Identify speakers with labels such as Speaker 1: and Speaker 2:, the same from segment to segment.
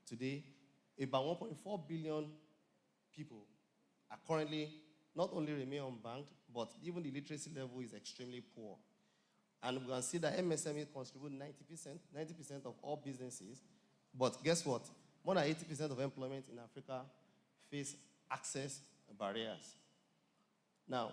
Speaker 1: today, about 1.4 billion people are currently not only remain unbanked, but even the literacy level is extremely poor. And we can see that MSME contribute 90% of all businesses. But guess what? More than 80% of employment in Africa face access barriers. Now,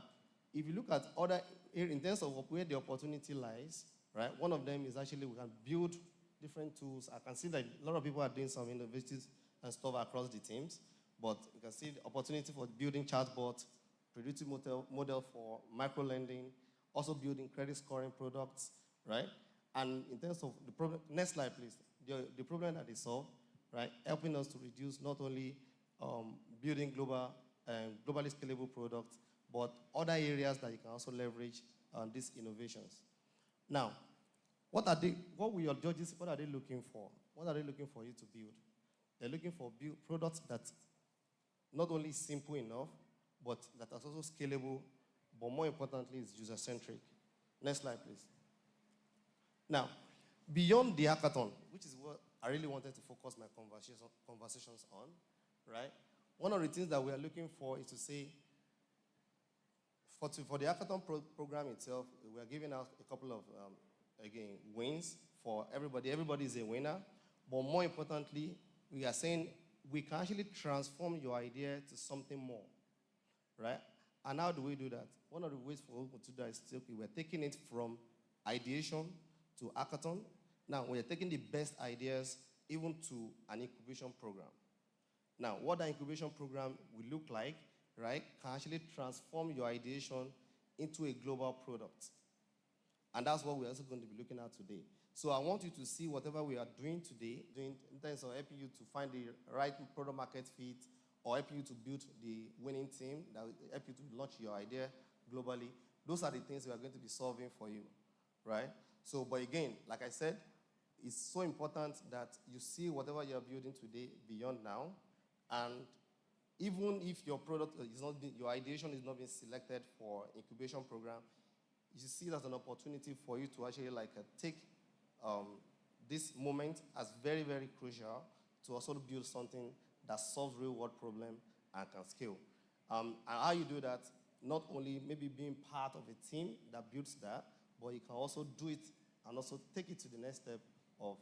Speaker 1: if you look at other areas, in terms of where the opportunity lies, right, one of them is actually we can build different tools. I can see that a lot of people are doing some innovations and stuff across the teams, but you can see the opportunity for building chatbots, predictive model for micro-lending, also building credit scoring products, right? And in terms of the problem, next slide, please. The problem that they solve, right, helping us to reduce not only building globally scalable products, but other areas that you can also leverage these innovations. Now, what are your judges, what are they looking for? What are they looking for you to build? They're looking for products that not only simple enough, but that are also scalable, but more importantly, is user-centric. Next slide, please. Now, beyond the hackathon, which is what I really wanted to focus my conversations on, right? One of the things that we are looking for is to say, for the hackathon program itself, we are giving out a couple of, again, wins for everybody. Everybody is a winner. But more importantly, we are saying we can actually transform your idea to something more, right? And how do we do that? One of the ways for us to do that is, okay, we're taking it from ideation to hackathon. Now, we're taking the best ideas even to an incubation program. Now, what that incubation program will look like, right, can actually transform your ideation into a global product. And that's what we're also going to be looking at today. So I want you to see whatever we are doing today, in terms of helping you to find the right product market fit, or helping you to build the winning team that will help you to launch your idea globally. Those are the things we are going to be solving for you, right? So, but again, like I said, it's so important that you see whatever you're building today beyond now. And even if your product is not, your ideation is not being selected for incubation program, you see it as an opportunity for you to actually take this moment as very, very crucial to also build something that solves real-world problem and can scale. And how you do that, not only maybe being part of a team that builds that, but you can also do it and also take it to the next step of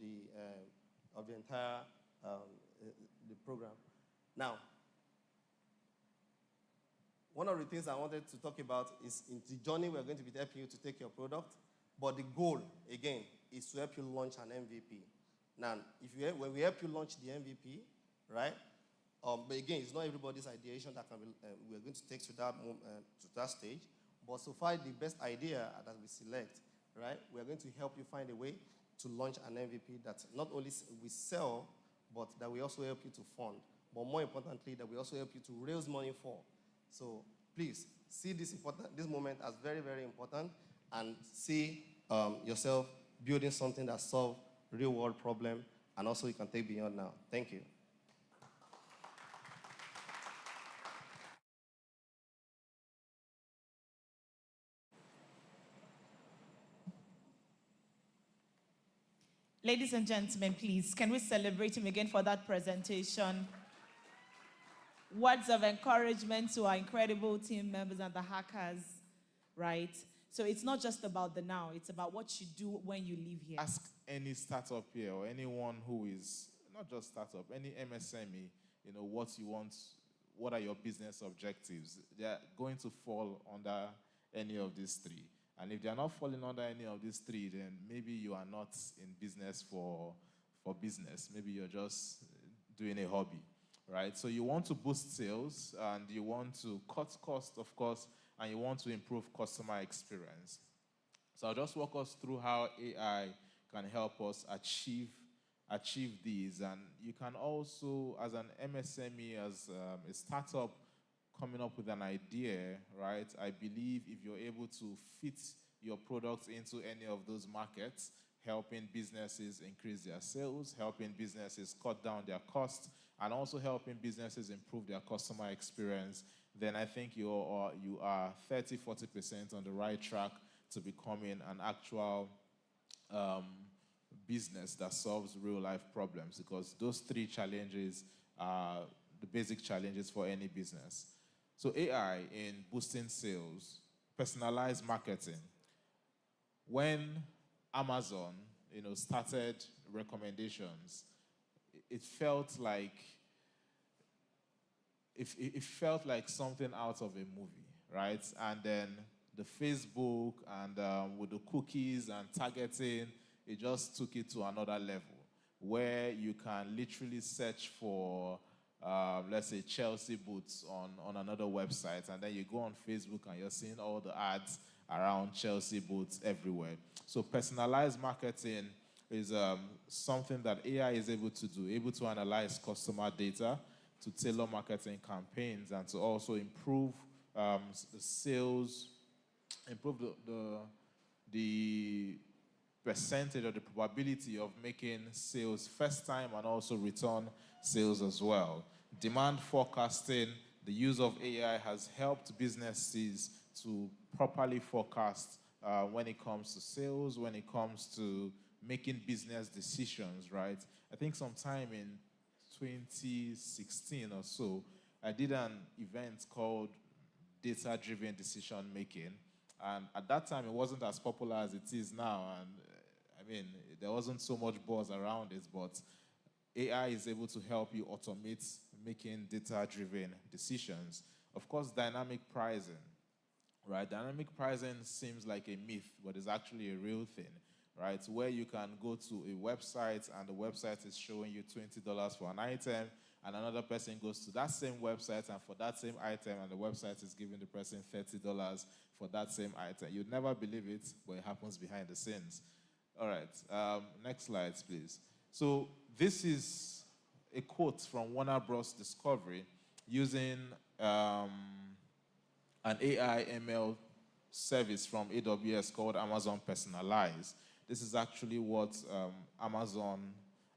Speaker 1: the entire the program. Now, one of the things I wanted to talk about is in the journey we're going to be helping you to take your product, but the goal, again, is to help you launch an MVP. Now, when we help you launch the MVP, right, but again, it's not everybody's ideation that we're going to take to that stage, but so far the best idea that we select, right, we're going to help you find a way to launch an MVP that not only we sell, but that we also help you to fund. But more importantly, that we also help you to raise money for. So please see this moment as very, very important, and see yourself building something that solves real-world problem, and also you can take beyond now. Thank you.
Speaker 2: Ladies and gentlemen, please, can we celebrate him again for that presentation? Words of encouragement to our incredible team members and the hackers, right? So it's not just about the now, it's about what you do when you leave here.
Speaker 3: Ask any startup here or anyone who is, not just startup, any MSME, what you want, what are your business objectives? They're going to fall under any of these three. And if they're not falling under any of these three, then maybe you are not in business for business. Maybe you're just doing a hobby, right? So you want to boost sales, and you want to cut costs, of course, and you want to improve customer experience. So I'll just walk us through how AI can help us achieve these. And you can also, as an MSME, as a startup, coming up with an idea, right? I believe if you're able to fit your products into any of those markets, helping businesses increase their sales, helping businesses cut down their costs, and also helping businesses improve their customer experience, then I think you are 30-40% on the right track to becoming an actual business that solves real life problems, because those three challenges are the basic challenges for any business. So AI in boosting sales, personalized marketing. When Amazon, started recommendations, it felt like it felt like something out of a movie, right? And then the Facebook and with the cookies and targeting, it just took it to another level where you can literally search for, let's say, Chelsea boots on another website, and then you go on Facebook and you're seeing all the ads around Chelsea boots everywhere. So personalized marketing is something that AI is able to do, able to analyze customer data, to tailor marketing campaigns, and to also improve the sales, improve the percentage or the probability of making sales first time and also return sales as well. Demand forecasting, the use of AI has helped businesses to properly forecast when it comes to sales, when it comes to making business decisions, right? I think sometime in 2016 or so, I did an event called Data-Driven Decision Making. And at that time, it wasn't as popular as it is now. And I mean, there wasn't so much buzz around it, but AI is able to help you automate making data-driven decisions. Of course, dynamic pricing, right? Dynamic pricing seems like a myth, but it's actually a real thing, right? Where you can go to a website and the website is showing you $20 for an item, and another person goes to that same website and for that same item, and the website is giving the person $30 for that same item. You'd never believe it, but it happens behind the scenes. All right, next slides, please. So this is a quote from Warner Bros. Discovery using an AI ML service from AWS called Amazon Personalize. This is actually what Amazon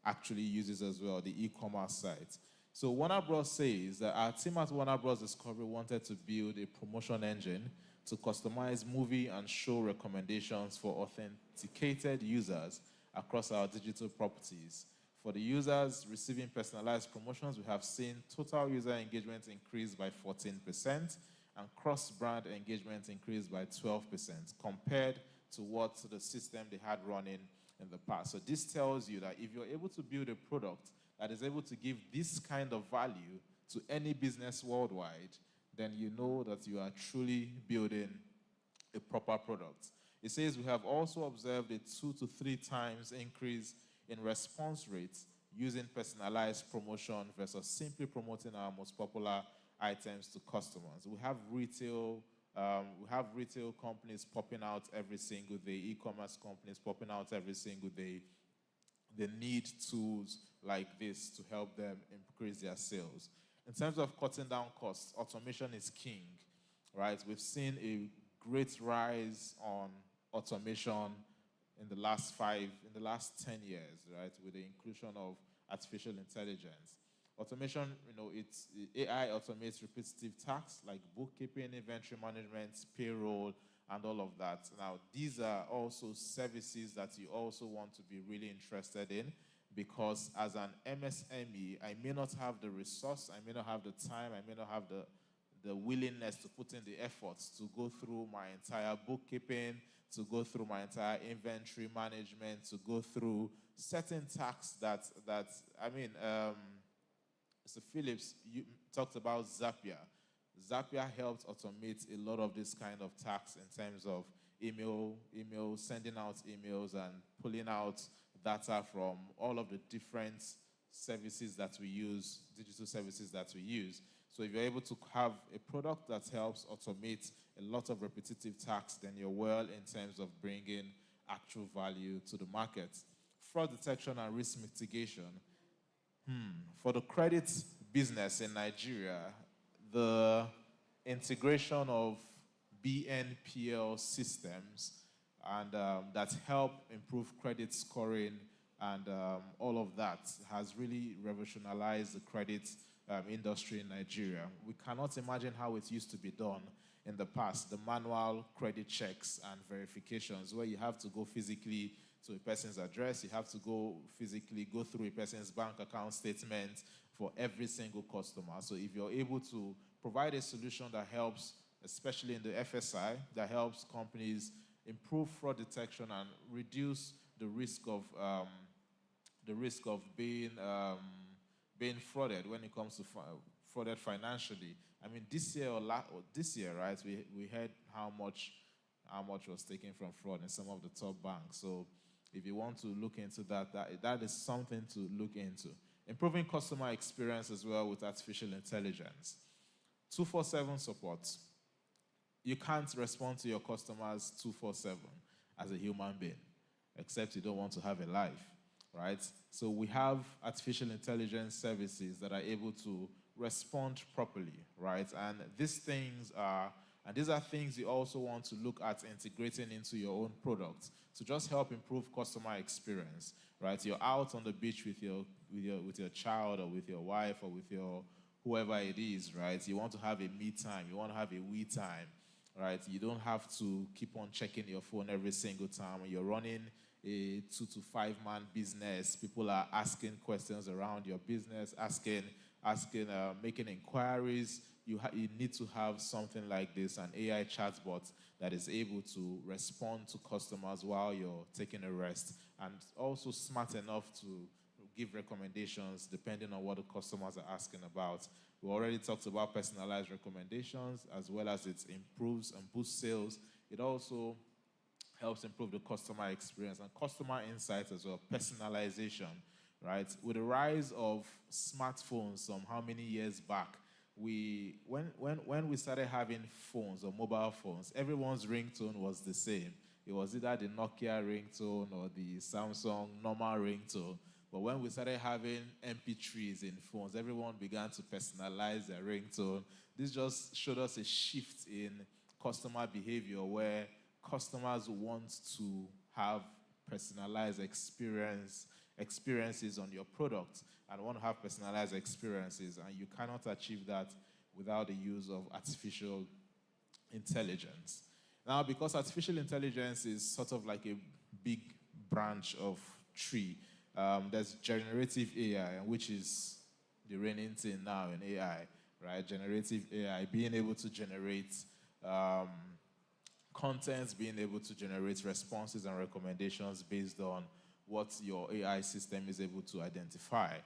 Speaker 3: actually uses as well, the e-commerce site. So Warner Bros. Says that our team at Warner Bros. Discovery wanted to build a promotion engine to customize movie and show recommendations for authenticated users across our digital properties. For the users receiving personalized promotions, we have seen total user engagement increase by 14% and cross-brand engagement increase by 12% compared to what the system they had running in the past. So this tells you that if you're able to build a product that is able to give this kind of value to any business worldwide, then you know that you are truly building a proper product. It says we have also observed a 2 to 3 times increase in response rates using personalized promotion versus simply promoting our most popular items to customers. We have retail companies popping out every single day, e-commerce companies popping out every single day. They need tools like this to help them increase their sales. In terms of cutting down costs, automation is king, right? We've seen a great rise on automation in the last 10 years, right? With the inclusion of artificial intelligence. Automation, AI automates repetitive tasks like bookkeeping, inventory management, payroll, and all of that. Now, these are also services that you also want to be really interested in, because as an MSME, I may not have the resource, I may not have the time, I may not have the willingness to put in the efforts to go through my entire bookkeeping, to go through my entire inventory management, to go through certain tasks that Mr. Phillips, you talked about Zapier. Zapier helped automate a lot of this kind of tasks in terms of email, sending out emails and pulling out data from all of the different services that we use, digital services that we use. So if you're able to have a product that helps automate a lot of repetitive tasks, then you're well in terms of bringing actual value to the market. Fraud detection and risk mitigation. For the credit business in Nigeria, the integration of BNPL systems and that help improve credit scoring and all of that has really revolutionized the credit industry in Nigeria. We cannot imagine how it used to be done in the past, the manual credit checks and verifications where you have to go physically to a person's address. You have to go physically go through a person's bank account statement for every single customer. So if you're able to provide a solution that helps, especially in the FSI, that helps companies improve fraud detection and reduce the risk of being frauded when it comes to frauded financially. I mean, this year, right? We heard how much was taken from fraud in some of the top banks. So, if you want to look into that is something to look into. Improving customer experience as well with artificial intelligence. 24/7 support. You can't respond to your customers 24/7 as a human being, except you don't want to have a life, right? So we have artificial intelligence services that are able to respond properly, right? And these are things you also want to look at integrating into your own products to just help improve customer experience, right? You're out on the beach with your child or with your wife or with your whoever it is, right? You want to have a me time, you want to have a we time, right? You don't have to keep on checking your phone every single time. When you're running a 2 to 5 man business, people are asking questions around your business, making inquiries. You need to have something like this, an AI chatbot that is able to respond to customers while you're taking a rest, and also smart enough to give recommendations depending on what the customers are asking about. We already talked about personalized recommendations, as well as it improves and boosts sales. It also helps improve the customer experience and customer insights as well, personalization, right? With the rise of smartphones from how many years back, when we started having phones or mobile phones, everyone's ringtone was the same. It was either the Nokia ringtone or the Samsung normal ringtone. But when we started having MP3s in phones, everyone began to personalize their ringtone. This just showed us a shift in customer behavior where customers want to have personalized experiences on your product and want to have personalized experiences, and you cannot achieve that without the use of artificial intelligence. Now, because artificial intelligence is sort of like a big branch of tree, there's generative AI, which is the reigning thing now in AI, right? Generative AI, being able to generate contents, being able to generate responses and recommendations based on what your AI system is able to identify.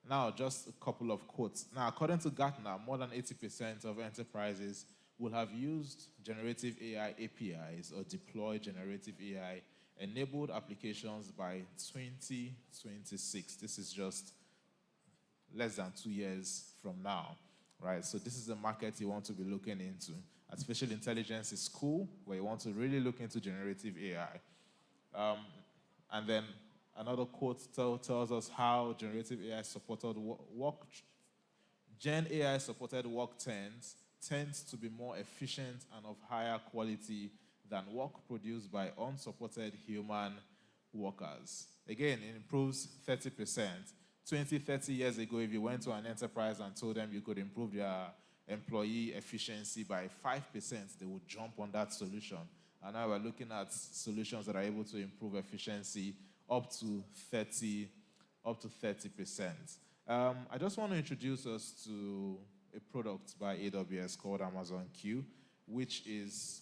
Speaker 3: Now, just a couple of quotes. Now, according to Gartner, more than 80% of enterprises will have used generative AI APIs or deployed generative AI enabled applications by 2026. This is just less than 2 years from now, right? So this is the market you want to be looking into. Artificial intelligence is cool, where you want to really look into generative AI. And then another quote tells us how generative AI supported Gen AI supported work tends to be more efficient and of higher quality than work produced by unsupported human workers. Again, it improves 30%. 20, 30 years ago, if you went to an enterprise and told them you could improve their employee efficiency by 5%, they would jump on that solution. And now we're looking at solutions that are able to improve efficiency up to 30%. I just want to introduce us to a product by AWS called Amazon Q, which is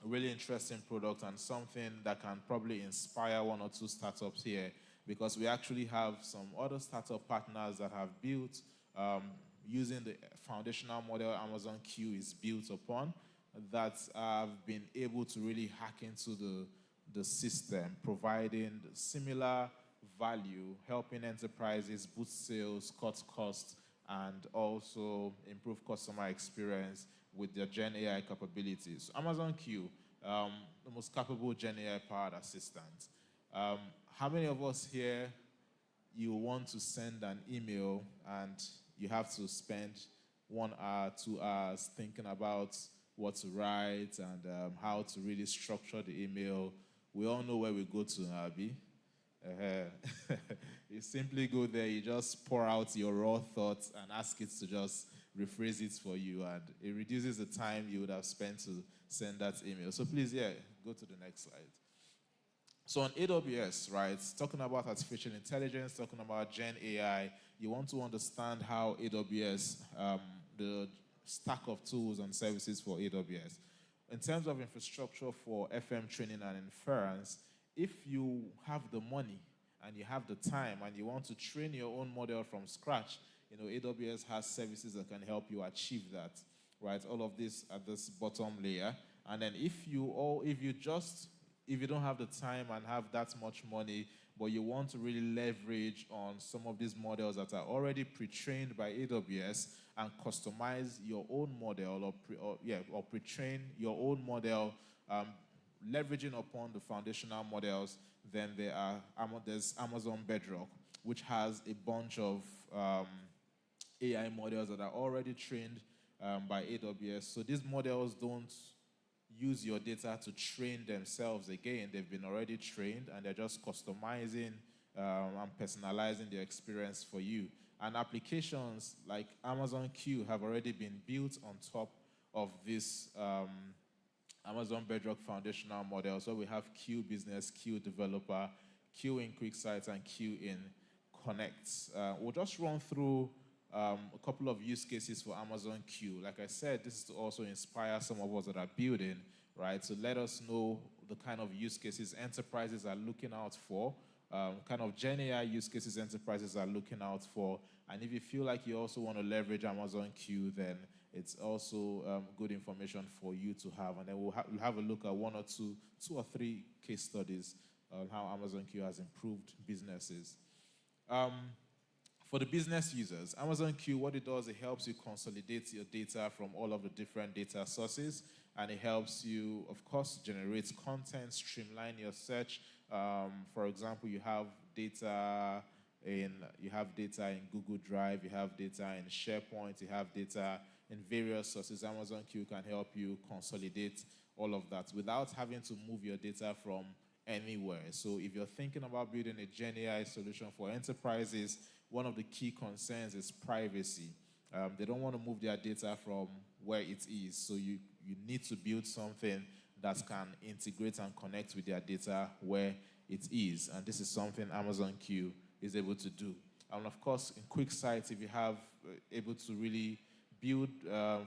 Speaker 3: a really interesting product and something that can probably inspire 1 or 2 startups here, because we actually have some other startup partners that have built using the foundational model Amazon Q is built upon, that have been able to really hack into the system, providing similar value, helping enterprises boost sales, cut costs, and also improve customer experience with their Gen AI capabilities. Amazon Q, the most capable Gen AI powered assistant. How many of us here, you want to send an email and you have to spend 1 hour, 2 hours thinking about what to write and how to really structure the email? We all know where we go to, Abi. You simply go there, you just pour out your raw thoughts and ask it to just rephrase it for you, and it reduces the time you would have spent to send that email. So please, go to the next slide. So on AWS, right, talking about artificial intelligence, talking about Gen AI, you want to understand how AWS, the stack of tools and services for AWS. In terms of infrastructure for FM training and inference, if you have the money and you have the time and you want to train your own model from scratch, AWS has services that can help you achieve that, right? All of this at this bottom layer. And then if you don't have the time and have that much money, but you want to really leverage on some of these models that are already pre-trained by AWS and customize your own model or pre-train your own model, leveraging upon the foundational models, then there's Amazon Bedrock, which has a bunch of AI models that are already trained by AWS. So these models don't use your data to train themselves again. They've been already trained, and they're just customizing and personalizing the experience for you. And applications like Amazon Q have already been built on top of this Amazon Bedrock foundational model. So we have Q Business, Q Developer, Q in QuickSight, and Q in Connect. We'll just run through a couple of use cases for Amazon Q. Like I said, this is to also inspire some of us that are building, right? So let us know the kind of use cases enterprises are looking out for, kind of Gen AI use cases enterprises are looking out for. And if you feel like you also want to leverage Amazon Q, then it's also good information for you to have. And then we'll have a look at one or two or three case studies on how Amazon Q has improved businesses. For the business users, Amazon Q, what it does, it helps you consolidate your data from all of the different data sources, and it helps you, of course, generate content, streamline your search. For example, you have data in Google Drive, you have data in SharePoint, you have data in various sources. Amazon Q can help you consolidate all of that without having to move your data from anywhere. So if you're thinking about building a Gen AI solution for enterprises, one of the key concerns is privacy. They don't want to move their data from where it is. So you need to build something that can integrate and connect with their data where it is. And this is something Amazon Q is able to do. And of course, in QuickSight, if you have able to really build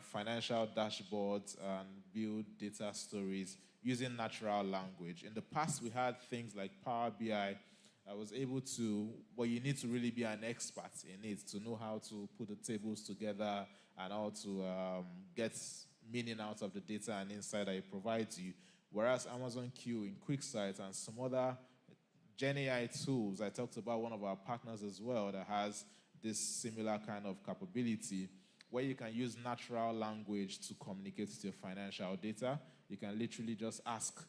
Speaker 3: financial dashboards and build data stories using natural language. In the past, we had things like Power BI. I was able to, but you need to really be an expert in it to know how to put the tables together and how to get meaning out of the data and insight that it provides you. Whereas Amazon Q in QuickSight and some other Gen AI tools, I talked about one of our partners as well that has this similar kind of capability where you can use natural language to communicate with your financial data. You can literally just ask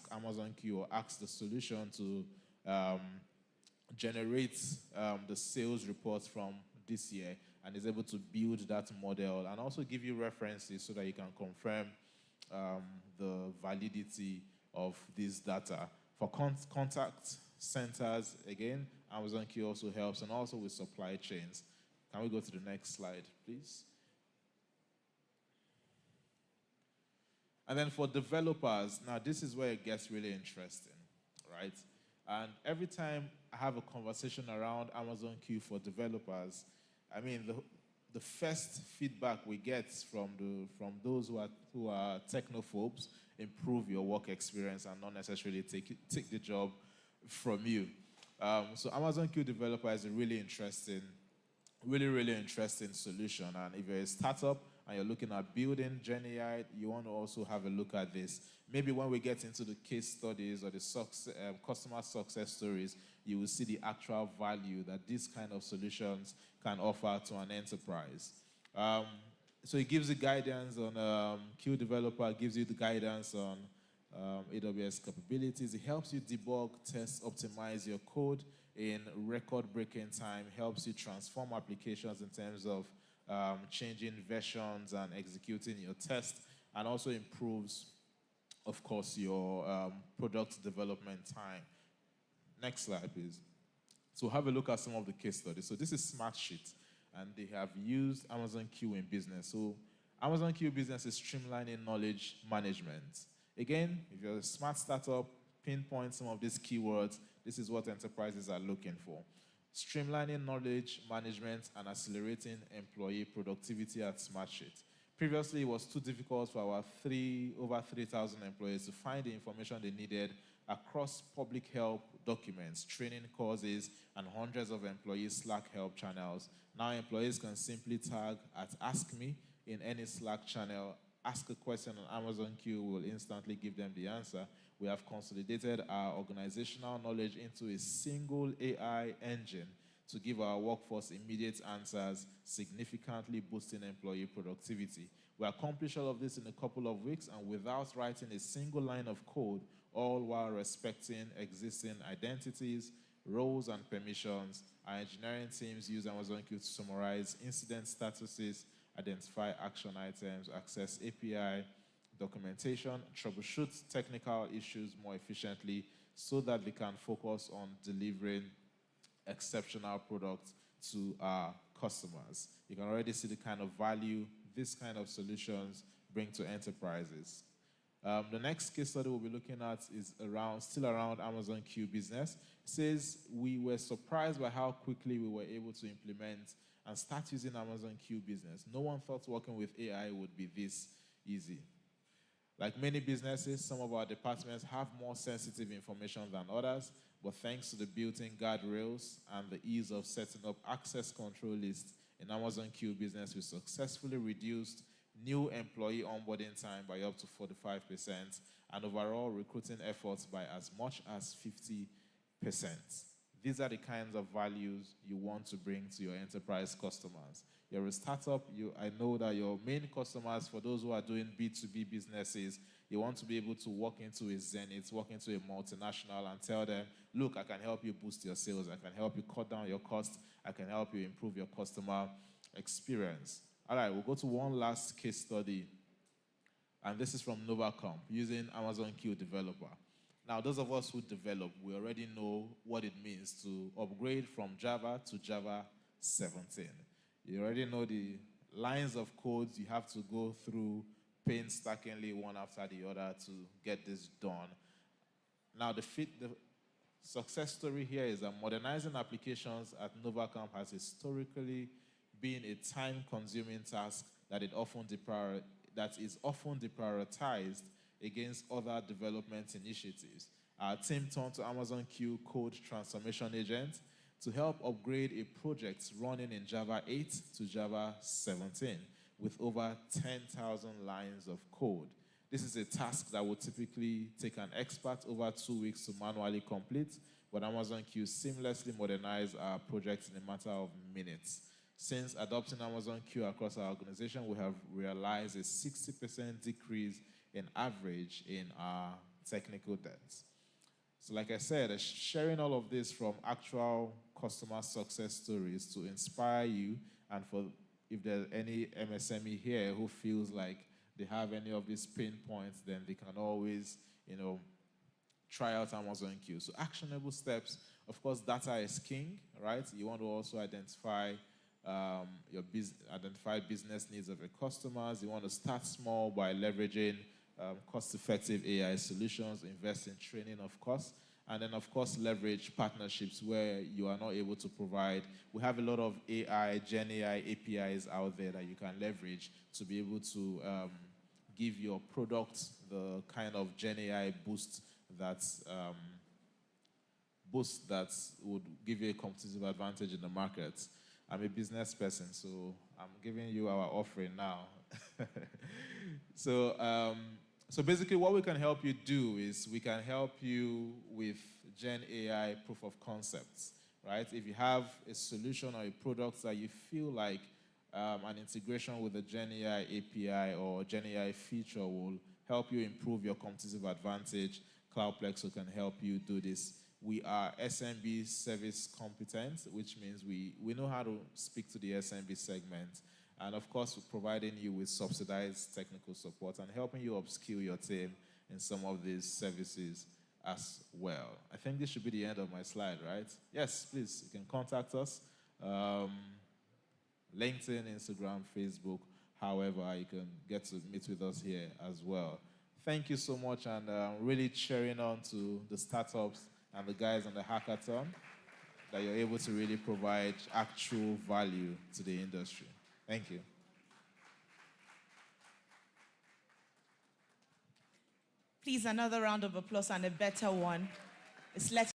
Speaker 3: Amazon Q or ask the solution to generate the sales reports from this year, and is able to build that model and also give you references so that you can confirm the validity of this data. For contact centers, again, Amazon Q also helps, and also with supply chains. Can we go to the next slide, please? And then for developers, now this is where it gets really interesting, right? And every time I have a conversation around Amazon Q for developers, I mean, the first feedback we get from those who are technophobes, improve your work experience and not necessarily take the job from you. So Amazon Q developer is a really interesting solution. And if you're a startup and you're looking at building Gen AI, you want to also have a look at this. Maybe when we get into the case studies or the customer success stories, you will see the actual value that these kind of solutions can offer to an enterprise. So it gives you guidance on Q Developer, gives you the guidance on AWS capabilities. It helps you debug, test, optimize your code in record-breaking time, helps you transform applications in terms of changing versions and executing your test, and also improves, of course, your product development time. Next slide, please. So have a look at some of the case studies. So this is Smartsheet, and they have used Amazon Q in business. So Amazon Q business is streamlining knowledge management. Again, if you're a smart startup, pinpoint some of these keywords, this is what enterprises are looking for. Streamlining knowledge management and accelerating employee productivity at Smartsheet. Previously, it was too difficult for our over 3,000 employees to find the information they needed across public help documents, training courses, and hundreds of employee Slack help channels. Now employees can simply tag at Ask Me in any Slack channel, ask a question on Amazon Q, will instantly give them the answer. We have consolidated our organizational knowledge into a single AI engine to give our workforce immediate answers, significantly boosting employee productivity. We accomplished all of this in a couple of weeks and without writing a single line of code, all while respecting existing identities, roles, and permissions. Our engineering teams use Amazon Q to summarize incident statuses, identify action items, access API, documentation, troubleshoot technical issues more efficiently so that we can focus on delivering exceptional products to our customers. You can already see the kind of value this kind of solutions bring to enterprises. The next case study we'll be looking at is still around Amazon Q Business. It says, we were surprised by how quickly we were able to implement and start using Amazon Q Business. No one thought working with AI would be this easy. Like many businesses, some of our departments have more sensitive information than others, but thanks to the built-in guardrails and the ease of setting up access control lists in Amazon Q Business, we successfully reduced new employee onboarding time by up to 45% and overall recruiting efforts by as much as 50%. These are the kinds of values you want to bring to your enterprise customers. You're a startup, I know that your main customers, for those who are doing B2B businesses, you want to be able to walk into a Zenith, walk into a multinational and tell them, look, I can help you boost your sales, I can help you cut down your costs, I can help you improve your customer experience. All right, we'll go to one last case study, and this is from Novacomp, using Amazon Q Developer. Now, those of us who develop, we already know what it means to upgrade from Java to Java 17. You already know the lines of codes you have to go through painstakingly one after the other to get this done. Now, the success story here is that modernizing applications at Novacomp has historically been a time-consuming task that is often deprioritized against other development initiatives. Our team turned to Amazon Q Code Transformation Agent to help upgrade a project running in Java 8 to Java 17 with over 10,000 lines of code. This is a task that would typically take an expert over 2 weeks to manually complete, but Amazon Q seamlessly modernized our project in a matter of minutes. Since adopting Amazon Q across our organization, we have realized a 60% decrease in average in our technical debt. So like I said, sharing all of this from actual customer success stories to inspire you, and for if there's any MSME here who feels like they have any of these pain points, then they can always, try out Amazon Q. So actionable steps, of course, data is king, right? You want to also identify business needs of your customers. You want to start small by leveraging cost-effective AI solutions, invest in training, of course, and then, of course, leverage partnerships where you are not able to provide. We have a lot of AI, Gen AI APIs out there that you can leverage to be able to give your product the kind of Gen AI boost that would give you a competitive advantage in the market. I'm a business person, so I'm giving you our offering now. So basically what we can help you do is we can help you with Gen AI proof of concepts, right? If you have a solution or a product that you feel like an integration with the Gen AI API or Gen AI feature will help you improve your competitive advantage, Cloudplexo can help you do this. We are SMB service competent, which means we know how to speak to the SMB segment. And of course, we're providing you with subsidized technical support and helping you upskill your team in some of these services as well. I think this should be the end of my slide, right? Yes, please, you can contact us. LinkedIn, Instagram, Facebook, however, you can get to meet with us here as well. thank you so much, and really cheering on to the startups and the guys on the hackathon, that you're able to really provide actual value to the industry. Thank you.
Speaker 2: Please, another round of applause and a better one. It's Let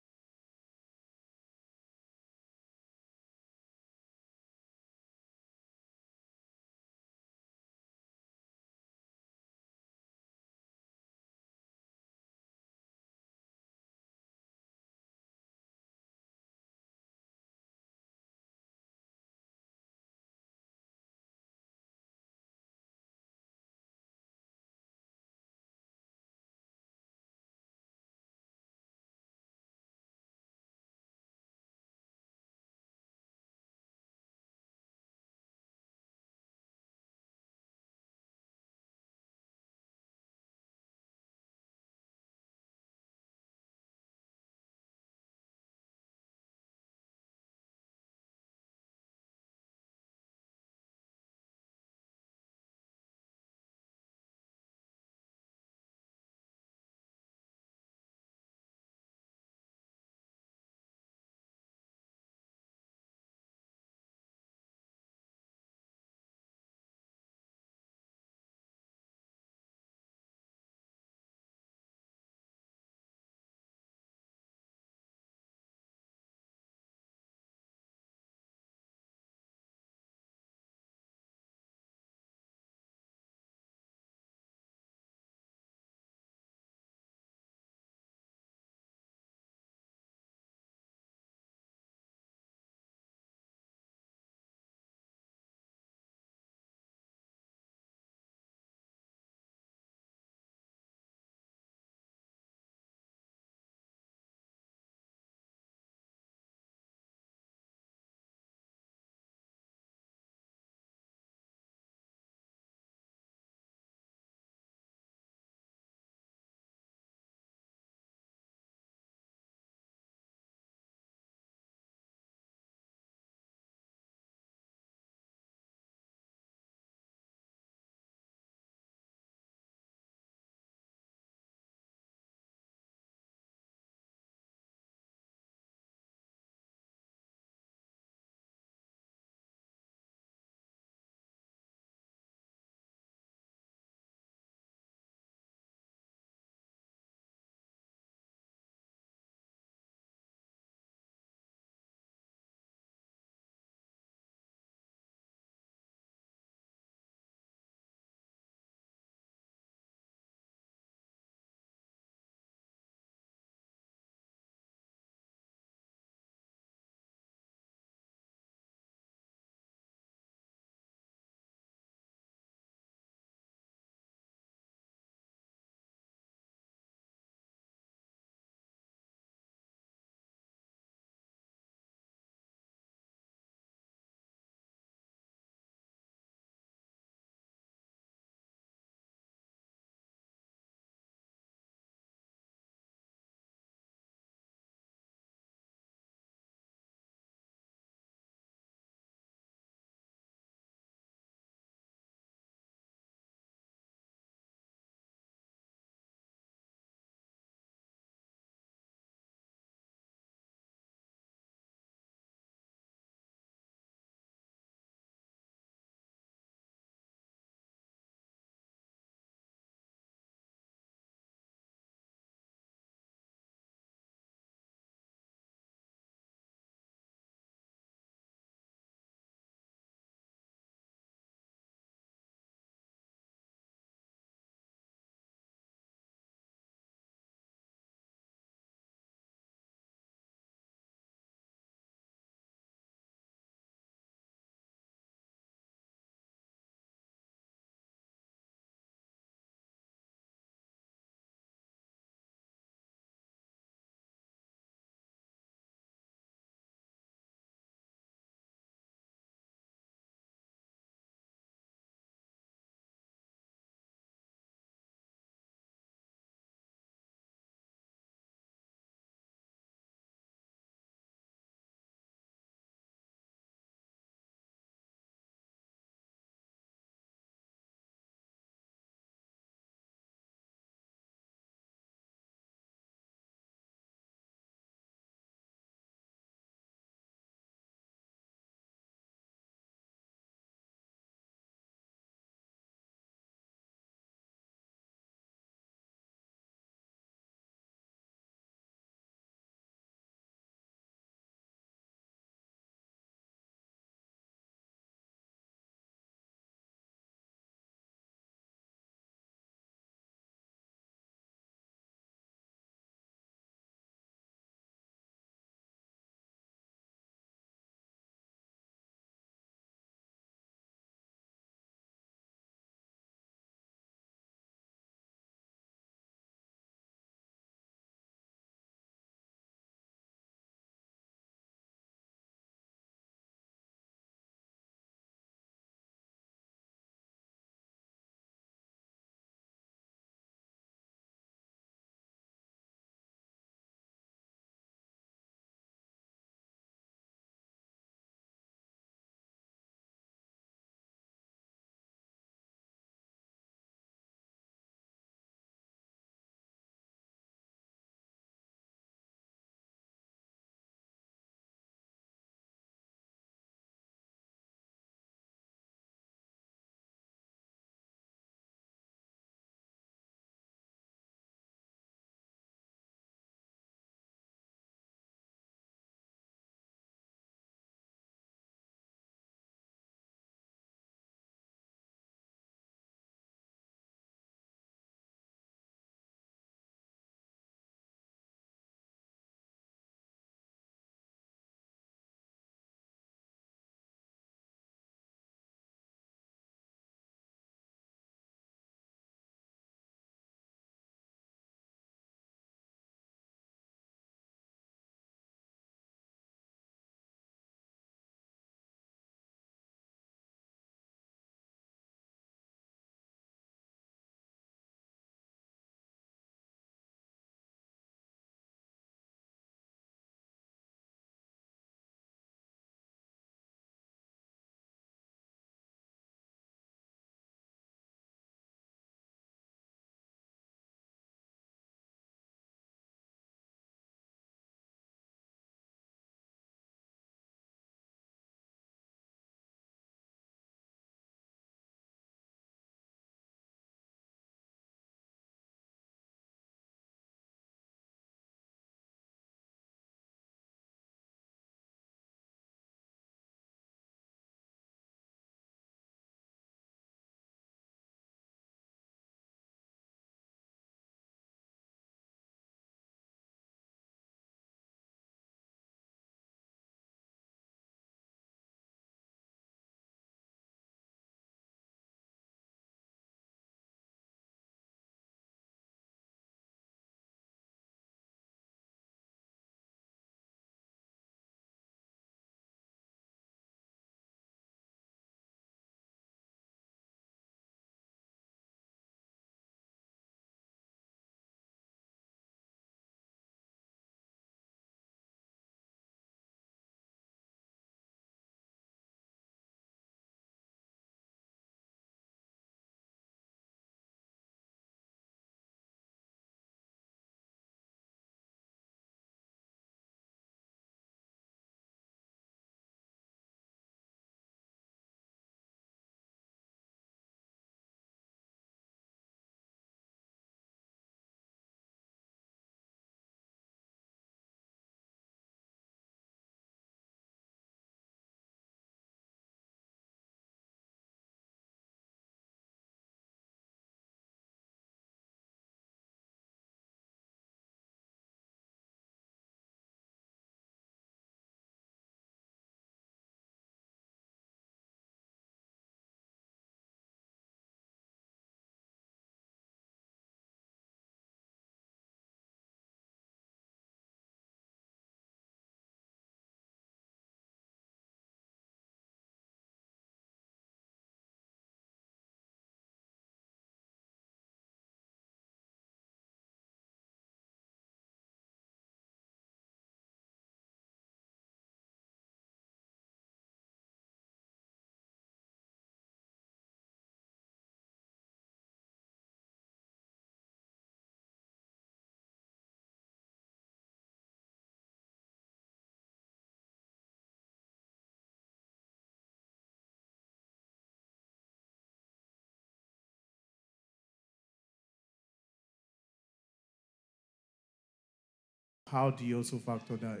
Speaker 4: how do you also factor that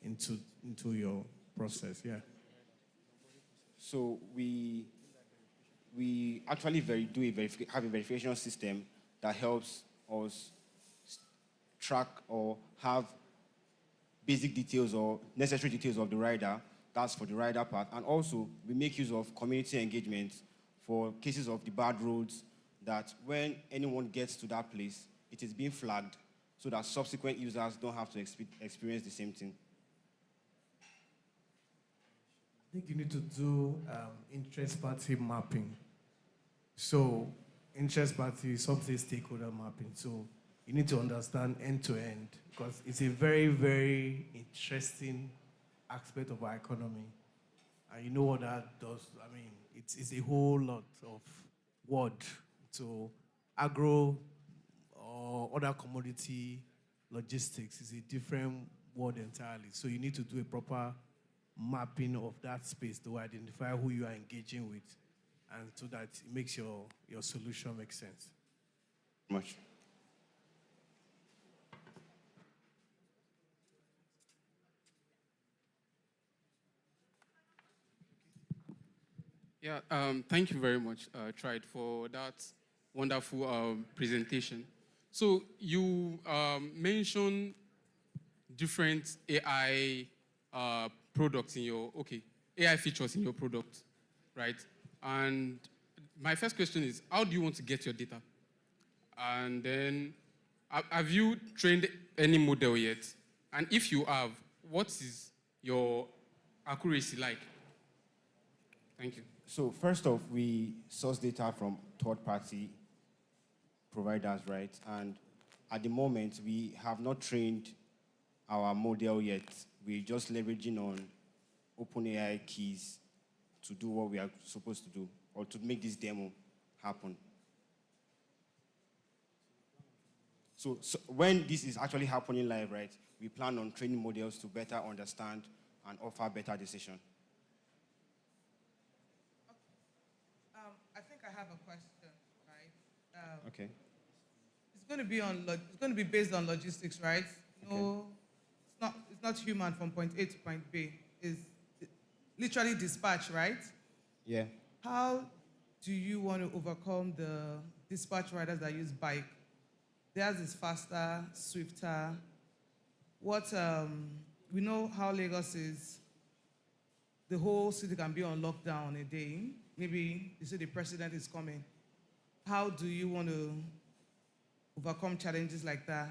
Speaker 4: into your process? Yeah.
Speaker 5: So we actually have a verification system that helps us track or have basic details or necessary details of the rider. That's for the rider part. And also, we make use of community engagement for cases of the bad roads, that when anyone gets to that place, it is being flagged so that subsequent users don't have to experience the same thing.
Speaker 4: I think you need to do interest party mapping. So, interest party, something stakeholder mapping. So, you need to understand end to end, because it's a very, very interesting aspect of our economy. And you know what that does? I mean, it's a whole lot of word. So, agro or other commodity logistics is a different word entirely. So, you need to do a proper mapping of that space to identify who you are engaging with, and so that it makes your solution make sense.
Speaker 5: Much.
Speaker 6: Yeah, thank you very much, Tried, for that wonderful presentation. So you mentioned different AI products in your, AI features in your product, right? And my first question is, how do you want to get your data? And then, have you trained any model yet? And if you have, what is your accuracy like? Thank you.
Speaker 5: So first off, we source data from third-party providers, right? And at the moment, we have not trained our model yet. We're just leveraging on OpenAI keys to do what we are supposed to do, or to make this demo happen. So when this is actually happening live, right, we plan on training models to better understand and offer better decision.
Speaker 7: I think I have a question, right?
Speaker 5: Okay.
Speaker 7: It's going to be based on logistics, right? No, it's not human from point A to point B. It's literally dispatch, right?
Speaker 5: Yeah.
Speaker 7: How do you want to overcome the dispatch riders that use bike? Theirs is faster, swifter. We know how Lagos is. The whole city can be on lockdown a day. Maybe you say the president is coming. How do you want to overcome challenges like that?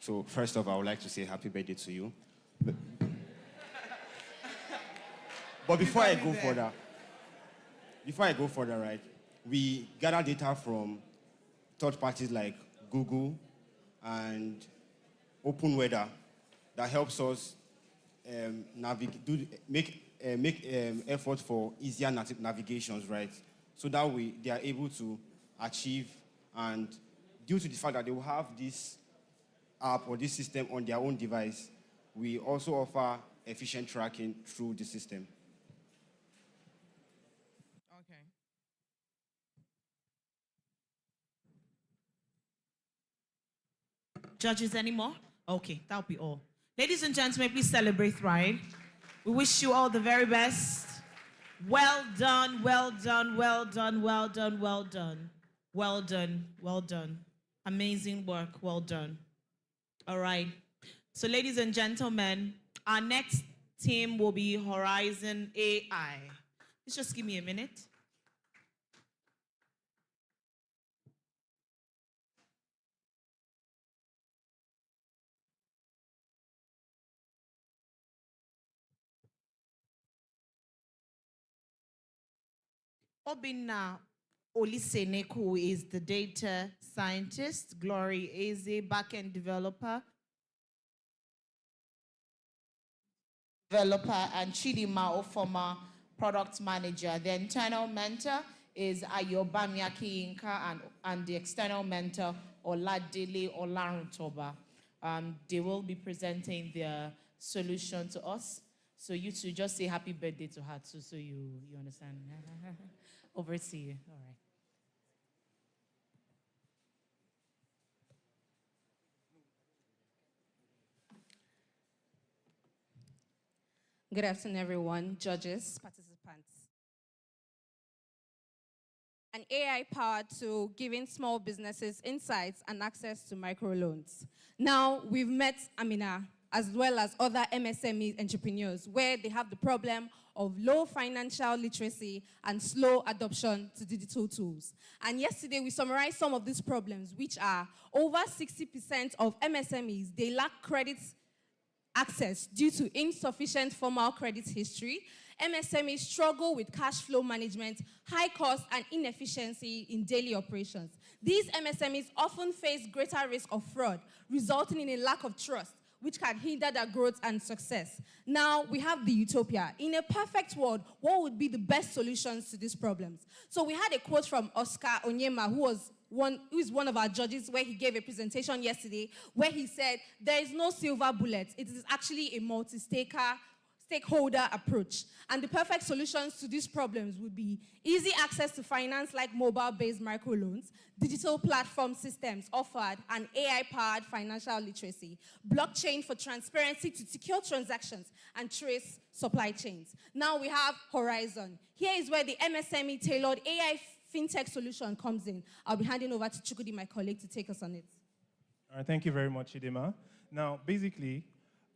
Speaker 5: So first off, I would like to say happy birthday to you. But before I go further, right, we gather data from third parties like Google and OpenWeather that helps us make effort for easier navigations, right? So that they are able to achieve, and due to the fact that they will have this app or this system on their own device, we also offer efficient tracking through the system.
Speaker 7: Okay.
Speaker 2: Judges, any more? Okay, that'll be all. Ladies and gentlemen, please celebrate Thrive. We wish you all the very best. Well done, well done, well done, well done, well done. Well done, well done. Amazing work, well done. All right. So, ladies and gentlemen, our next team will be Horizon AI. Let's just give me a minute. Obinna Oliseneku is the data scientist. Glory Eze, backend developer, and Chidima Ofoma, product manager. The internal mentor is Ayobamyaki Inka, and the external mentor, Oladele Olarutoba. They will be presenting their solution to us. So you two just say happy birthday to her too, so you understand. Over to you. All right.
Speaker 8: Good afternoon, everyone, judges, participants. An AI powered to giving small businesses insights and access to microloans. Now, we've met Amina, as well as other MSME entrepreneurs, where they have the problem of low financial literacy and slow adoption to digital tools. And yesterday, we summarized some of these problems, which are over 60% of MSMEs, they lack credit access due to insufficient formal credit history. MSMEs struggle with cash flow management, high cost, and inefficiency in daily operations. These MSMEs often face greater risk of fraud, resulting in a lack of trust, which can hinder their growth and success. Now, we have the utopia. In a perfect world, what would be the best solutions to these problems? So we had a quote from Oscar Onyema, who is one of our judges, where he gave a presentation yesterday, where he said, there is no silver bullet. It is actually a stakeholder approach. And the perfect solutions to these problems would be easy access to finance like mobile-based microloans, digital platform systems offered, and AI-powered financial literacy, blockchain for transparency to secure transactions and trace supply chains. Now we have Horizon. Here is where the MSME tailored AI fintech solution comes in. I'll be handing over to Chukudi, my colleague, to take us on it.
Speaker 9: All right, thank you very much, Chidema. Now, basically,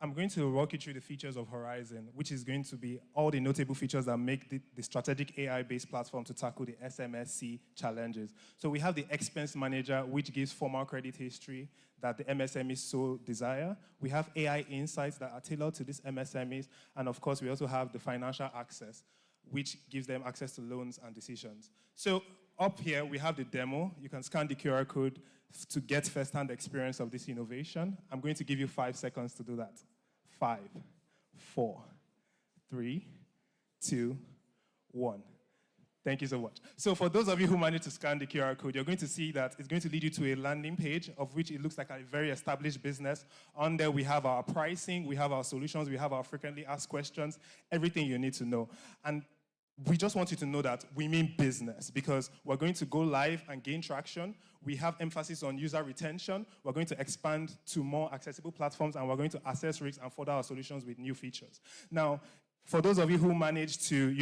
Speaker 9: I'm going to walk you through the features of Horizon, which is going to be all the notable features that make the strategic AI-based platform to tackle the SMSC challenges. So we have the expense manager, which gives formal credit history that the MSMEs so desire. We have AI insights that are tailored to these MSMEs. And of course, we also have the financial access, which gives them access to loans and decisions. So up here, we have the demo. You can scan the QR code to get first-hand experience of this innovation. I'm going to give you 5 seconds to do that. 5, 4, 3, 2, 1. Thank you so much. So for those of you who managed to scan the QR code, you're going to see that it's going to lead you to a landing page of which it looks like a very established business. On there, we have our pricing, we have our solutions, we have our frequently asked questions, everything you need to know. And we just want you to know that we mean business, because we're going to go live and gain traction. We have emphasis on user retention. We're going to expand to more accessible platforms, and we're going to assess risks and further our solutions with new features. Now, for those of you who managed to,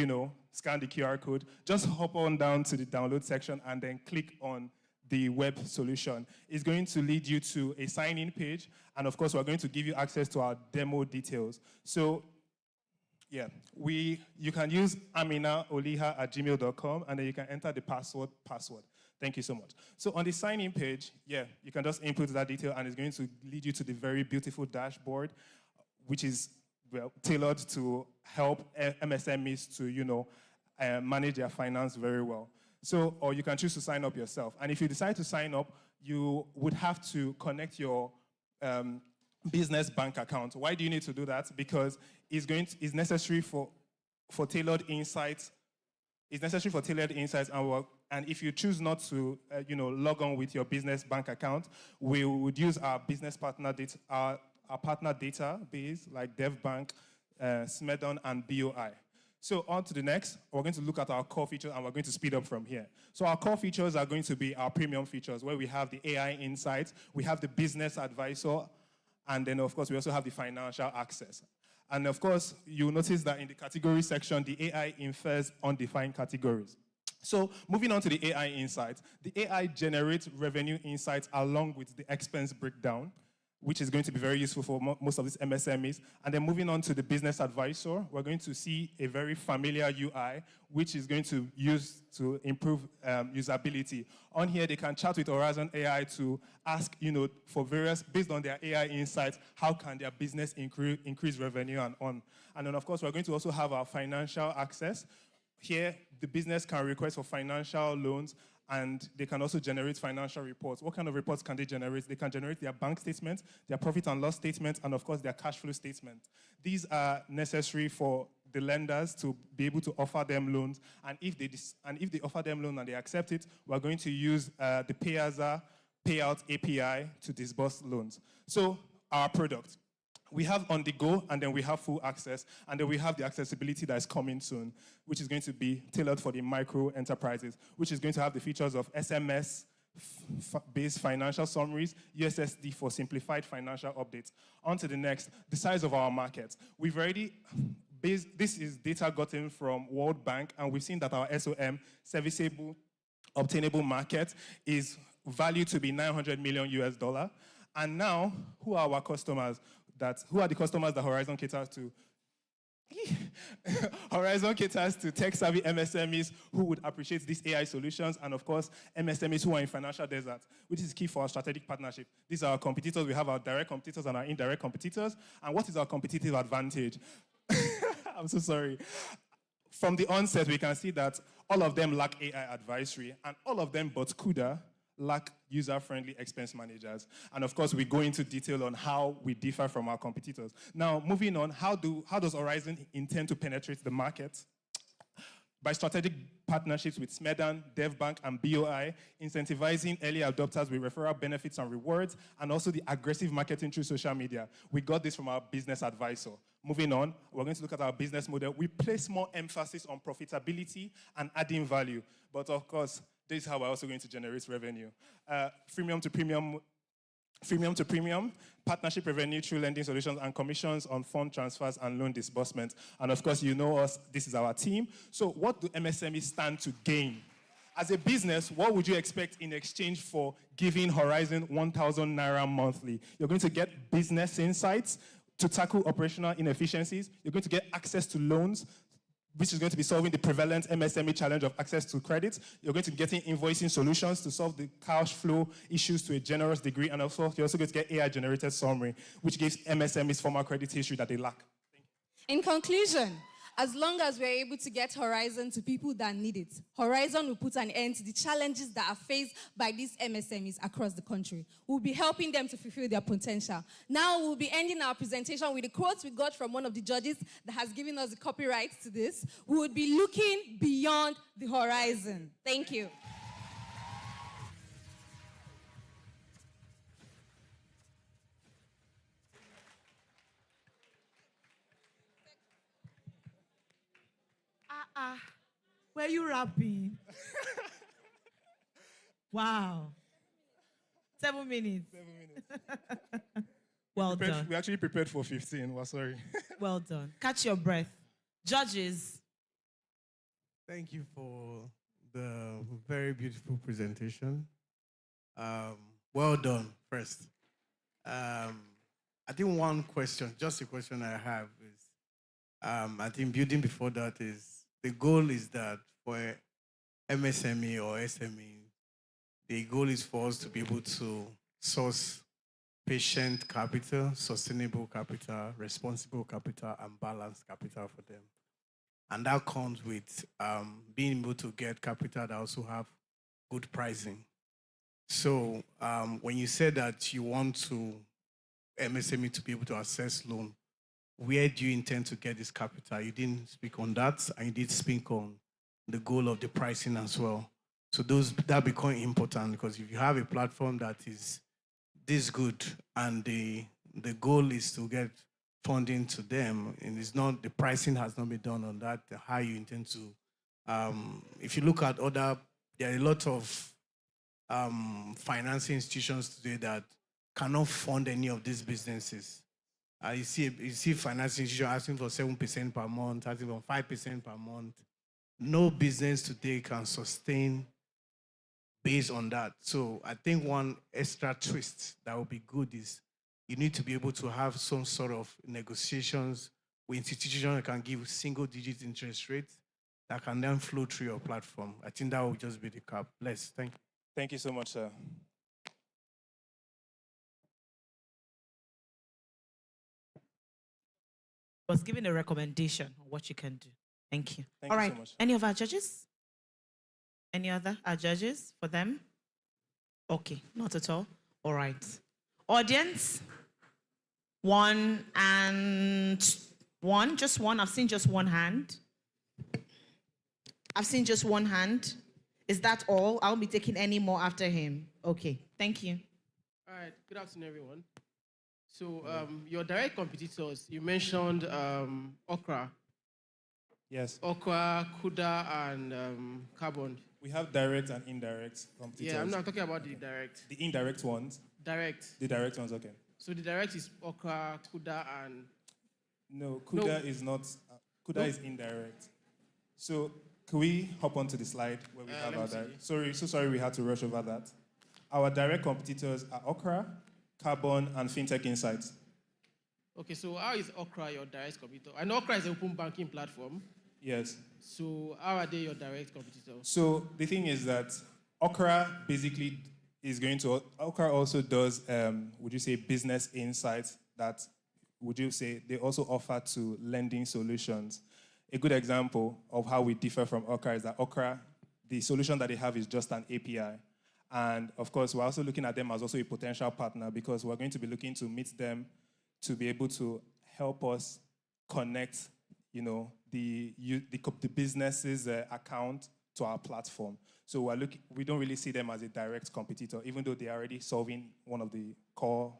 Speaker 9: scan the QR code, just hop on down to the download section and then click on the web solution. It's going to lead you to a sign-in page, and of course, we're going to give you access to our demo details. So yeah, you can use aminaoliha@gmail.com, and then you can enter the password. Thank you so much. So on the sign-in page, you can just input that detail, and it's going to lead you to the very beautiful dashboard, which is tailored to help MSMEs to, manage their finance very well. So, or you can choose to sign up yourself. And if you decide to sign up, you would have to connect your business bank account. Why do you need to do that? Because it's necessary for tailored insights. It's necessary for tailored insights and work. And if you choose not to, log on with your business bank account, we would use our business partner data, our partner database like DevBank, Smedon, and BOI. So on to the next, we're going to look at our core features, and we're going to speed up from here. So our core features are going to be our premium features, where we have the AI insights, we have the business advisor, and then, of course, we also have the financial access. And, of course, you'll notice that in the category section, the AI infers undefined categories. So moving on to the AI insights, the AI generates revenue insights along with the expense breakdown, which is going to be very useful for most of these MSMEs. And then moving on to the business advisor, we're going to see a very familiar UI, which is going to use to improve usability. On here, they can chat with Horizon AI to ask, for various, based on their AI insights, how can their business increase revenue and on. And then, of course, we're going to also have our financial access. Here, the business can request for financial loans, and they can also generate financial reports. What kind of reports can they generate? They can generate their bank statements, their profit and loss statements, and of course, their cash flow statement. These are necessary for the lenders to be able to offer them loans. And if they offer them loan and they accept it, we're going to use the Payasa Payout API to disburse loans. So our product. We have on the go, and then we have full access, and then we have the accessibility that is coming soon, which is going to be tailored for the micro enterprises, which is going to have the features of SMS-based financial summaries, USSD for simplified financial updates. On to the next, the size of our market. We've already This is data gotten from World Bank, and we've seen that our SOM, serviceable, obtainable market, is valued to be $900 million US. And now, who are our customers? Who are the customers that Horizon caters to? Horizon caters to tech-savvy MSMEs who would appreciate these AI solutions, and of course, MSMEs who are in financial desert, which is key for our strategic partnership. These are our competitors. We have our direct competitors and our indirect competitors. And what is our competitive advantage? I'm so sorry. From the onset, we can see that all of them lack AI advisory, and all of them but CUDA lack user-friendly expense managers. And of course, we go into detail on how we differ from our competitors. Now, moving on, how does Horizon intend to penetrate the market? By strategic partnerships with Smedan, DevBank, and BOI, incentivizing early adopters with referral benefits and rewards, and also the aggressive marketing through social media. We got this from our business advisor. Moving on, we're going to look at our business model. We place more emphasis on profitability and adding value. But of course, this is how we're also going to generate revenue. Freemium to premium, partnership revenue through lending solutions, and commissions on fund transfers and loan disbursements. And of course, you know us, this is our team. So what do MSMEs stand to gain? As a business, what would you expect in exchange for giving Horizon 1,000 Naira monthly? You're going to get business insights to tackle operational inefficiencies. You're going to get access to loans, which is going to be solving the prevalent MSME challenge of access to credit. You're going to be getting invoicing solutions to solve the cash flow issues to a generous degree. And also, you're also going to get AI-generated summary, which gives MSMEs formal credit history that they lack.
Speaker 8: In conclusion, as long as we're able to get Horizon to people that need it, Horizon will put an end to the challenges that are faced by these MSMEs across the country. We'll be helping them to fulfill their potential. Now we'll be ending our presentation with the quotes we got from one of the judges that has given us the copyright to this. We would be looking beyond the horizon. Thank you.
Speaker 2: Were you rapping? Wow. 7 minutes.
Speaker 9: 7 minutes.
Speaker 2: Well done.
Speaker 9: We actually prepared for 15. We're sorry.
Speaker 2: Well done. Catch your breath. Judges.
Speaker 4: Thank you for the very beautiful presentation. Well done, first. I think one question, just a question I have is, I think building before that is, the goal is that for MSME or SME, the goal is for us to be able to source patient capital, sustainable capital, responsible capital, and balanced capital for them. And that comes with being able to get capital that also have good pricing. So when you said that you want to MSME to be able to access loan, where do you intend to get this capital? You didn't speak on that, and you did speak on the goal of the pricing as well. So that become important, because if you have a platform that is this good and the goal is to get funding to them, and it's not, the pricing has not been done on that, how you intend to, if you look at there are a lot of financing institutions today that cannot fund any of these businesses. You see financing institutions asking for 7% per month, asking for 5% per month. No business today can sustain based on that. So I think one extra twist that would be good is you need to be able to have some sort of negotiations with institutions that can give single-digit interest rates that can then flow through your platform. I think that will just be the cap. Bless. Thank you.
Speaker 9: Thank you so much, sir.
Speaker 2: Was given a recommendation on what you can do. Thank you.
Speaker 9: Thank
Speaker 2: All
Speaker 9: you
Speaker 2: right.
Speaker 9: so much.
Speaker 2: Any of our judges? Any other our judges for them? Okay, not at all. All right. Audience? One and one, just one. I've seen just one hand. I've seen just one hand. Is that all? I'll be taking any more after him. Okay, thank you.
Speaker 10: All right, good afternoon, everyone. So your direct competitors, you mentioned Okra.
Speaker 9: Yes.
Speaker 10: Okra, Kuda, and Carbon.
Speaker 9: We have direct and indirect competitors.
Speaker 10: Yeah, I'm not talking about the direct.
Speaker 9: The indirect ones?
Speaker 10: Direct.
Speaker 9: The direct ones, okay.
Speaker 10: So the direct is Okra, Kuda, and...
Speaker 9: No, Kuda is not... CUDA is indirect. So can we hop onto the slide where we have
Speaker 10: let
Speaker 9: our
Speaker 10: me see.
Speaker 9: direct? Sorry we had to rush over that. Our direct competitors are Okra, Carbon, and FinTech Insights.
Speaker 10: Okay, so how is Okra your direct competitor? I know Okra is an open banking platform.
Speaker 9: Yes.
Speaker 10: So how are they your direct competitors?
Speaker 9: So the thing is that Okra basically is going to, Okra also does, would you say, business insights that, would you say, they also offer to lending solutions. A good example of how we differ from Okra is that Okra, the solution that they have is just an API. And of course, we're also looking at them as also a potential partner because we're going to be looking to meet them to be able to help us connect, the business's account to our platform. So we don't really see them as a direct competitor, even though they're already solving one of the core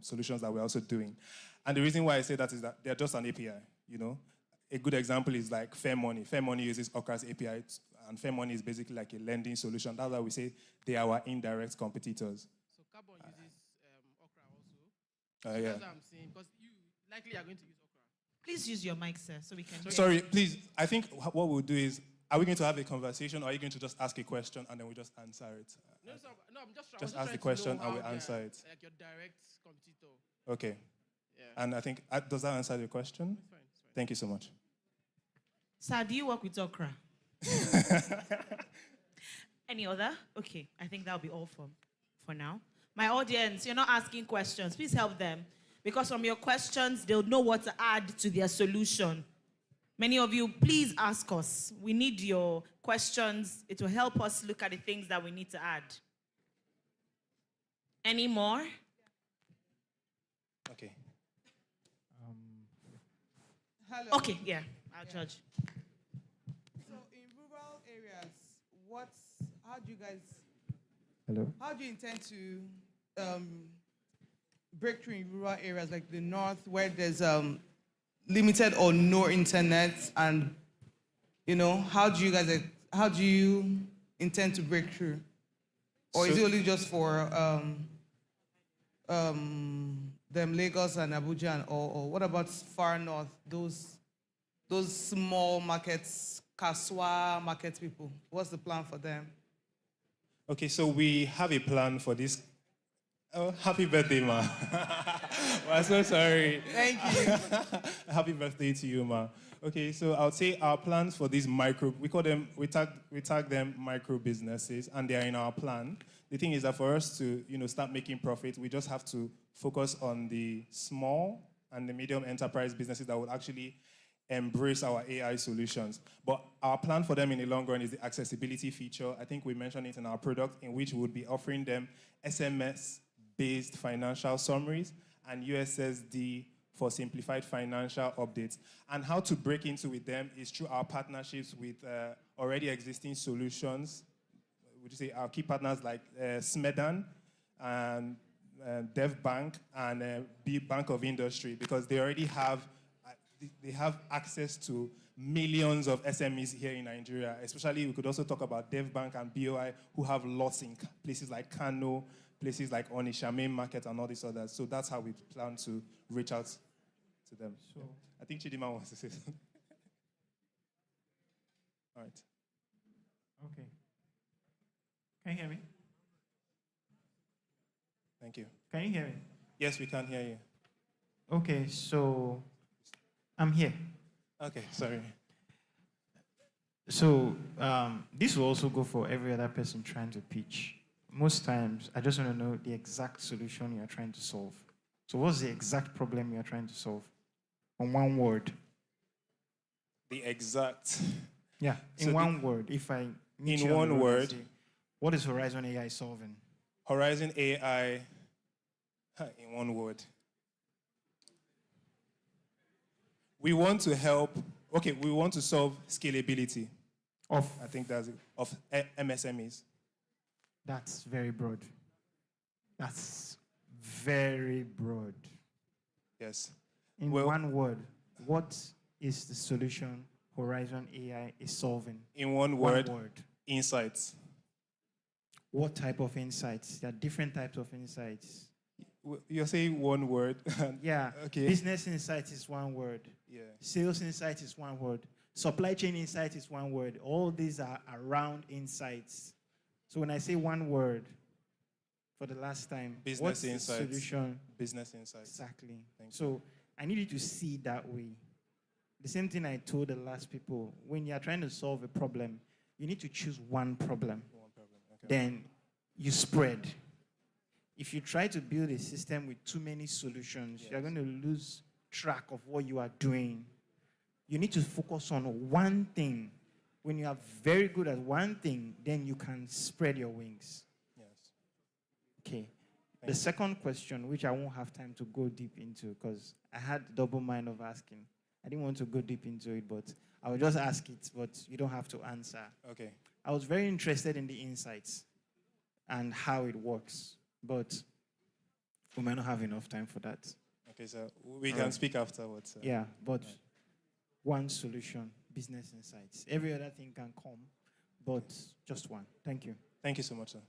Speaker 9: solutions that we're also doing. And the reason why I say that is that they're just an API, A good example is like Fair Money. Fair Money uses Okra's API, and Fair Money is basically like a lending solution. That's why we say they are our indirect competitors.
Speaker 10: So Carbon uses Okra also.
Speaker 9: Yeah.
Speaker 10: That's what I'm saying, because you likely are going to use Okra.
Speaker 2: Please use your mic, sir, so we can hear.
Speaker 9: Sorry, please. I think what we'll do is, are we going to have a conversation, or are you going to just ask a question and then we just answer it?
Speaker 10: No, I'm just trying.
Speaker 9: Just
Speaker 10: I'm
Speaker 9: ask the
Speaker 10: trying to
Speaker 9: question
Speaker 10: know
Speaker 9: and we
Speaker 10: how
Speaker 9: answer
Speaker 10: they're,
Speaker 9: it.
Speaker 10: Like your direct competitor.
Speaker 9: Okay.
Speaker 10: Yeah.
Speaker 9: And I think, does that answer your question?
Speaker 10: It's fine.
Speaker 9: Thank you so much.
Speaker 2: Sir, do you work with Okra? Any other? Okay, I think that'll be all for now. My audience, you're not asking questions. Please help them. Because from your questions, they'll know what to add to their solution. Many of you, please ask us. We need your questions. It will help us look at the things that we need to add. Any more?
Speaker 9: Okay.
Speaker 7: Hello.
Speaker 2: Okay, yeah, I'll judge.
Speaker 7: So in rural areas, how do you guys,
Speaker 11: Hello.
Speaker 7: how do you intend to break through in rural areas like the north where there's limited or no internet, and how do you intend to break through? Or is it only just for them Lagos and Abuja, and or what about far north, those small markets, Kaswa market people? What's the plan for them?
Speaker 9: Okay, so we have a plan for this. Oh, happy birthday, ma. I'm so sorry.
Speaker 7: Thank you.
Speaker 9: Happy birthday to you, ma. Okay, so I would say our plans for these we tag them micro businesses, and they are in our plan. The thing is that for us to, start making profit, we just have to focus on the small and the medium enterprise businesses that will actually embrace our AI solutions. But our plan for them in the long run is the accessibility feature. I think we mentioned it in our product, in which we would be offering them SMS-based financial summaries and USSD for simplified financial updates. And how to break into with them is through our partnerships with already existing solutions. Would you say our key partners like Smedan and DevBank and Bank of Industry, because they already have access to millions of SMEs here in Nigeria. Especially, we could also talk about DevBank and BOI, who have lots in places like Kano, places like Onisha, Main Market, and all these others. So that's how we plan to reach out to them. So I think Chidima wants to say something. All right.
Speaker 11: Okay. Can you hear me?
Speaker 9: Thank you.
Speaker 11: Can you hear me?
Speaker 9: Yes, we can hear you.
Speaker 11: Okay, so I'm here.
Speaker 9: Okay, sorry.
Speaker 11: So this will also go for every other person trying to pitch. Most times, I just want to know the exact solution you're trying to solve. So what's the exact problem you're trying to solve? On one word.
Speaker 9: The exact.
Speaker 11: Yeah, in one word. If I meet
Speaker 9: in
Speaker 11: you on the
Speaker 9: one
Speaker 11: road and
Speaker 9: word.
Speaker 11: say, what is Horizon AI solving?
Speaker 9: Horizon AI, in one word. We want to help, we want to solve scalability. I think that's it, of MSMEs.
Speaker 11: That's very broad. That's very broad.
Speaker 9: Yes.
Speaker 11: In one word, what is the solution Horizon AI is solving?
Speaker 9: In one word, insights.
Speaker 11: What type of insights? There are different types of insights.
Speaker 9: You're saying one word.
Speaker 11: Yeah.
Speaker 9: Okay.
Speaker 11: Business insight is one word.
Speaker 9: Yeah.
Speaker 11: Sales insight is one word. Supply chain insight is one word. All these are around insights. So when I say one word for the last time,
Speaker 9: Business
Speaker 11: what's the
Speaker 9: insights.
Speaker 11: solution?
Speaker 9: Business insights.
Speaker 11: Exactly.
Speaker 9: Thank you.
Speaker 11: So I need you to see it that way. The same thing I told the last people. When you are trying to solve a problem, you need to choose one problem.
Speaker 9: One problem. Okay.
Speaker 11: Then you spread. If you try to build a system with too many solutions, you're going to lose track of what you are doing. You need to focus on one thing. When you are very good at one thing, then you can spread your wings.
Speaker 9: Yes.
Speaker 11: Okay. The second question, which I won't have time to go deep into because I had double mind of asking. I didn't want to go deep into it, but I will just ask it, but you don't have to answer.
Speaker 9: Okay.
Speaker 11: I was very interested in the insights and how it works, but we might not have enough time for that.
Speaker 9: Okay, so we can speak afterwards.
Speaker 11: Yeah, but one solution, business insights. Every other thing can come, but just one. Thank you.
Speaker 9: Thank you so much, sir.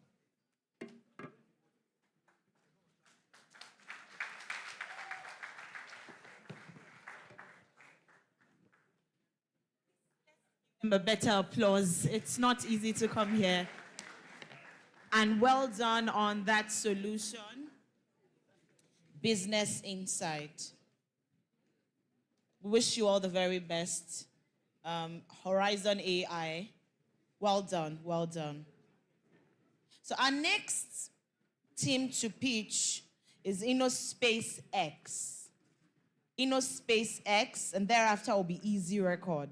Speaker 2: A better applause. It's not easy to come here. And well done on that solution. Business insight. We wish you all the very best. Horizon AI. Well done, well done. So our next team to pitch is InnoSpace X. InnoSpace X, and thereafter will be Easy Record.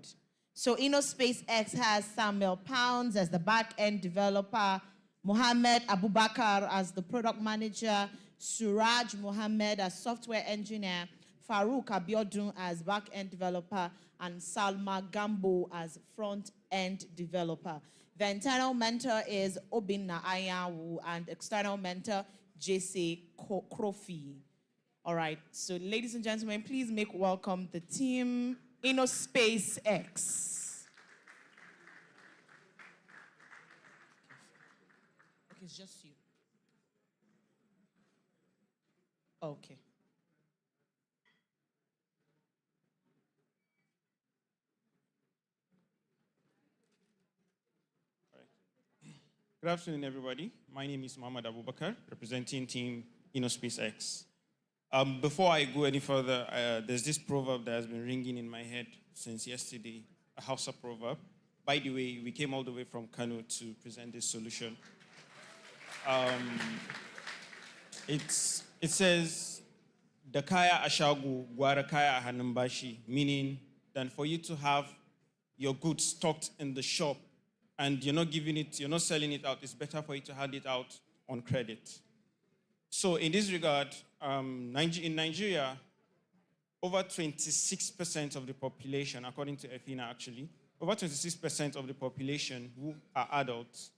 Speaker 2: So InnoSpace X has Samuel Pounds as the back-end developer, Mohammed Abubakar as the product manager, Suraj Mohammed as software engineer, Farouk Abiodun as back-end developer, and Salma Gambo as front-end developer. The internal mentor is Obinna Ayawu and external mentor, JC Krofi. All right, so ladies and gentlemen, please make welcome the team InnoSpace X. Okay, it's just you. Okay.
Speaker 5: Good afternoon, everybody. My name is Mohammed Abubakar, representing team InnoSpace X. Before I go any further, there's this proverb that has been ringing in my head since yesterday, a Hausa proverb. By the way, we came all the way from Kano to present this solution. It says, "Da kaya a shago, gwara kaya a hannun bashi," meaning that for you to have your goods stocked in the shop and you're not selling it out, it's better for you to hand it out on credit. So in this regard, in Nigeria, over 26% of the population, according to EFINA actually, over 26% of the population who are adults.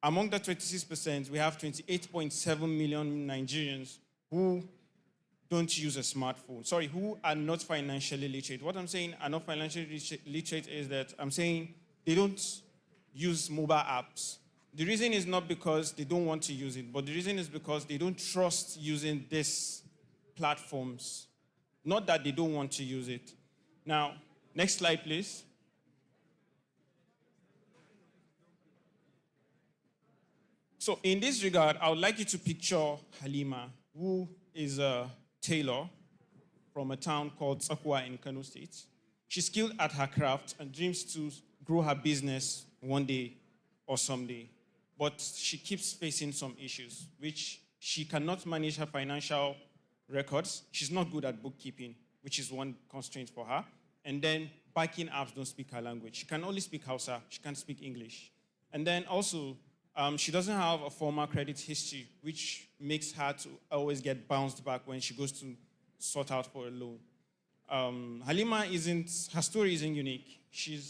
Speaker 5: Among the 26%, we have 28.7 million Nigerians who don't use a smartphone. Sorry, who are not financially literate. What I'm saying are not financially literate is that I'm saying they don't use mobile apps. The reason is not because they don't want to use it, but the reason is because they don't trust using these platforms. Not that they don't want to use it. Now, next slide, please. So in this regard, I would like you to picture Halima, who is a tailor from a town called Sakwa in Kano State. She's skilled at her craft and dreams to grow her business one day or someday. But she keeps facing some issues, which she cannot manage her financial records. She's not good at bookkeeping, which is one constraint for her. And then banking apps don't speak her language. She can only speak Hausa. She can't speak English. And then also, she doesn't have a formal credit history, which makes her to always get bounced back when she goes to sort out for a loan. Halima her story isn't unique. She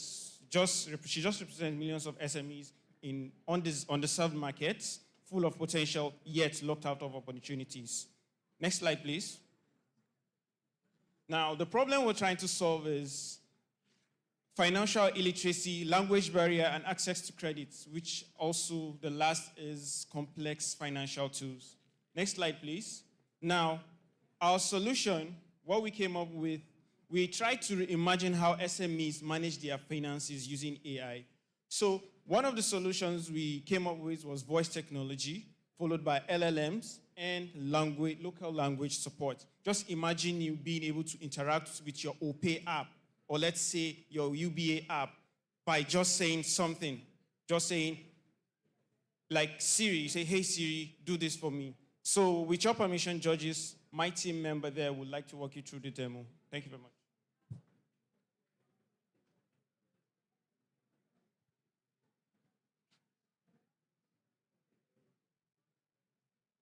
Speaker 5: just represents millions of SMEs in underserved markets, full of potential, yet locked out of opportunities. Next slide, please. Now, the problem we're trying to solve is financial illiteracy, language barrier, and access to credit, which also the last is complex financial tools. Next slide, please. Now, our solution, what we came up with, we tried to imagine how SMEs manage their finances using AI. So one of the solutions we came up with was voice technology, followed by LLMs and local language support. Just imagine you being able to interact with your OPay app, or let's say your UBA app, by just saying something. Just saying, like Siri, you say, hey Siri, do this for me. So with your permission, judges, my team member there would like to walk you through the demo. Thank you very much.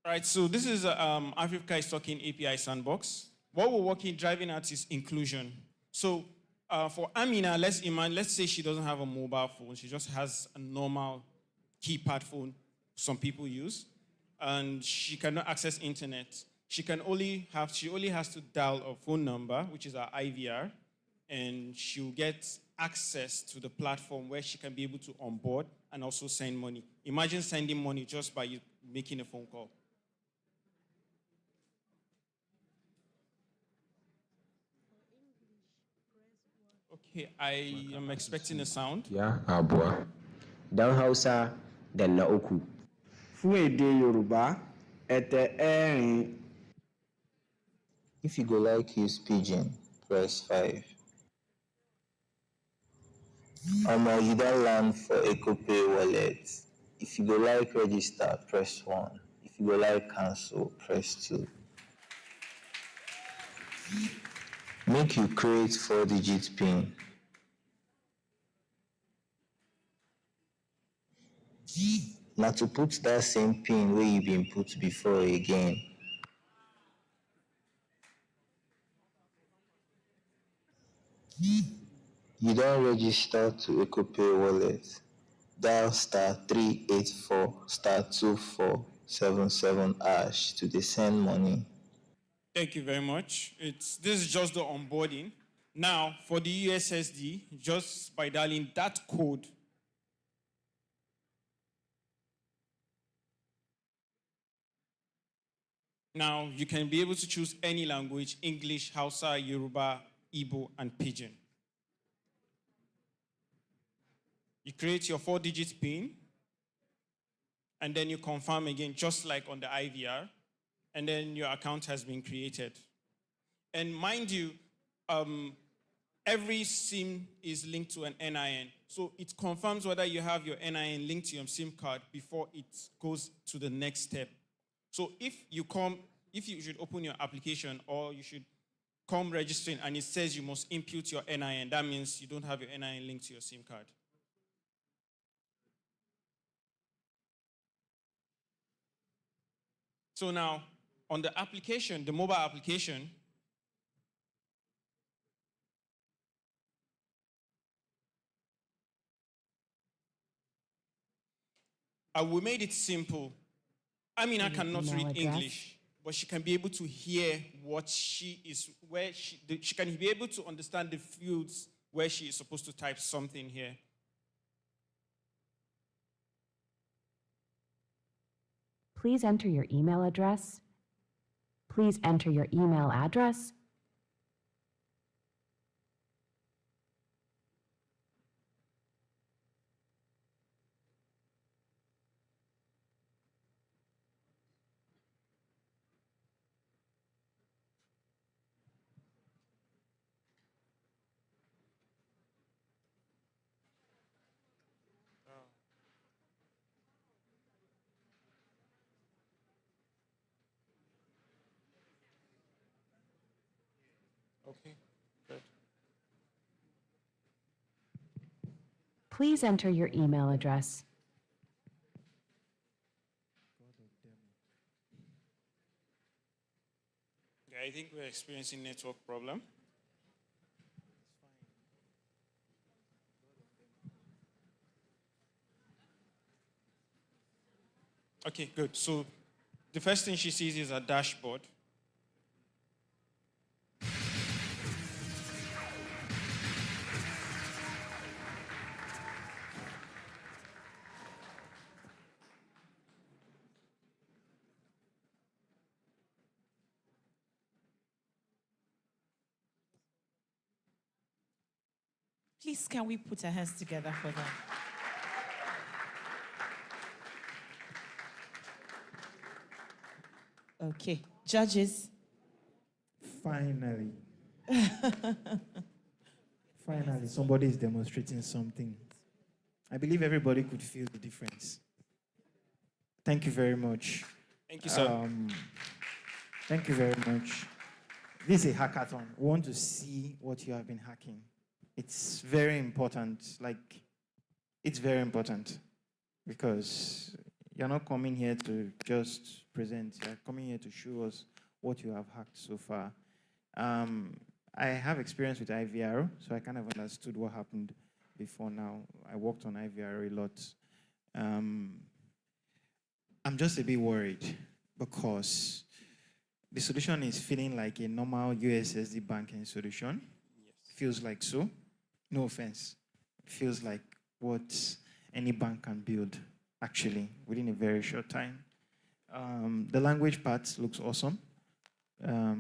Speaker 5: All right, so this is Africa is Talking API Sandbox. What we're driving at is inclusion. So for Amina, let's say she doesn't have a mobile phone. She just has a normal keypad phone some people use, and she cannot access internet. She only has to dial a phone number, which is our IVR, and she'll get access to the platform where she can be able to onboard and also send money. Imagine sending money just by you making a phone call. Okay, I am expecting a sound.
Speaker 12: Yeah, Abua. Dan Hausa, dan na uku.
Speaker 13: Fún èdè Yorùbá, ẹ̀tẹ̀ ẹ̀rin.
Speaker 12: If you go like use Pidgin, press 5. You don't land for EcoPay wallet. If you go like register, press 1. If you go like cancel, press 2. Make you create 4-digit PIN. Now to put that same PIN where you've been put before again. You don't register to EcoPay wallet. Dial *384 *2477 hash to send money.
Speaker 5: Thank you very much. This is just the onboarding. Now, for the USSD, just by dialing that code, now you can be able to choose any language: English, Hausa, Yoruba, Igbo, and Pidgin. You create your 4-digit PIN, and then you confirm again, just like on the IVR, and then your account has been created. And mind you, every SIM is linked to an NIN. So it confirms whether you have your NIN linked to your SIM card before it goes to the next step. So if you should open your application, or you should come registering and it says you must input your NIN, that means you don't have your NIN linked to your SIM card. So now, on the application, the mobile application, we made it simple. Amina cannot read English, but she can be able to hear what she can be able to understand the fields where she is supposed to type something here.
Speaker 14: Please enter your email address. Please enter your email address.
Speaker 5: Okay, good.
Speaker 14: Please enter your email address.
Speaker 5: Yeah, I think we're experiencing network problem. Okay, good. So the first thing she sees is a dashboard.
Speaker 2: Please, can we put our hands together for them? Okay, judges.
Speaker 11: Finally. Finally, somebody is demonstrating something. I believe everybody could feel the difference. Thank you very much.
Speaker 5: Thank you, sir.
Speaker 11: Thank you very much. This is a hackathon. We want to see what you have been hacking. It's very important. Like, it's very important because you're not coming here to just present. You're coming here to show us what you have hacked so far. I have experience with IVR, so I kind of understood what happened before now. I worked on IVR a lot. I'm just a bit worried because the solution is feeling like a normal USSD banking solution. Yes. Feels like so. No offense. It feels like what any bank can build, actually, within a very short time. The language part looks awesome. I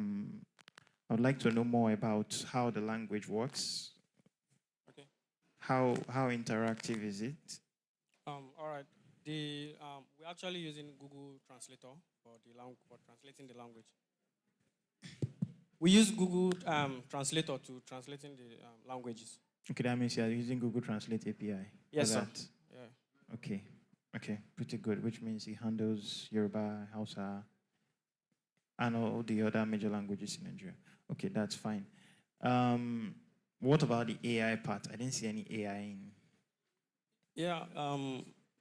Speaker 11: would like to know more about how the language works.
Speaker 15: Okay.
Speaker 11: How interactive is it?
Speaker 15: All right. We're actually using Google Translator for translating the language. We use Google Translator to translating the languages.
Speaker 11: Okay, that means you're using Google Translate API.
Speaker 15: Yes,
Speaker 11: for
Speaker 15: sir.
Speaker 11: that.
Speaker 15: Yeah.
Speaker 11: Okay, pretty good, which means it handles Yoruba, Hausa, and all the other major languages in Nigeria. Okay, that's fine. What about the AI part? I didn't see any AI in.
Speaker 15: Yeah,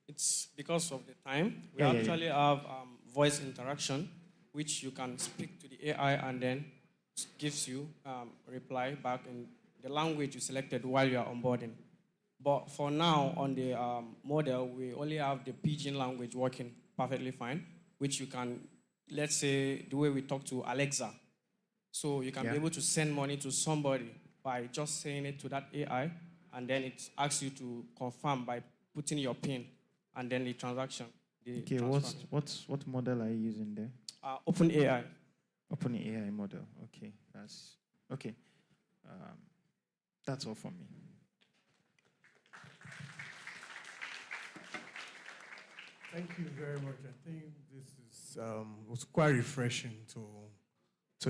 Speaker 15: it's because of the time. We
Speaker 11: Yeah,
Speaker 15: actually have voice interaction, which you can speak to the AI and then gives you reply back in the language you selected while you are onboarding. But for now, on the model, we only have the Pidgin language working perfectly fine, which you can, let's say, the way we talk to Alexa. So you can be able to send money to somebody by just saying it to that AI, and then it asks you to confirm by putting your PIN, and then the transaction.
Speaker 11: Okay, what model are you using there?
Speaker 15: OpenAI.
Speaker 11: OpenAI model. Okay, that's okay. That's all from me.
Speaker 4: Thank you very much. I think this is was quite refreshing to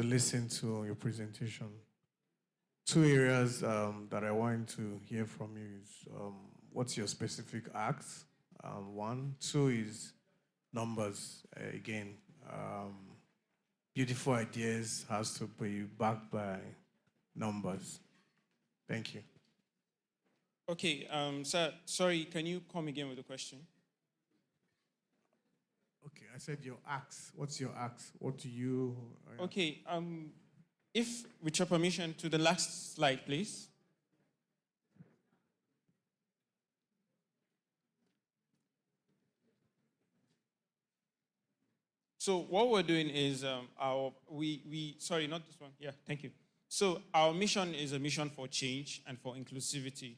Speaker 4: listen to your presentation. Two areas that I want to hear from you is what's your specific acts? One. Two is numbers. Again, beautiful ideas has to be backed by numbers. Thank you.
Speaker 16: Okay, sir, sorry, can you come again with the question?
Speaker 4: Okay, I said your acts. What's your acts? What do you...
Speaker 16: Okay, if, with your permission, to the last slide, please. So what we're doing is sorry, not this one. Yeah, thank you. So our mission is a mission for change and for inclusivity.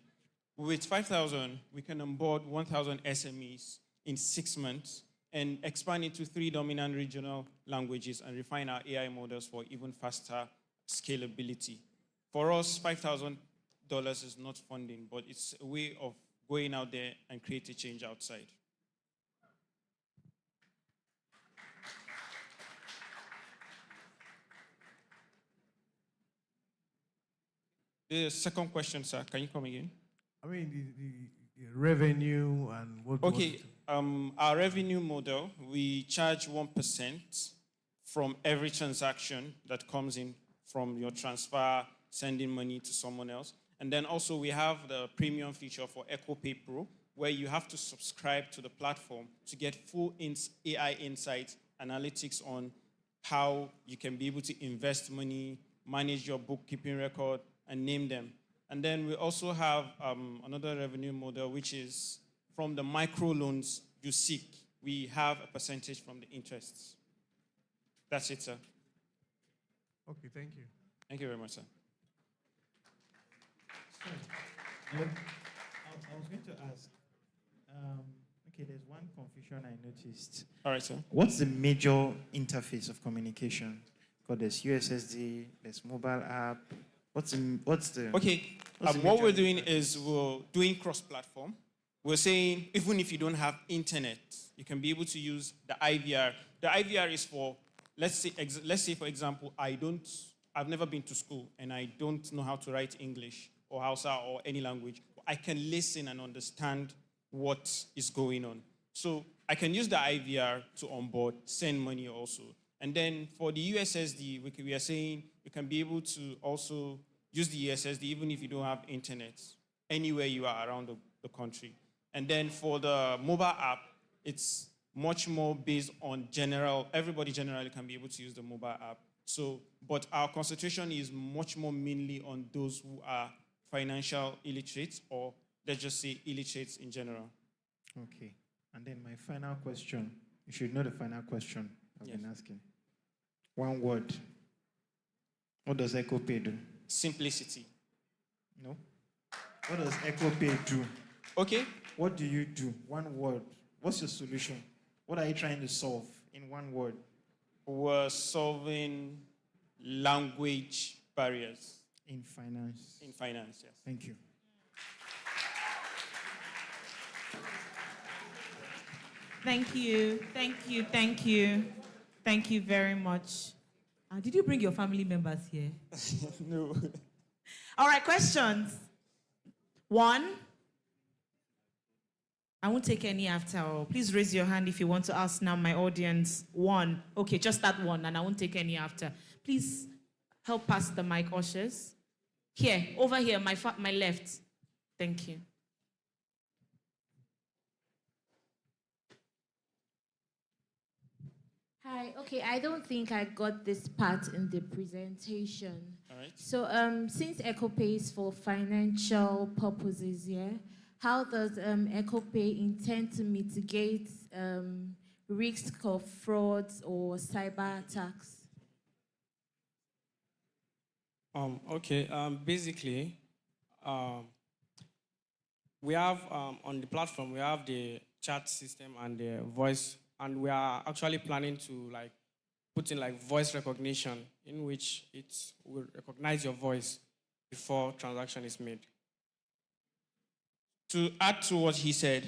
Speaker 16: With 5,000, we can onboard 1,000 SMEs in 6 months and expand into 3 dominant regional languages and refine our AI models for even faster scalability. For us, $5,000 is not funding, but it's a way of going out there and create a change outside. The second question, sir, can you come again?
Speaker 4: I mean, the revenue and what...
Speaker 16: Okay, our revenue model, we charge 1% from every transaction that comes in from your transfer, sending money to someone else. And then also we have the premium feature for EcoPay Pro, where you have to subscribe to the platform to get full AI insights, analytics on how you can be able to invest money, manage your bookkeeping record, and name them. And then we also have another revenue model, which is from the microloans you seek. We have a percentage from the interests. That's it, sir.
Speaker 4: Okay, thank you.
Speaker 16: Thank you very much, sir.
Speaker 11: I was going to ask, okay, there's one confusion I noticed.
Speaker 16: All right, sir.
Speaker 11: What's the major interface of communication? Because there's USSD, there's mobile app, What's the
Speaker 16: Okay,
Speaker 11: what's the
Speaker 16: what
Speaker 11: major
Speaker 16: we're doing
Speaker 11: difference?
Speaker 16: is we're doing cross-platform. We're saying even if you don't have internet, you can be able to use the IVR. The IVR is for, let's say for example, I've never been to school and I don't know how to write English or Hausa or any language. I can listen and understand what is going on. So I can use the IVR to onboard, send money also. And then for the USSD, we are saying you can be able to also use the USSD even if you don't have internet, anywhere you are around the country. And then for the mobile app, it's much more based on everybody generally can be able to use the mobile app. So, but our concentration is much more mainly on those who are financial illiterates, or let's just say illiterates in general.
Speaker 11: Okay. And then my final question. You should know the final question I've been asking. One word. What does EcoPay do?
Speaker 16: Simplicity.
Speaker 11: No. What does EcoPay do?
Speaker 16: Okay.
Speaker 11: What do you do? One word. What's your solution? What are you trying to solve in one word?
Speaker 16: We're solving language barriers.
Speaker 11: In finance?
Speaker 16: In finance, yes.
Speaker 11: Thank you.
Speaker 2: Thank you. Thank you. Thank you. Thank you very much. Did you bring your family members here?
Speaker 16: No.
Speaker 2: All right, questions. One. I won't take any after all. Please raise your hand if you want to ask now, my audience. One. Okay, just that one, and I won't take any after. Please help pass the mic, ushers. Here, over here, my left. Thank you.
Speaker 17: Hi, okay, I don't think I got this part in the presentation.
Speaker 16: All right.
Speaker 17: So since EcoPay is for financial purposes, yeah, how does EcoPay intend to mitigate risk of frauds or cyber attacks?
Speaker 15: Okay, basically, we have on the platform, we have the chat system and the voice, and we are actually planning to put in voice recognition, in which it will recognize your voice before transaction is made.
Speaker 16: To add to what he said,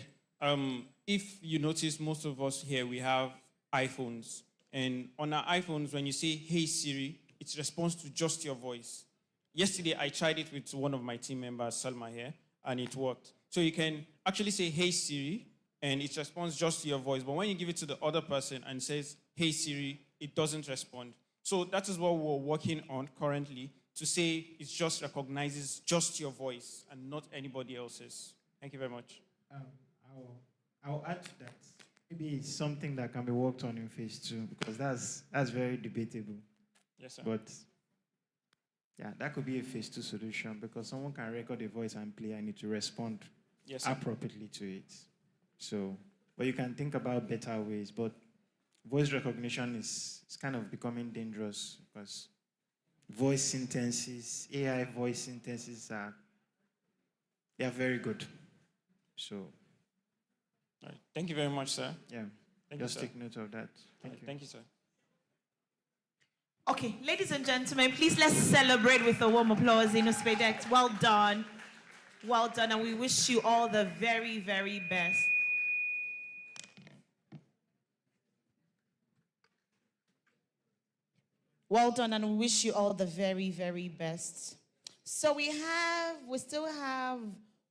Speaker 16: if you notice, most of us here, we have iPhones. And on our iPhones, when you say, "Hey Siri," it responds to just your voice. Yesterday, I tried it with one of my team members, Salma here, and it worked. So you can actually say, "Hey Siri," and it responds just to your voice. But when you give it to the other person and says, "Hey Siri," it doesn't respond. So that is what we're working on currently, to say it just recognizes just your voice and not anybody else's. Thank you very much.
Speaker 11: I'll add to that. Maybe it's something that can be worked on in phase 2, because that's very debatable.
Speaker 16: Yes, sir.
Speaker 11: But yeah, that could be a phase 2 solution, because someone can record a voice and play and need to respond
Speaker 16: Yes, sir.
Speaker 11: appropriately to it. So, but you can think about better ways. But voice recognition is kind of becoming dangerous, because voice synthesis, AI voice synthesis they are very good. So,
Speaker 16: All right. Thank you very much, sir.
Speaker 11: yeah,
Speaker 16: Thank
Speaker 11: just
Speaker 16: you, sir.
Speaker 11: take note of that. Thank you.
Speaker 16: Thank you, sir.
Speaker 2: Okay, ladies and gentlemen, please let's celebrate with a warm applause. Innospedex, well done. Well done, and we wish you all the very, very best. Well done, and we wish you all the very, very best. So we still have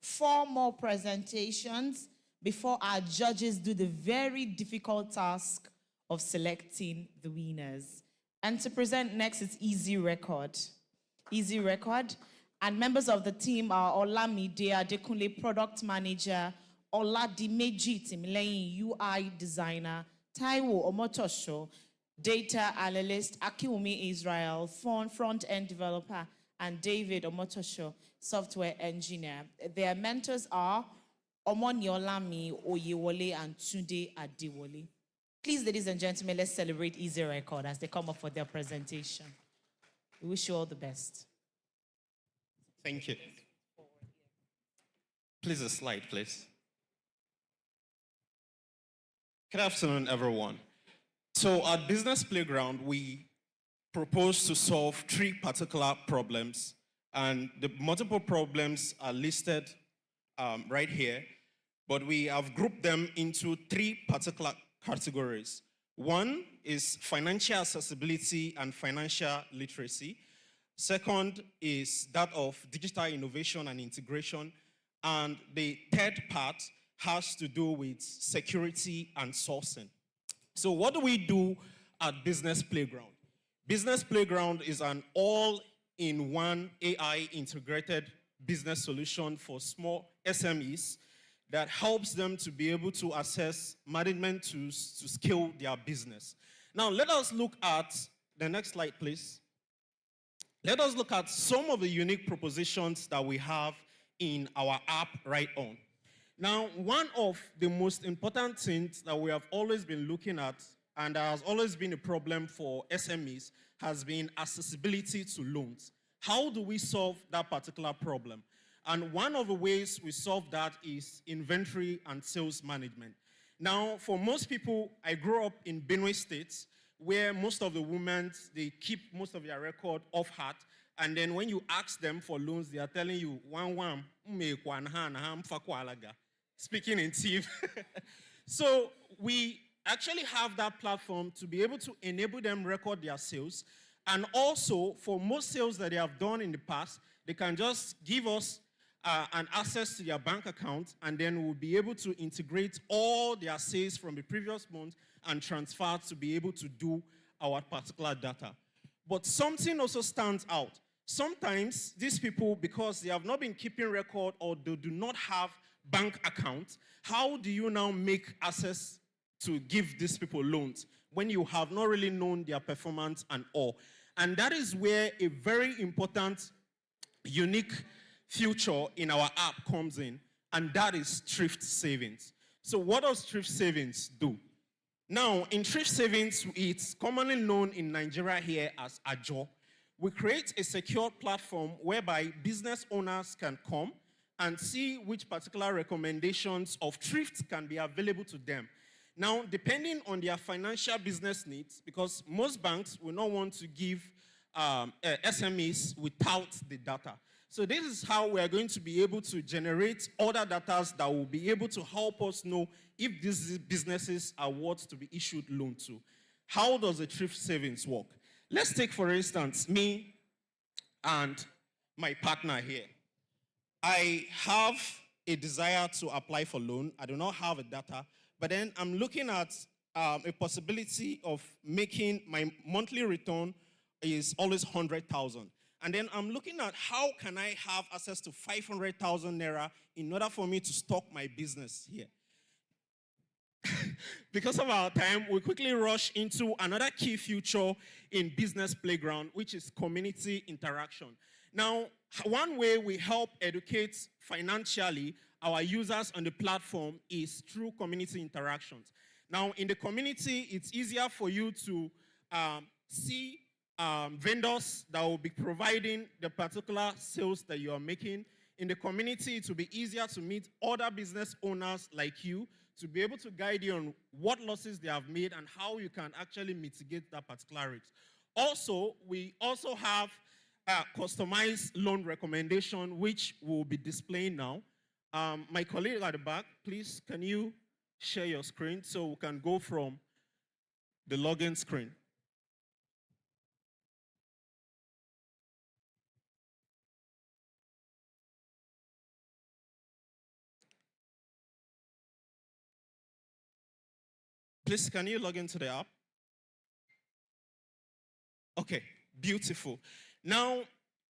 Speaker 2: 4 more presentations before our judges do the very difficult task of selecting the winners. And to present next is Easy Record. Easy Record. And members of the team are Olamide Adekunle, Product Manager, Oladimeji Timileyin, UI Designer, Taiwo Omotosho, Data Analyst, Akiwumi Israel, Front-End Developer, and David Omotosho, Software Engineer. Their mentors are Omoniolami Oyewole and Tunde Adewole. Please, ladies and gentlemen, let's celebrate Easy Record as they come up for their presentation. We wish you all the best.
Speaker 18: Thank you. Please, a slide, please. Good afternoon, everyone. So at Business Playground, we propose to solve 3 particular problems And the multiple problems are listed right here, but we have grouped them into 3 particular categories. One is financial accessibility and financial literacy. Second is that of digital innovation and integration. And the third part has to do with security and sourcing. So what do we do at Business Playground? Business Playground is an all-in-one AI integrated business solution for small SMEs that helps them to be able to access management tools to scale their business. Now, let us look at the next slide, please. Let us look at some of the unique propositions that we have in our app right on. Now, one of the most important things that we have always been looking at, and that has always been a problem for SMEs, has been accessibility to loans. How do we solve that particular problem? And one of the ways we solve that is inventory and sales management. Now, for most people, I grew up in Benue State, where most of the women, they keep most of their record off heart. And then when you ask them for loans, they are telling you, speaking in Tiv. So we actually have that platform to be able to enable them record their sales. And also, for most sales that they have done in the past, they can just give us an access to their bank account, and then we'll be able to integrate all their sales from the previous month and transfer to be able to do our particular data. But something also stands out. Sometimes these people, because they have not been keeping record or they do not have bank accounts, how do you now make access to give these people loans when you have not really known their performance and all? And that is where a very important, unique feature in our app comes in, and that is thrift savings. So what does thrift savings do? Now, in thrift savings, it's commonly known in Nigeria here as Ajo. We create a secure platform whereby business owners can come and see which particular recommendations of thrift can be available to them. Now, depending on their financial business needs, because most banks will not want to give SMEs without the data. So this is how we are going to be able to generate other data that will be able to help us know if these businesses are worth to be issued loan to. How does the thrift savings work? Let's take, for instance, me and my partner here. I have a desire to apply for loan. I do not have a data, but then I'm looking at a possibility of making my monthly return is always 100,000. And then I'm looking at how can I have access to 500,000 naira in order for me to stock my business here. Because of our time, we quickly rush into another key feature in Business Playground, which is community interaction. Now, one way we help educate financially our users on the platform is through community interactions. Now, in the community, it's easier for you to see vendors that will be providing the particular sales that you are making. In the community, it will be easier to meet other business owners like you to be able to guide you on what losses they have made and how you can actually mitigate that particular risk. Also, we also have a customized loan recommendation, which we'll be displaying now. My colleague at the back, please, can you share your screen so we can go from the login screen? Please, can you log into the app? Okay, beautiful. Now,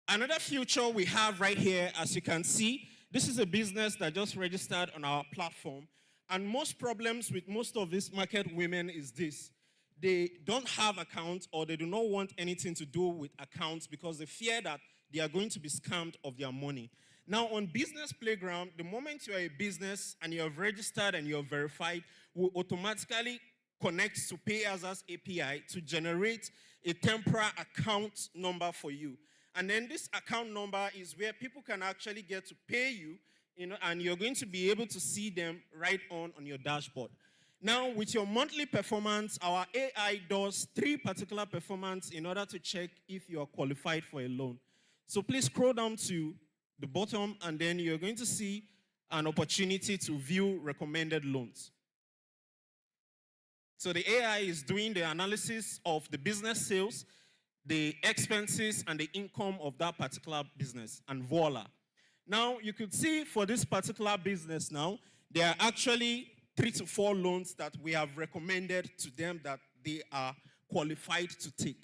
Speaker 18: another feature we have right here, as you can see, this is a business that just registered on our platform. And most problems with most of these market women is this. They don't have accounts or they do not want anything to do with accounts because they fear that they are going to be scammed of their money. Now, on Business Playground, the moment you are a business and you have registered and you are verified, will automatically connect to PayAsas API to generate a temporary account number for you. And then this account number is where people can actually get to pay you, and you're going to be able to see them right on your dashboard. Now, with your monthly performance, our AI does 3 particular performance in order to check if you are qualified for a loan. So please scroll down to the bottom, and then you're going to see an opportunity to view recommended loans. So the AI is doing the analysis of the business sales, the expenses, and the income of that particular business, and voila. Now, you could see for this particular business now, there are actually 3 to 4 loans that we have recommended to them that they are qualified to take.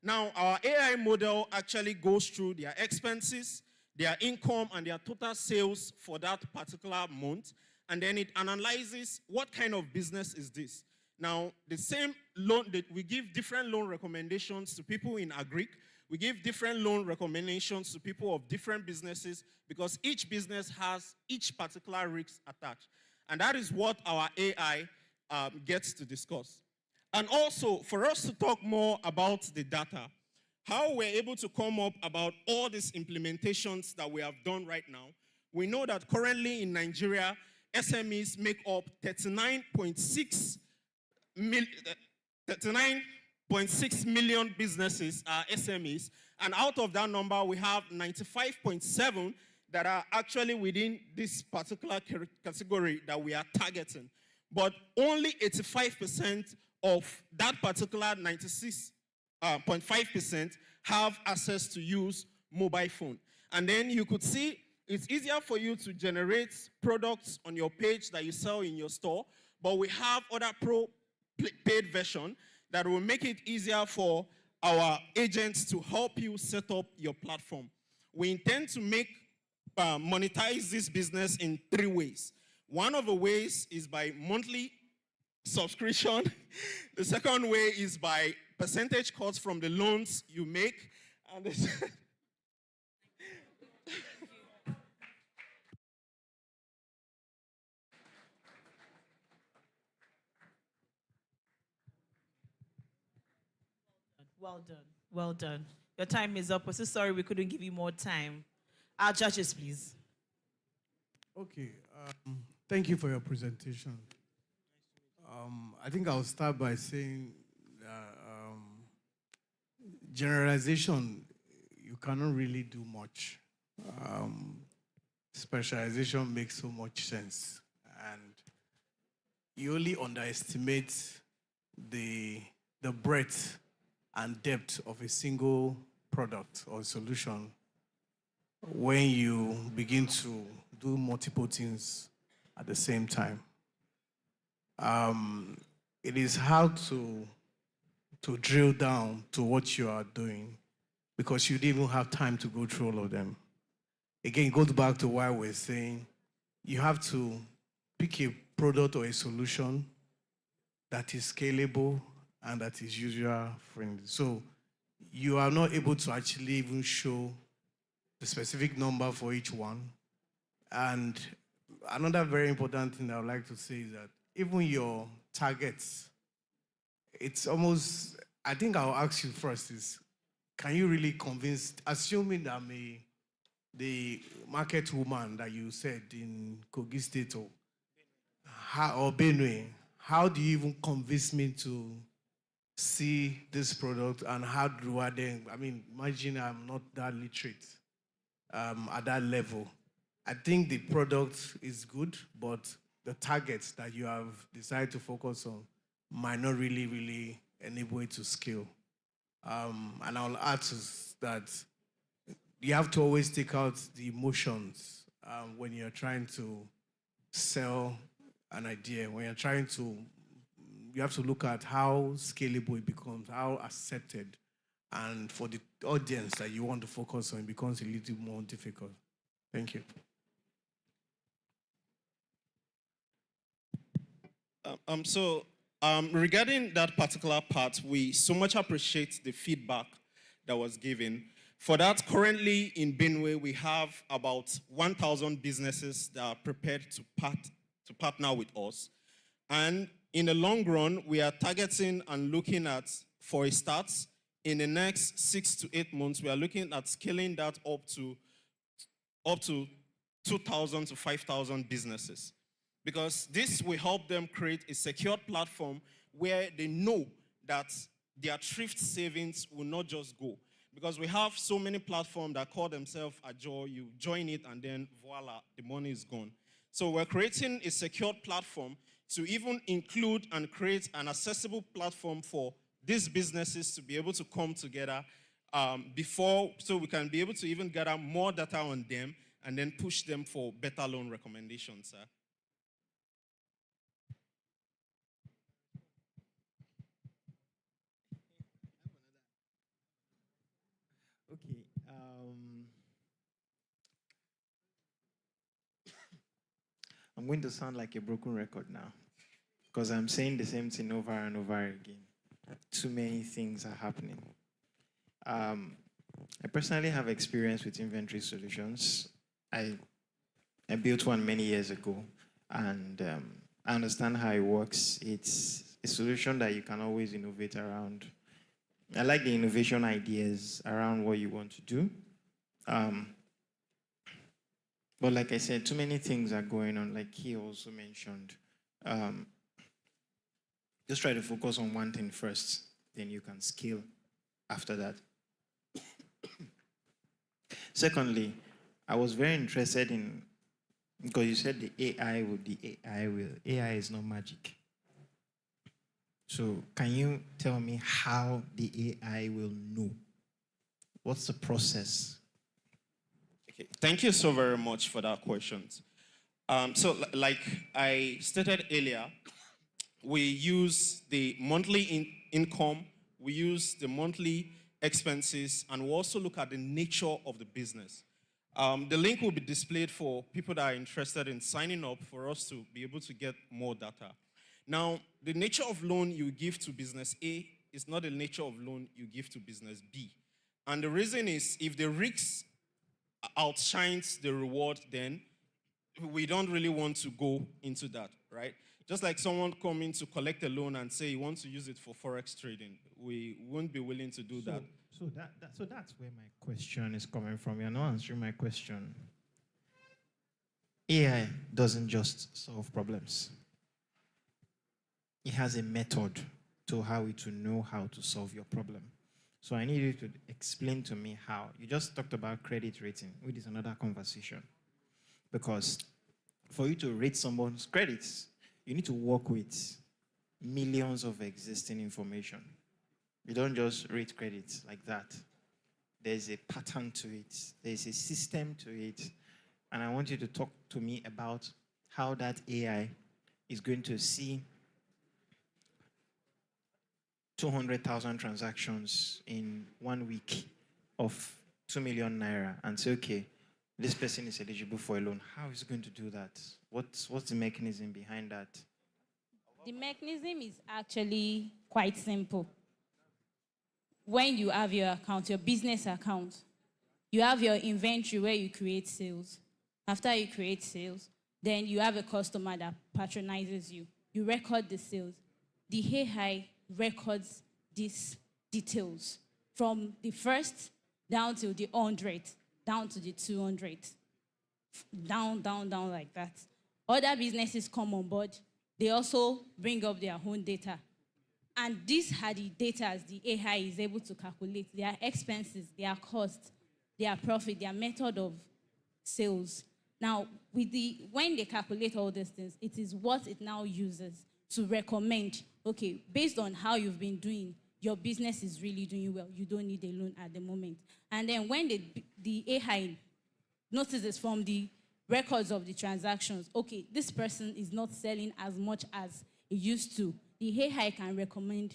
Speaker 18: Now, our AI model actually goes through their expenses, their income, and their total sales for that particular month, and then it analyzes what kind of business is this. Now, the same loan, we give different loan recommendations to people in agric. We give different loan recommendations to people of different businesses because each business has each particular risk attached. And that is what our AI gets to discuss. And also, for us to talk more about the data, how we're able to come up about all these implementations that we have done right now, we know that currently in Nigeria, SMEs make up 39.6 million businesses are SMEs, and out of that number, we have 95.7 that are actually within this particular category that we are targeting. But only 85% of that particular 96.5% have access to use mobile phone. And then you could see it's easier for you to generate products on your page that you sell in your store, but we have other paid version that will make it easier for our agents to help you set up your platform. We intend to monetize this business in 3 ways. One of the ways is by monthly subscription. The second way is by percentage cuts from the loans you make. And
Speaker 2: Well done. Well done. Your time is up. We're so sorry we couldn't give you more time. Our judges, please.
Speaker 4: Okay. Thank you for your presentation. I think I'll start by saying generalization, you cannot really do much. Specialization makes so much sense. And you only underestimate the breadth and depth of a single product or solution when you begin to do multiple things at the same time. It is hard to drill down to what you are doing because you didn't even have time to go through all of them. Again, it goes back to why we're saying you have to pick a product or a solution that is scalable and that is user-friendly. So you are not able to actually even show the specific number for each one. And another very important thing I would like to say is that even your targets, it's almost, I think I'll ask you first is, can you really convince, assuming that the market woman that you said in Kogi State or Benue, how do you even convince me to see this product and how do I then, imagine I'm not that literate at that level. I think the product is good, but the targets that you have decided to focus on might not really enable it to scale. And I'll add to that you have to always take out the emotions when you're trying to sell an idea. When you're trying to, you have to look at how scalable it becomes, how accepted, and for the audience that you want to focus on, it becomes a little more difficult. Thank you.
Speaker 18: Regarding that particular part, we so much appreciate the feedback that was given. For that, currently in Benue, we have about 1,000 businesses that are prepared to partner with us. And in the long run, we are targeting and looking at, for a start, in the next 6 to 8 months, we are looking at scaling that up to 2,000 to 5,000 businesses. Because this will help them create a secure platform where they know that their thrift savings will not just go. Because we have so many platforms that call themselves Ajo, you join it and then voila, the money is gone. So we're creating a secured platform to even include and create an accessible platform for these businesses to be able to come together so we can be able to even gather more data on them and then push them for better loan recommendations, sir.
Speaker 11: Okay. I'm going to sound like a broken record now because I'm saying the same thing over and over again. Too many things are happening. I personally have experience with inventory solutions. I built one many years ago, and I understand how it works. It's a solution that you can always innovate around. I like the innovation ideas around what you want to do. But like I said, too many things are going on, like he also mentioned. Just try to focus on one thing first, then you can scale after that. Secondly, I was very interested in, because you said the AI will. AI is not magic. So can you tell me how the AI will know? What's the process?
Speaker 18: Okay, thank you so very much for that question. Like I stated earlier, we use the monthly income, we use the monthly expenses, and we also look at the nature of the business. The link will be displayed for people that are interested in signing up for us to be able to get more data. Now, the nature of loan you give to business A is not the nature of loan you give to business B. And the reason is if the risk outshines the reward, then we don't really want to go into that, right? Just like someone coming to collect a loan and say he wants to use it for forex trading, we won't be willing to do that.
Speaker 11: So that's where my question is coming from. You're not answering my question. AI doesn't just solve problems. It has a method to how it will know how to solve your problem. So I need you to explain to me how. You just talked about credit rating, which is another conversation. Because for you to rate someone's credits, you need to work with millions of existing information. You don't just rate credits like that. There's a pattern to it. There's a system to it. And I want you to talk to me about how that AI is going to see 200,000 transactions in 1 week of 2 million naira and say, okay, this person is eligible for a loan. How is it going to do that? What's the mechanism behind that?
Speaker 19: The mechanism is actually quite simple. When you have your account, your business account, you have your inventory where you create sales. After you create sales, then you have a customer that patronizes you. You record the sales. The AI records these details from the first down to the 100th, down to the 200th, down like that. Other businesses come on board. They also bring up their own data. And these are the data the AI is able to calculate, their expenses, their costs, their profit, their method of sales. Now, when they calculate all these things, it is what it now uses to recommend, okay, based on how you've been doing, your business is really doing well. You don't need a loan at the moment. And then when the AI notices from the records of the transactions, okay, this person is not selling as much as it used to, the AI can recommend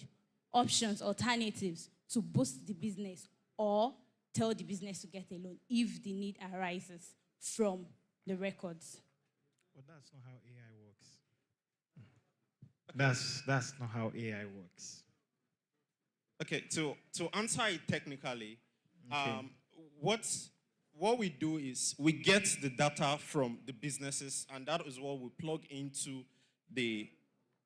Speaker 19: options, alternatives to boost the business or tell the business to get a loan if the need arises from the records.
Speaker 11: But that's not how AI works. That's not how AI works.
Speaker 18: Okay, to answer it technically,
Speaker 11: Okay.
Speaker 18: what we do is we get the data from the businesses, and that is what we plug into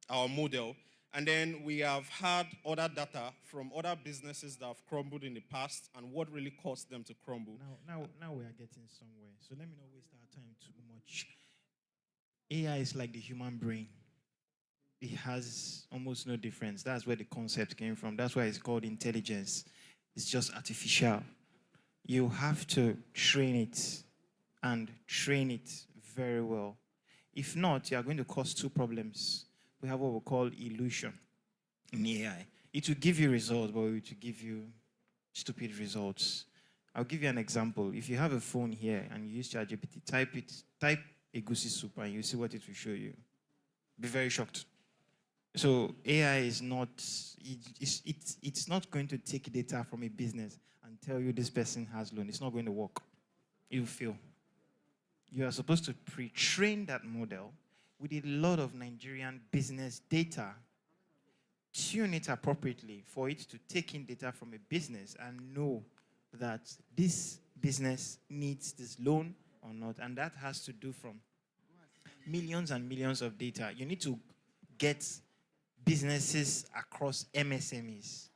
Speaker 18: our model. And then we have had other data from other businesses that have crumbled in the past and what really caused them to crumble.
Speaker 11: Now we are getting somewhere. So let me not waste our time too much. AI is like the human brain. It has almost no difference. That's where the concept came from. That's why it's called intelligence. It's just artificial. You have to train it and train it very well. If not, you are going to cause two problems. We have what we call illusion in AI. It will give you results, but it will give you stupid results. I'll give you an example. If you have a phone here and you use ChatGPT, type egusi soup and you see what it will show you. Be very shocked. So AI is not, it's not going to take data from a business and tell you this person has loan. It's not going to work. It will fail. You are supposed to pre-train that model with a lot of Nigerian business data, tune it appropriately for it to take in data from a business and know that this business needs this loan or not. And that has to do from millions and millions of data. You need to get businesses across MSMEs,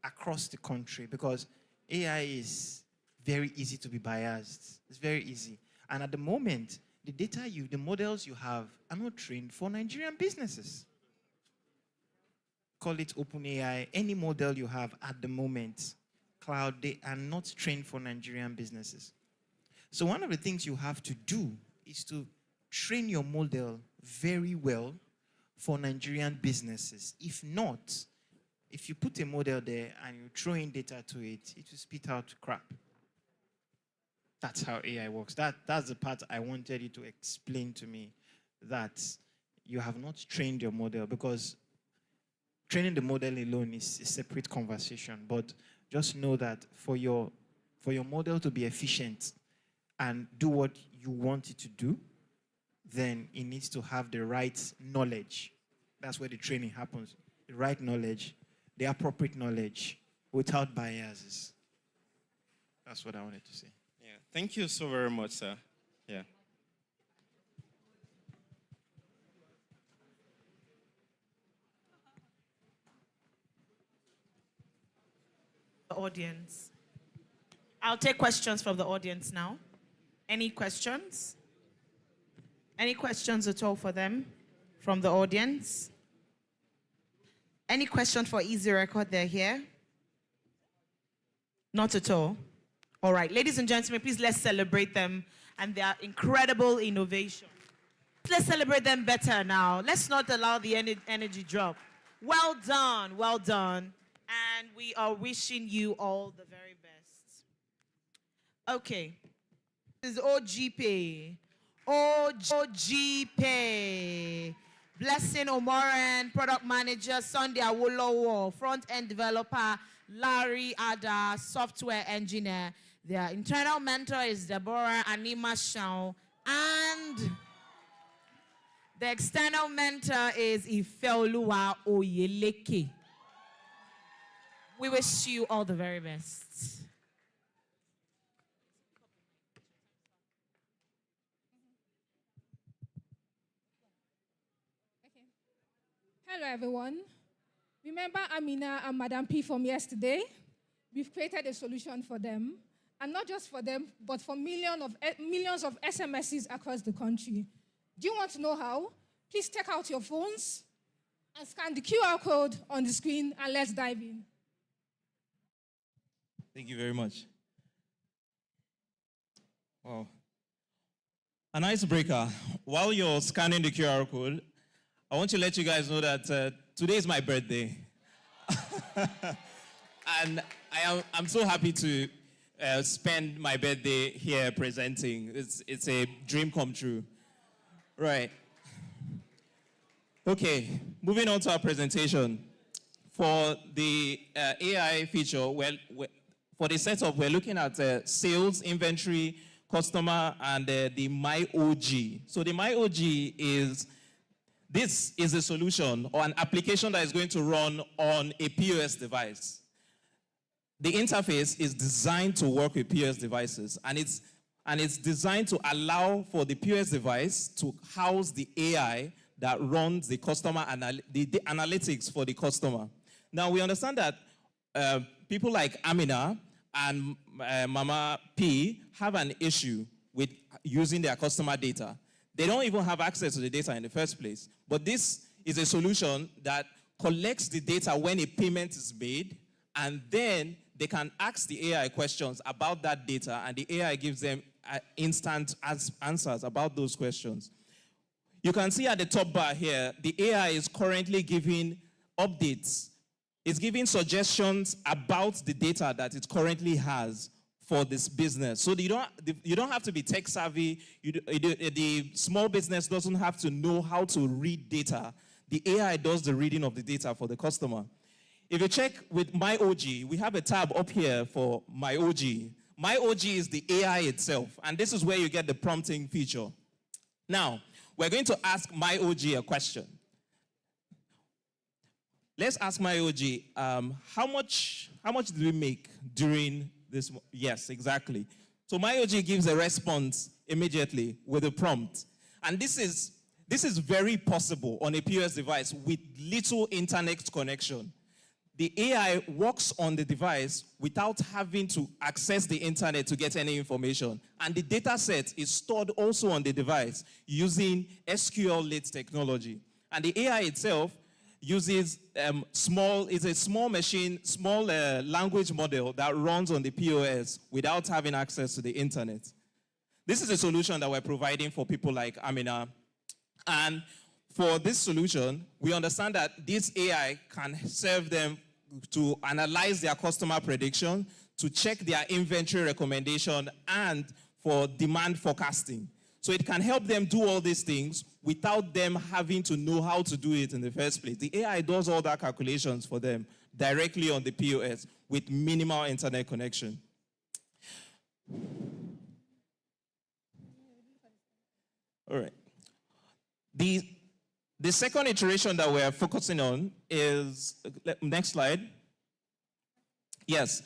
Speaker 11: across the country, because AI is very easy to be biased. It's very easy. And at the moment, the models you have are not trained for Nigerian businesses. Call it OpenAI, any model you have at the moment, cloud, they are not trained for Nigerian businesses. So one of the things you have to do is to train your model very well for Nigerian businesses. If not, if you put a model there and you throw in data to it, it will spit out crap. That's how AI works. That's the part I wanted you to explain to me, that you have not trained your model, because training the model alone is a separate conversation. But just know that for your model to be efficient and do what you want it to do, then it needs to have the right knowledge. That's where the training happens. The right knowledge, the appropriate knowledge, without biases. That's what I wanted to say.
Speaker 16: Yeah, thank you so very much, sir. Yeah.
Speaker 2: The audience. I'll take questions from the audience now. Any questions? Any questions at all for them from the audience? Any question for Easy Record? They're here? Not at all. All right, ladies and gentlemen, please let's celebrate them and their incredible innovation. Let's celebrate them better now. Let's not allow the energy drop. Well done, well done. And we are wishing you all the very best. Okay. This is OGP. OGP. Blessing Omoran, product manager, Sunday Awolowo, front-end developer, Larry Ada, software engineer. Their internal mentor is Deborah Anima Shaw, and the external mentor is Ifeoluwa Oyeleke. We wish you all the very best.
Speaker 20: Hello, everyone. Remember Amina and Madam P from yesterday? We've created a solution for them, and not just for them, but for millions of SMSs across the country. Do you want to know how? Please take out your phones and scan the QR code on the screen, and let's dive in.
Speaker 16: Thank you very much. Wow. An icebreaker. While you're scanning the QR code, I want to let you guys know that today is my birthday. And I'm so happy to spend my birthday here presenting. It's a dream come true. Right. Okay, moving on to our presentation. For the AI feature, for the setup, we're looking at sales, inventory, customer, and the MyOG. So the MyOG is a solution or an application that is going to run on a POS device. The interface is designed to work with POS devices, and it's designed to allow for the POS device to house the AI that runs the customer the analytics for the customer. Now, we understand that people like Amina and Mama P have an issue with using their customer data. They don't even have access to the data in the first place. But this is a solution that collects the data when a payment is made, and then
Speaker 21: they can ask the AI questions about that data, and the AI gives them instant answers about those questions. You can see at the top bar here, the AI is currently giving updates. It's giving suggestions about the data that it currently has for this business. So you don't have to be tech savvy. The small business doesn't have to know how to read data. The AI does the reading of the data for the customer. If you check with MyOG, we have a tab up here for MyOG. MyOG is the AI itself, and this is where you get the prompting feature. Now, we're going to ask MyOG a question. Let's ask MyOG, how much did we make during this? Yes, exactly. So MyOG gives a response immediately with a prompt. And this is very possible on a POS device with little internet connection. The AI works on the device without having to access the internet to get any information. And the data set is stored also on the device using SQL-lite technology. And the AI itself uses it's a small machine, small language model that runs on the POS without having access to the internet. This is a solution that we're providing for people like Amina. And for this solution, we understand that this AI can serve them to analyze their customer prediction, to check their inventory recommendation, and for demand forecasting. So it can help them do all these things without them having to know how to do it in the first place. The AI does all that calculations for them directly on the POS with minimal internet connection. All right. The second iteration that we're focusing on is, next slide. Yes,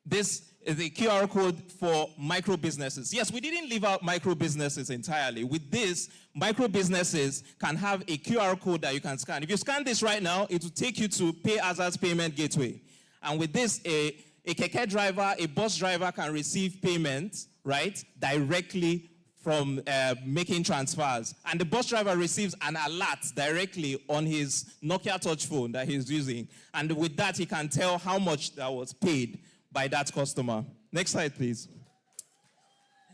Speaker 21: this is the QR code for micro businesses. Yes, we didn't leave out micro businesses entirely. With this, micro businesses can have a QR code that you can scan. If you scan this right now, it will take you to PayAza's payment gateway. And with this, a keke driver, a bus driver can receive payments, right, directly from making transfers. And the bus driver receives an alert directly on his Nokia touch phone that he's using. And with that, he can tell how much that was paid by that customer. Next slide, please.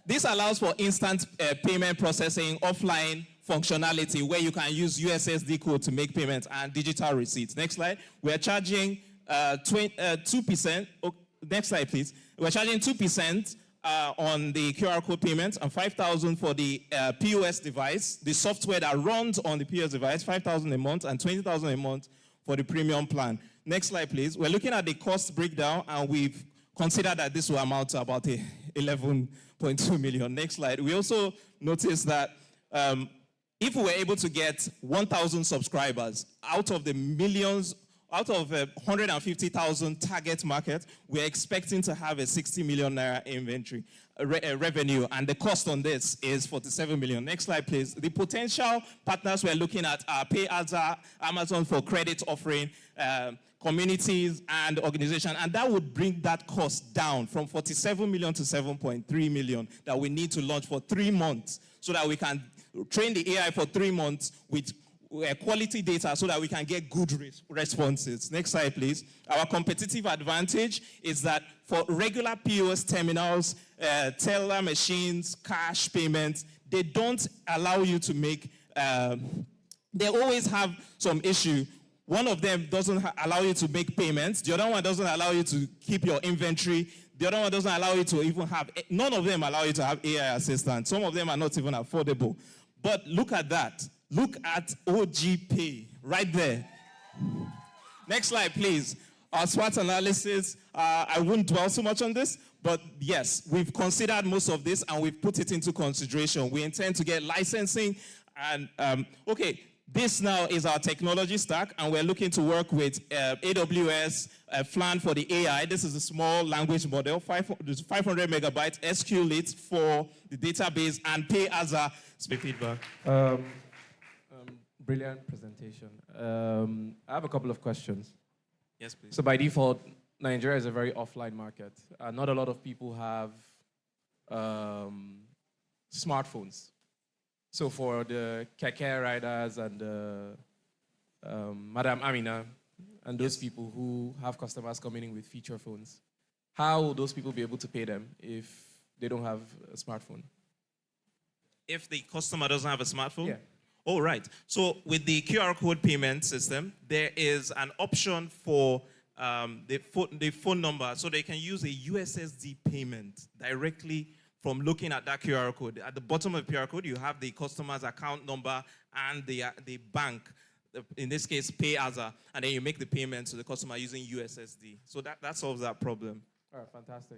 Speaker 21: This allows for instant payment processing, offline functionality, where you can use USSD code to make payments and digital receipts. Next slide. We're charging 2%. Oh, next slide, please. We're charging 2% on the QR code payments and 5,000 for the POS device, the software that runs on the POS device, 5,000 a month, and 20,000 a month for the premium plan. Next slide, please. We're looking at the cost breakdown, and we've considered that this will amount to about 11.2 million. Next slide. We also noticed that if we were able to get 1,000 subscribers out of the millions, out of 150,000 target market, we're expecting to have a 60 million naira inventory revenue, and the cost on this is 47 million. Next slide, please. The potential partners we're looking at are PayAza, Amazon for credit offering, communities, and organizations, and that would bring that cost down from 47 million to 7.3 million that we need to launch for 3 months so that we can train the AI for 3 months with quality data so that we can get good responses. Next slide, please. Our competitive advantage is that for regular POS terminals, teller machines, cash payments, they don't allow you to make, they always have some issue. One of them doesn't allow you to make payments. The other one doesn't allow you to keep your inventory. The other one doesn't allow you to even have, none of them allow you to have AI assistance. Some of them are not even affordable. But look at that. Look at OG Pay right there. Next slide, please. Our SWOT analysis, I won't dwell so much on this, but yes, we've considered most of this and we've put it into consideration. We intend to get licensing and, okay, this now is our technology stack, and we're looking to work with AWS, Flan for the AI. This is a small language model, 500 megabytes, SQLite for the database, and PayAza. Speak feedback.
Speaker 22: Brilliant presentation. I have a couple of questions.
Speaker 21: Yes, please.
Speaker 22: So by default, Nigeria is a very offline market. Not a lot of people have smartphones. So for the keke riders and Madam Amina and those people who have customers coming in with feature phones, how will those people be able to pay them if they don't have a smartphone?
Speaker 21: If the customer doesn't have a smartphone?
Speaker 22: Yeah.
Speaker 21: Oh, right. So with the QR code payment system, there is an option for the phone number, so they can use a USSD payment directly from looking at that QR code. At the bottom of the QR code, you have the customer's account number and the bank, in this case, PayAza, and then you make the payment to the customer using USSD. So that solves that problem.
Speaker 22: All right, fantastic.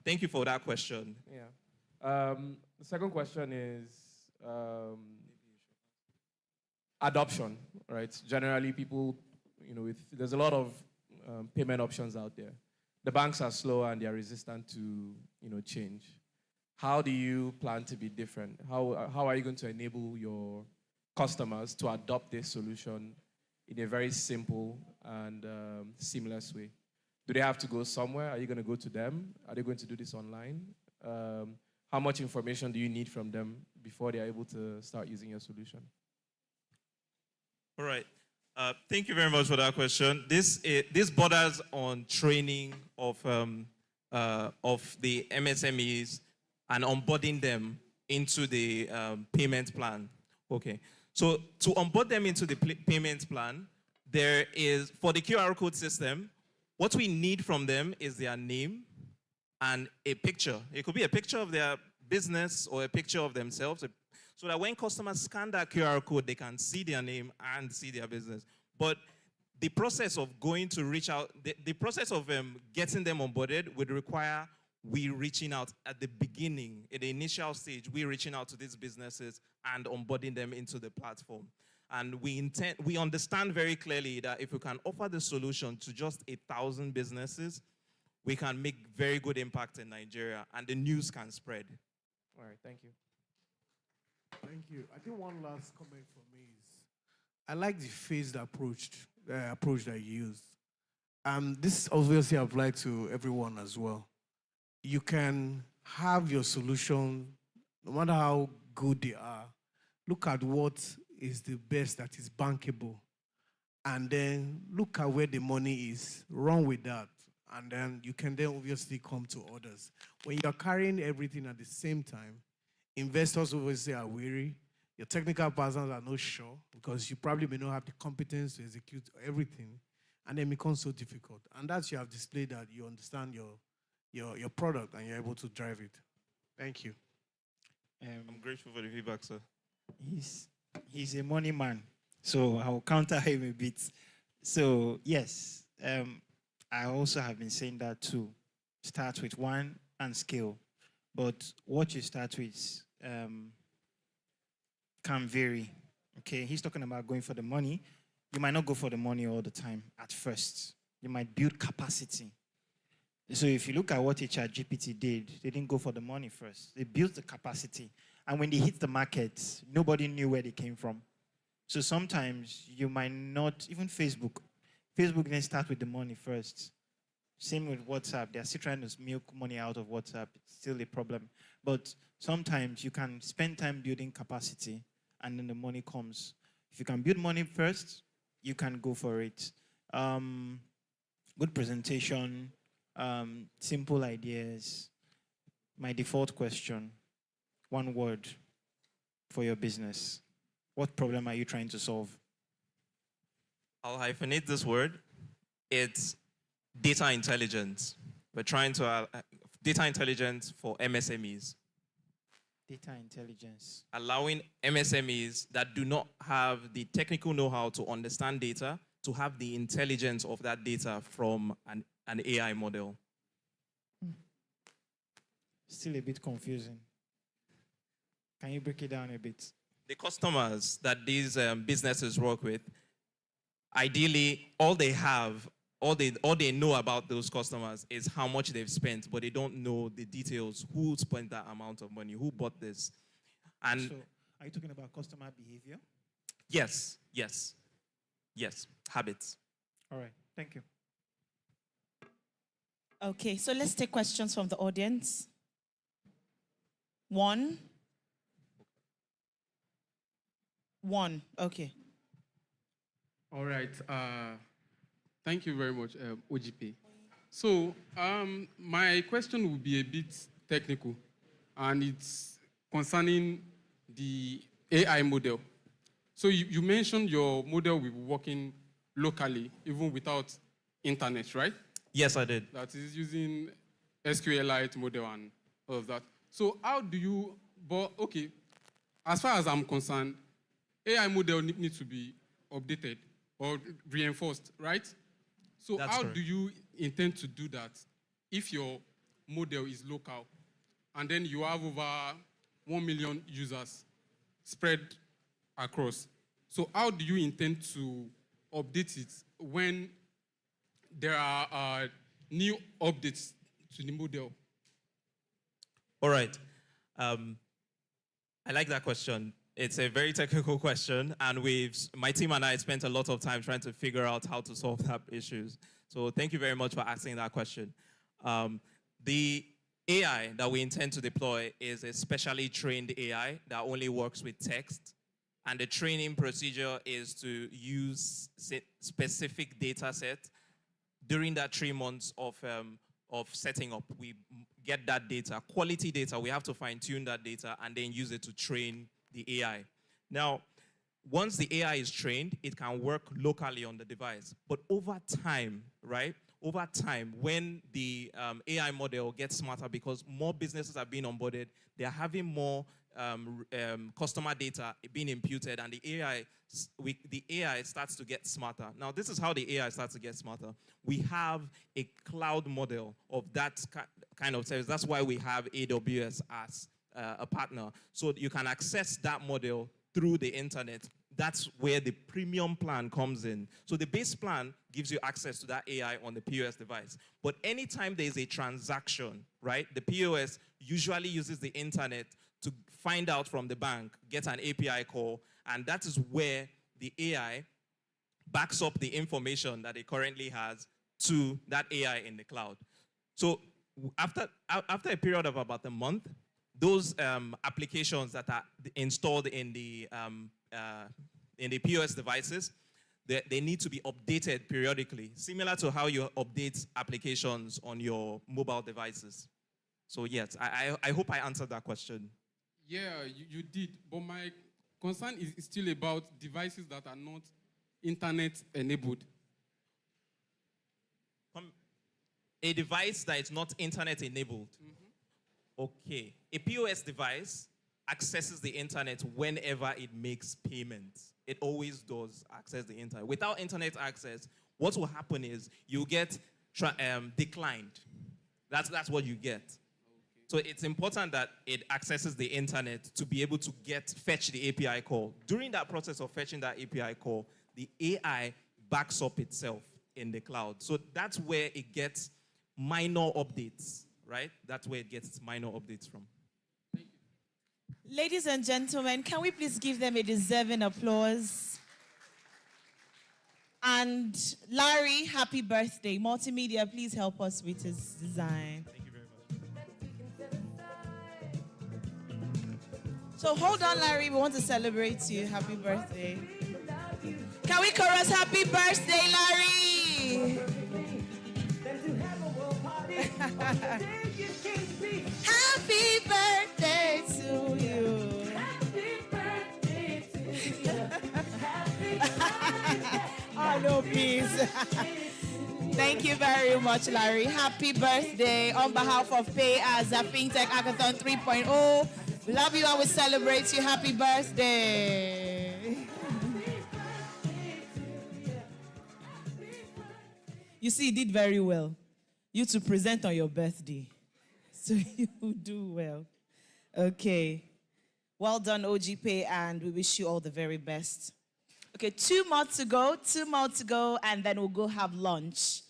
Speaker 21: Thank you for that question.
Speaker 22: Yeah. The second question is adoption, right? Generally, people, there's a lot of payment options out there. The banks are slow and they are resistant to, change. How do you plan to be different? How are you going to enable your customers to adopt this solution in a very simple and seamless way? Do they have to go somewhere? Are you going to go to them? Are they going to do this online? How much information do you need from them before they are able to start using your solution?
Speaker 21: All right. Thank you very much for that question. This borders on training of the MSMEs and onboarding them into the payment plan. Okay. So to onboard them into the payment plan, there is, for the QR code system, what we need from them is their name and a picture. It could be a picture of their business or a picture of themselves, so that when customers scan that QR code, they can see their name and see their business. But the process of going to reach out, the process of getting them onboarded would require we reaching out at the beginning, in the initial stage, we reaching out to these businesses and onboarding them into the platform. And we understand very clearly that if we can offer the solution to just 1,000 businesses, we can make very good impact in Nigeria, and the news can spread.
Speaker 22: All right, thank you.
Speaker 4: Thank you. I think one last comment from me is, I like the phased approach that you used. This obviously applies to everyone as well. You can have your solution, no matter how good they are, look at what is the best that is bankable, and then look at where the money is, run with that, and then you can then obviously come to others. When you're carrying everything at the same time, investors obviously are wary. Your technical partners are not sure because you probably may not have the competence to execute everything, and then it becomes so difficult. And that's, you have displayed that you understand your product and you're able to drive it. Thank you.
Speaker 21: I'm grateful for the feedback, sir.
Speaker 1: He's a money man, so I'll counter him a bit. So yes, I also have been saying that too. Start with one and scale, but what you start with can vary. Okay, he's talking about going for the money. You might not go for the money all the time at first. You might build capacity. So if you look at what ChatGPT did, they didn't go for the money first. They built the capacity. And when they hit the market, nobody knew where they came from. So sometimes you might not, even Facebook didn't start with the money first. Same with WhatsApp. They're still trying to milk money out of WhatsApp. It's still a problem. But sometimes you can spend time building capacity and then the money comes. If you can build money first, you can go for it. Good presentation, simple ideas. My default question, one word for your business. What problem are you trying to solve?
Speaker 21: I'll hyphenate this word. It's data intelligence. We're trying to data intelligence for MSMEs.
Speaker 1: Data intelligence.
Speaker 21: Allowing MSMEs that do not have the technical know-how to understand data to have the intelligence of that data from an AI model.
Speaker 1: Still a bit confusing. Can you break it down a bit?
Speaker 21: The customers that these businesses work with, ideally, all they know about those customers is how much they've spent, but they don't know the details. Who spent that amount of money? Who bought this? And
Speaker 1: so, are you talking about customer behavior?
Speaker 21: Yes. Habits.
Speaker 1: All right. Thank you.
Speaker 2: Okay, so let's take questions from the audience. One. Okay.
Speaker 6: All right. Thank you very much, OGP. So, my question will be a bit technical, and it's concerning the AI model. So, you mentioned your model will be working locally, even without internet, right?
Speaker 21: Yes, I did.
Speaker 6: That is using SQLite model and all of that. So, how do you, okay, as far as I'm concerned, AI model needs to be updated or reinforced, right? So
Speaker 21: That's
Speaker 6: how
Speaker 21: correct.
Speaker 6: do you intend to do that if your model is local and then you have over 1 million users spread across? So how do you intend to update it when there are new updates to the model?
Speaker 21: All right. I like that question. It's a very technical question, and my team and I spent a lot of time trying to figure out how to solve that issues. So thank you very much for asking that question. The AI that we intend to deploy is a specially trained AI that only works with text, and the training procedure is to use specific data set. During that 3 months of setting up, we get that data, quality data. We have to fine-tune that data and then use it to train the AI. Now, once the AI is trained, it can work locally on the device. But over time, right? Over time, when the AI model gets smarter, because more businesses are being onboarded, they are having more customer data being imputed, and the AI starts to get smarter. Now, this is how the AI starts to get smarter. We have a cloud model of that kind of service. That's why we have AWS as a partner. So you can access that model through the internet. That's where the premium plan comes in. So the base plan gives you access to that AI on the POS device. But anytime there is a transaction, right, the POS usually uses the internet to find out from the bank, get an API call, and that is where the AI backs up the information that it currently has to that AI in the cloud. So after a period of about a month, those applications that are installed in the POS devices, they need to be updated periodically, similar to how you update applications on your mobile devices. So yes, I hope I answered that question.
Speaker 6: Yeah, you did. But my concern is still about devices that are not internet enabled.
Speaker 21: A device that is not internet enabled. Okay. A POS device accesses the internet whenever it makes payments. It always does access the internet. Without internet access, what will happen is you get declined. That's what you get. So it's important that it accesses the internet to be able to fetch the API call. During that process of fetching that API call, the AI backs up itself in the cloud. So that's where it gets minor updates, right? That's where it gets its minor updates from.
Speaker 2: Ladies and gentlemen, can we please give them a deserving applause? And Larry, happy birthday. Multimedia, please help us with his design.
Speaker 21: Thank you very much.
Speaker 2: So hold on, Larry. We want to celebrate you. Happy birthday. Can we chorus happy birthday, Larry? Happy birthday to you. Happy birthday to you. Oh, no, please. Thank you very much, Larry. Happy birthday on behalf of Pay as a FinTech Hackathon 3.0. We love you and we celebrate you. Happy birthday. You see, you did very well. You to present on your birthday. So you do well. Okay. Well done, OG Pay, and we wish you all the very best. Okay, 2 more to go, and then we'll go have lunch.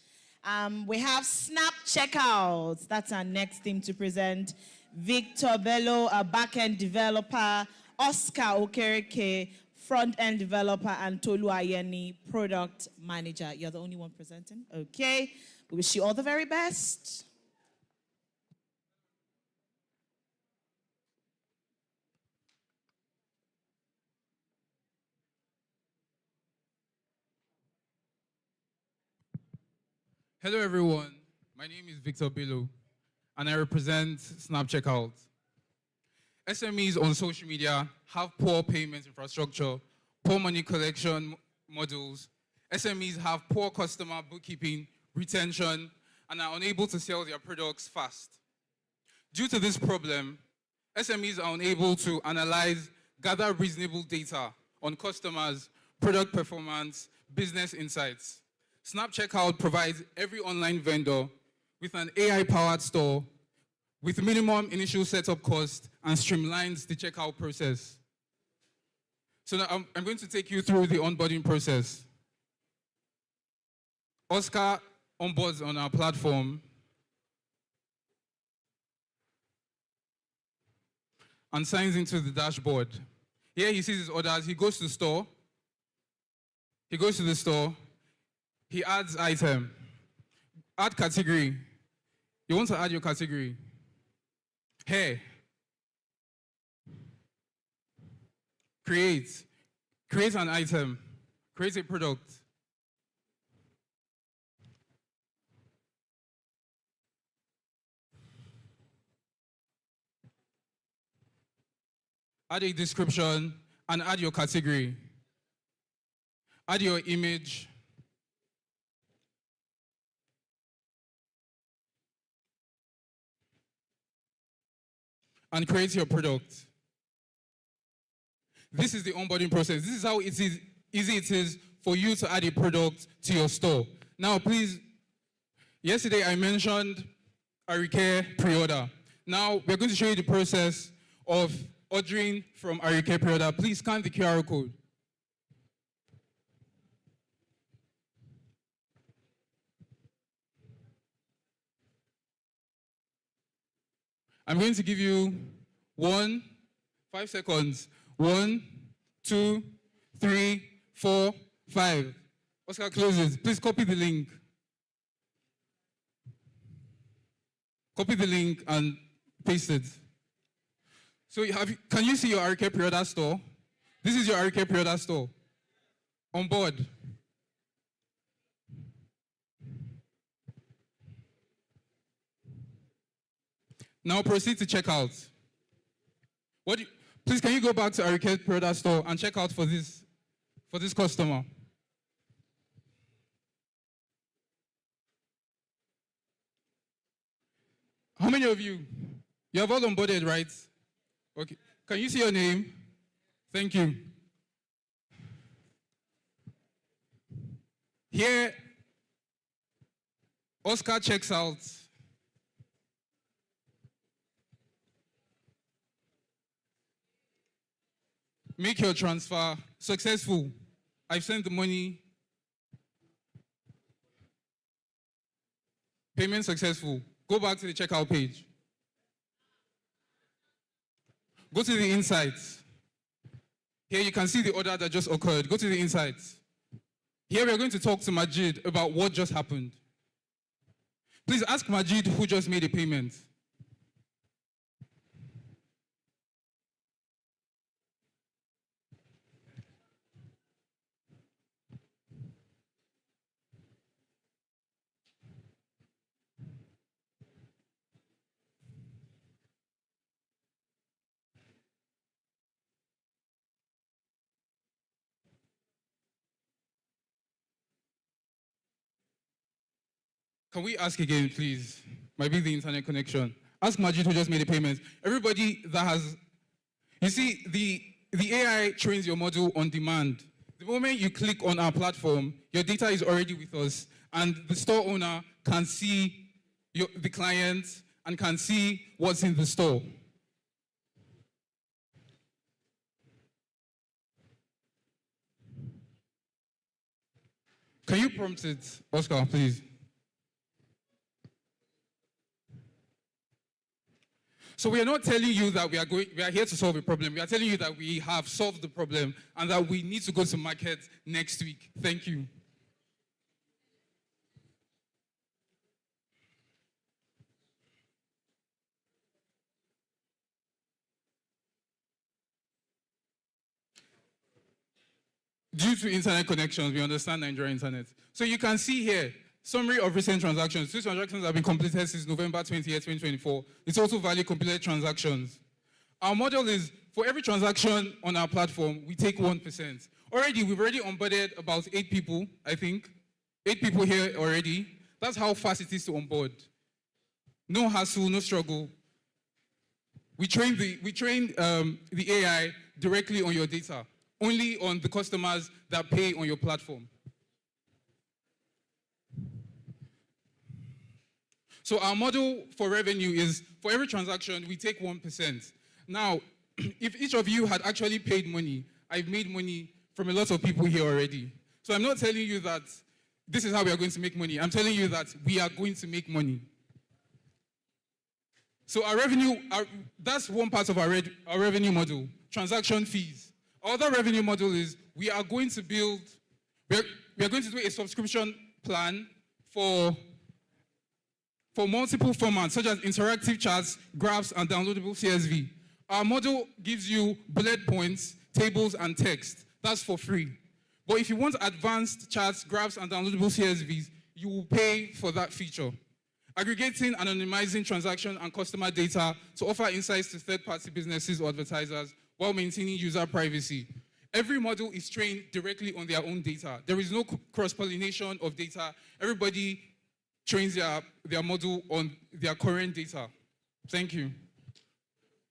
Speaker 2: We have Snap Checkouts. That's our next team to present. Victor Bello, a back-end developer. Oscar Okereke, front-end developer. And Tolu Ayeni, product manager. You're the only one presenting? Okay. We wish you all the very best.
Speaker 6: Hello, everyone.
Speaker 3: My name is Victor Bello, and I represent Snap Checkout. SMEs on social media have poor payment infrastructure, poor money collection models. SMEs have poor customer bookkeeping, retention, and are unable to sell their products fast. Due to this problem, SMEs are unable to analyze, gather reasonable data on customers, product performance, business insights. Snap Checkout provides every online vendor with an AI-powered store with minimum initial setup cost and streamlines the checkout process. So now I'm going to take you through the onboarding process. Oscar onboards on our platform and signs into the dashboard. Here he sees his orders, he goes to the store. He adds item, add category. You want to add your category. Hair. Create an item, create a product. Add a description and add your category. Add your image. And create your product. This is the onboarding process. This is how easy it is for you to add a product to your store. Now, please, yesterday I mentioned Arike pre-order. Now, we're going to show you the process of ordering from Arike pre-order. Please scan the QR code. I'm going to give you 5 seconds. 1, 2, 3, 4, 5. Oscar closes. Please copy the link. Copy the link and paste it. So can you see your Arike pre-order store? This is your Arike pre-order store. On board. Now proceed to checkout. Please, can you go back to Arike product store and check out for this customer? How many of you have all onboarded, right? Okay. Can you see your name? Thank you. Here, Oscar checks out. Make your transfer successful. I've sent the money. Payment successful. Go back to the checkout page. Go to the insights. Here you can see the order that just occurred. Go to the insights. Here we're going to talk to Majid about what just happened. Please ask Majid who just made a payment. Can we ask again, please? Might be the internet connection. Ask Majid who just made a payment. Everybody that has, you see, the AI trains your model on demand. The moment you click on our platform, your data is already with us, and the store owner can see the client and can see what's in the store. Can you prompt it, Oscar, please? So we are not telling you that we are here to solve a problem. We are telling you that we have solved the problem and that we need to go to market next week. Thank you. Due to internet connections, we understand Nigerian internet. So you can see here, Summary of recent transactions. 2 transactions have been completed since November 20th, 2024. The total value completed transactions. Our model is, for every transaction on our platform, we take 1%. We've already onboarded about 8 people, I think. 8 people here already. That's how fast it is to onboard. No hassle, no struggle. We train the AI directly on your data, only on the customers that pay on your platform. So our model for revenue is, for every transaction, we take 1%. Now, if each of you had actually paid money, I've made money from a lot of people here already. So I'm not telling you that this is how we are going to make money. I'm telling you that we are going to make money. So our revenue, that's one part of our revenue model, transaction fees. Our other revenue model is we are going to do a subscription plan for multiple formats, such as interactive charts, graphs, and downloadable CSV. Our model gives you bullet points, tables, and text. That's for free. But if you want advanced charts, graphs, and downloadable CSVs, you will pay for that feature. Aggregating and anonymizing transaction and customer data to offer insights to third-party businesses or advertisers while maintaining user privacy. Every model is trained directly on their own data. There is no cross-pollination of data. Everybody trains their model on their current data. Thank you.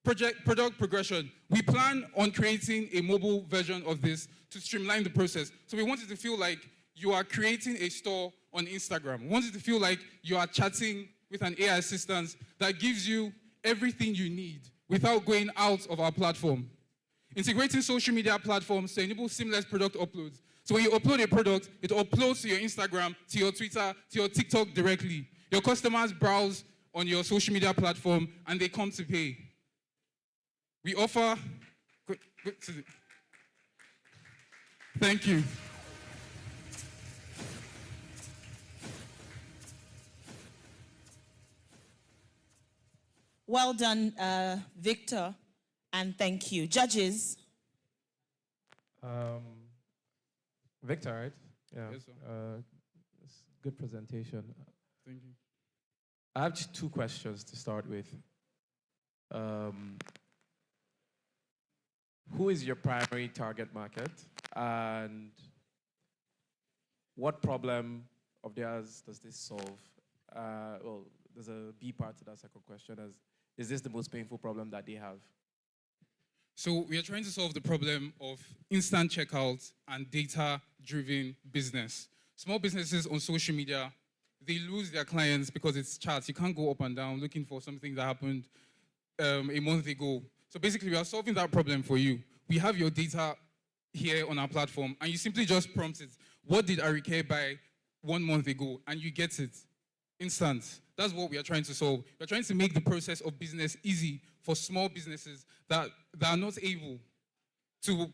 Speaker 3: Product progression. We plan on creating a mobile version of this to streamline the process. So we want it to feel like you are creating a store on Instagram. We want it to feel like you are chatting with an AI assistant that gives you everything you need without going out of our platform. Integrating social media platforms to enable seamless product uploads. So when you upload a product, it uploads to your Instagram, to your Twitter, to your TikTok directly. Your customers browse on your social media platform and they come to pay. We offer... Thank you.
Speaker 2: Well done, Victor, and thank you. Judges.
Speaker 22: Victor, right? Yeah.
Speaker 3: Yes, sir.
Speaker 22: Good presentation.
Speaker 3: Thank you.
Speaker 22: I have 2 questions to start with. Who is your primary target market? And what problem of theirs does this solve? Well, there's a B part to that second question. Is this the most painful problem that they have?
Speaker 3: So we are trying to solve the problem of instant checkout and data-driven business. Small businesses on social media, they lose their clients because it's charts. You can't go up and down looking for something that happened a month ago. So basically, we are solving that problem for you. We have your data here on our platform, and you simply just prompt it. What did Arike buy 1 month ago? And you get it. Instant. That's what we are trying to solve. We're trying to make the process of business easy for small businesses that are not able to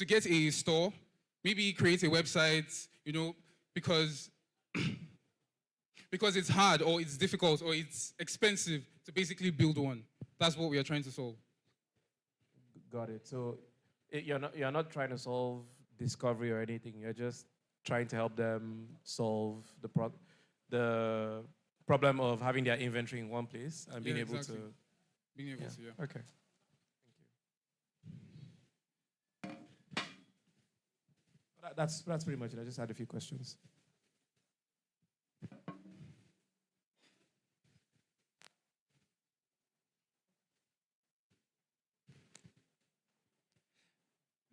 Speaker 3: get a store, maybe create a website, because it's hard or it's difficult or it's expensive to basically build one. That's what we are trying to solve.
Speaker 22: Got it. So you're not trying to solve discovery or anything. You're just trying to help them solve the problem of having their inventory in one place and being able
Speaker 3: exactly.
Speaker 22: to...
Speaker 3: Being able to, yeah.
Speaker 22: Okay. Thank you. That's pretty much it. I just had a few questions.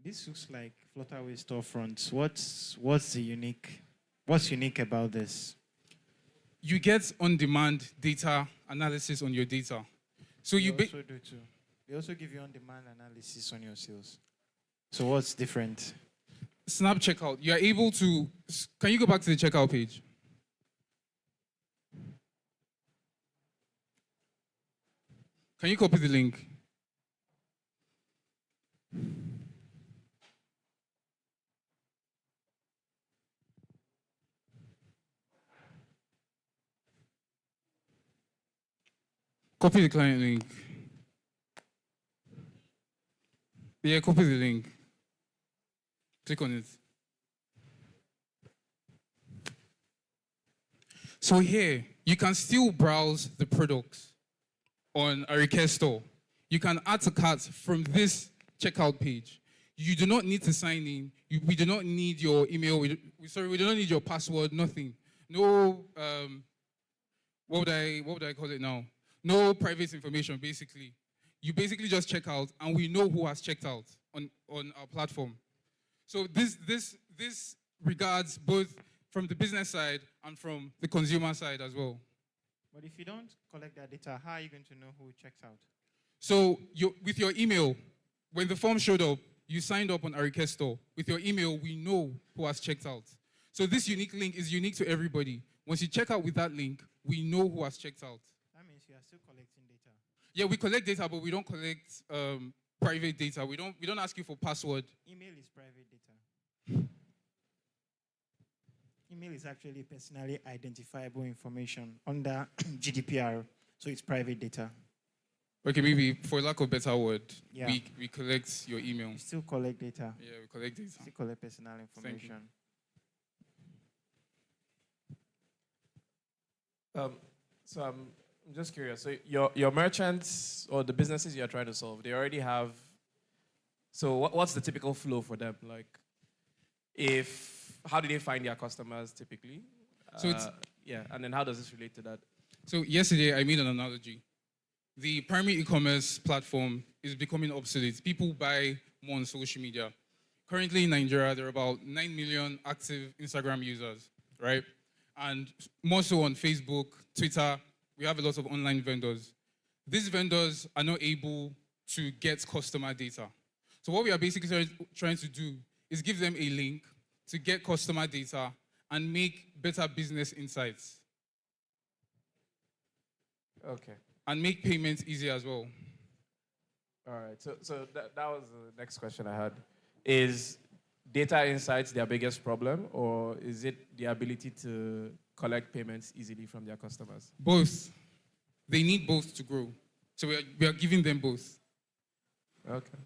Speaker 11: This looks like Flutterwave storefronts. What's unique about this?
Speaker 3: You get on-demand data analysis on your data. So
Speaker 11: They also do too. They also give you on-demand analysis on your sales. So what's different?
Speaker 3: Snap checkout. You are able to. Can you go back to the checkout page? Can you copy the link? Copy the client link. Yeah, copy the link. Click on it. So here, you can still browse the products on a request store. You can add to cart from this checkout page. You do not need to sign in. We do not need your email. We do not need your password, nothing. No, what would I call it now? No private information, basically. You basically just check out, and we know who has checked out on our platform. So this regards both from the business side and from the consumer side as well.
Speaker 1: But if you don't collect that data, how are you going to know who checks out?
Speaker 3: So with your email, when the form showed up, you signed up on our request store. With your email, we know who has checked out. So this unique link is unique to everybody. Once you check out with that link, we know who has checked out.
Speaker 1: That means you are still collecting data.
Speaker 3: Yeah, we collect data, but we don't collect private data. We don't ask you for password.
Speaker 1: Email is private data. Email is actually personally identifiable information under GDPR, so it's private data.
Speaker 3: Okay, maybe for lack of a better word,
Speaker 1: Yeah.
Speaker 3: we collect your email.
Speaker 1: You still collect data.
Speaker 3: Yeah, we collect data.
Speaker 1: Still collect personal
Speaker 3: Thank you.
Speaker 1: information.
Speaker 22: So I'm just curious. So your merchants or the businesses you're trying to solve, they already have. So what's the typical flow for them? Like, how do they find their customers typically?
Speaker 3: So it's
Speaker 22: yeah, and then how does this relate to that?
Speaker 3: So yesterday I made an analogy. The primary e-commerce platform is becoming obsolete. People buy more on social media. Currently in Nigeria, there are about 9 million active Instagram users, right? And more so on Facebook, Twitter, we have a lot of online vendors. These vendors are not able to get customer data. So what we are basically trying to do is give them a link to get customer data and make better business insights.
Speaker 22: Okay.
Speaker 3: And make payments easy as well.
Speaker 22: All right. So that was the next question I had. Is data insights their biggest problem, or is it the ability to collect payments easily from their customers?
Speaker 3: Both. They need both to grow. So we are giving them both.
Speaker 22: Okay.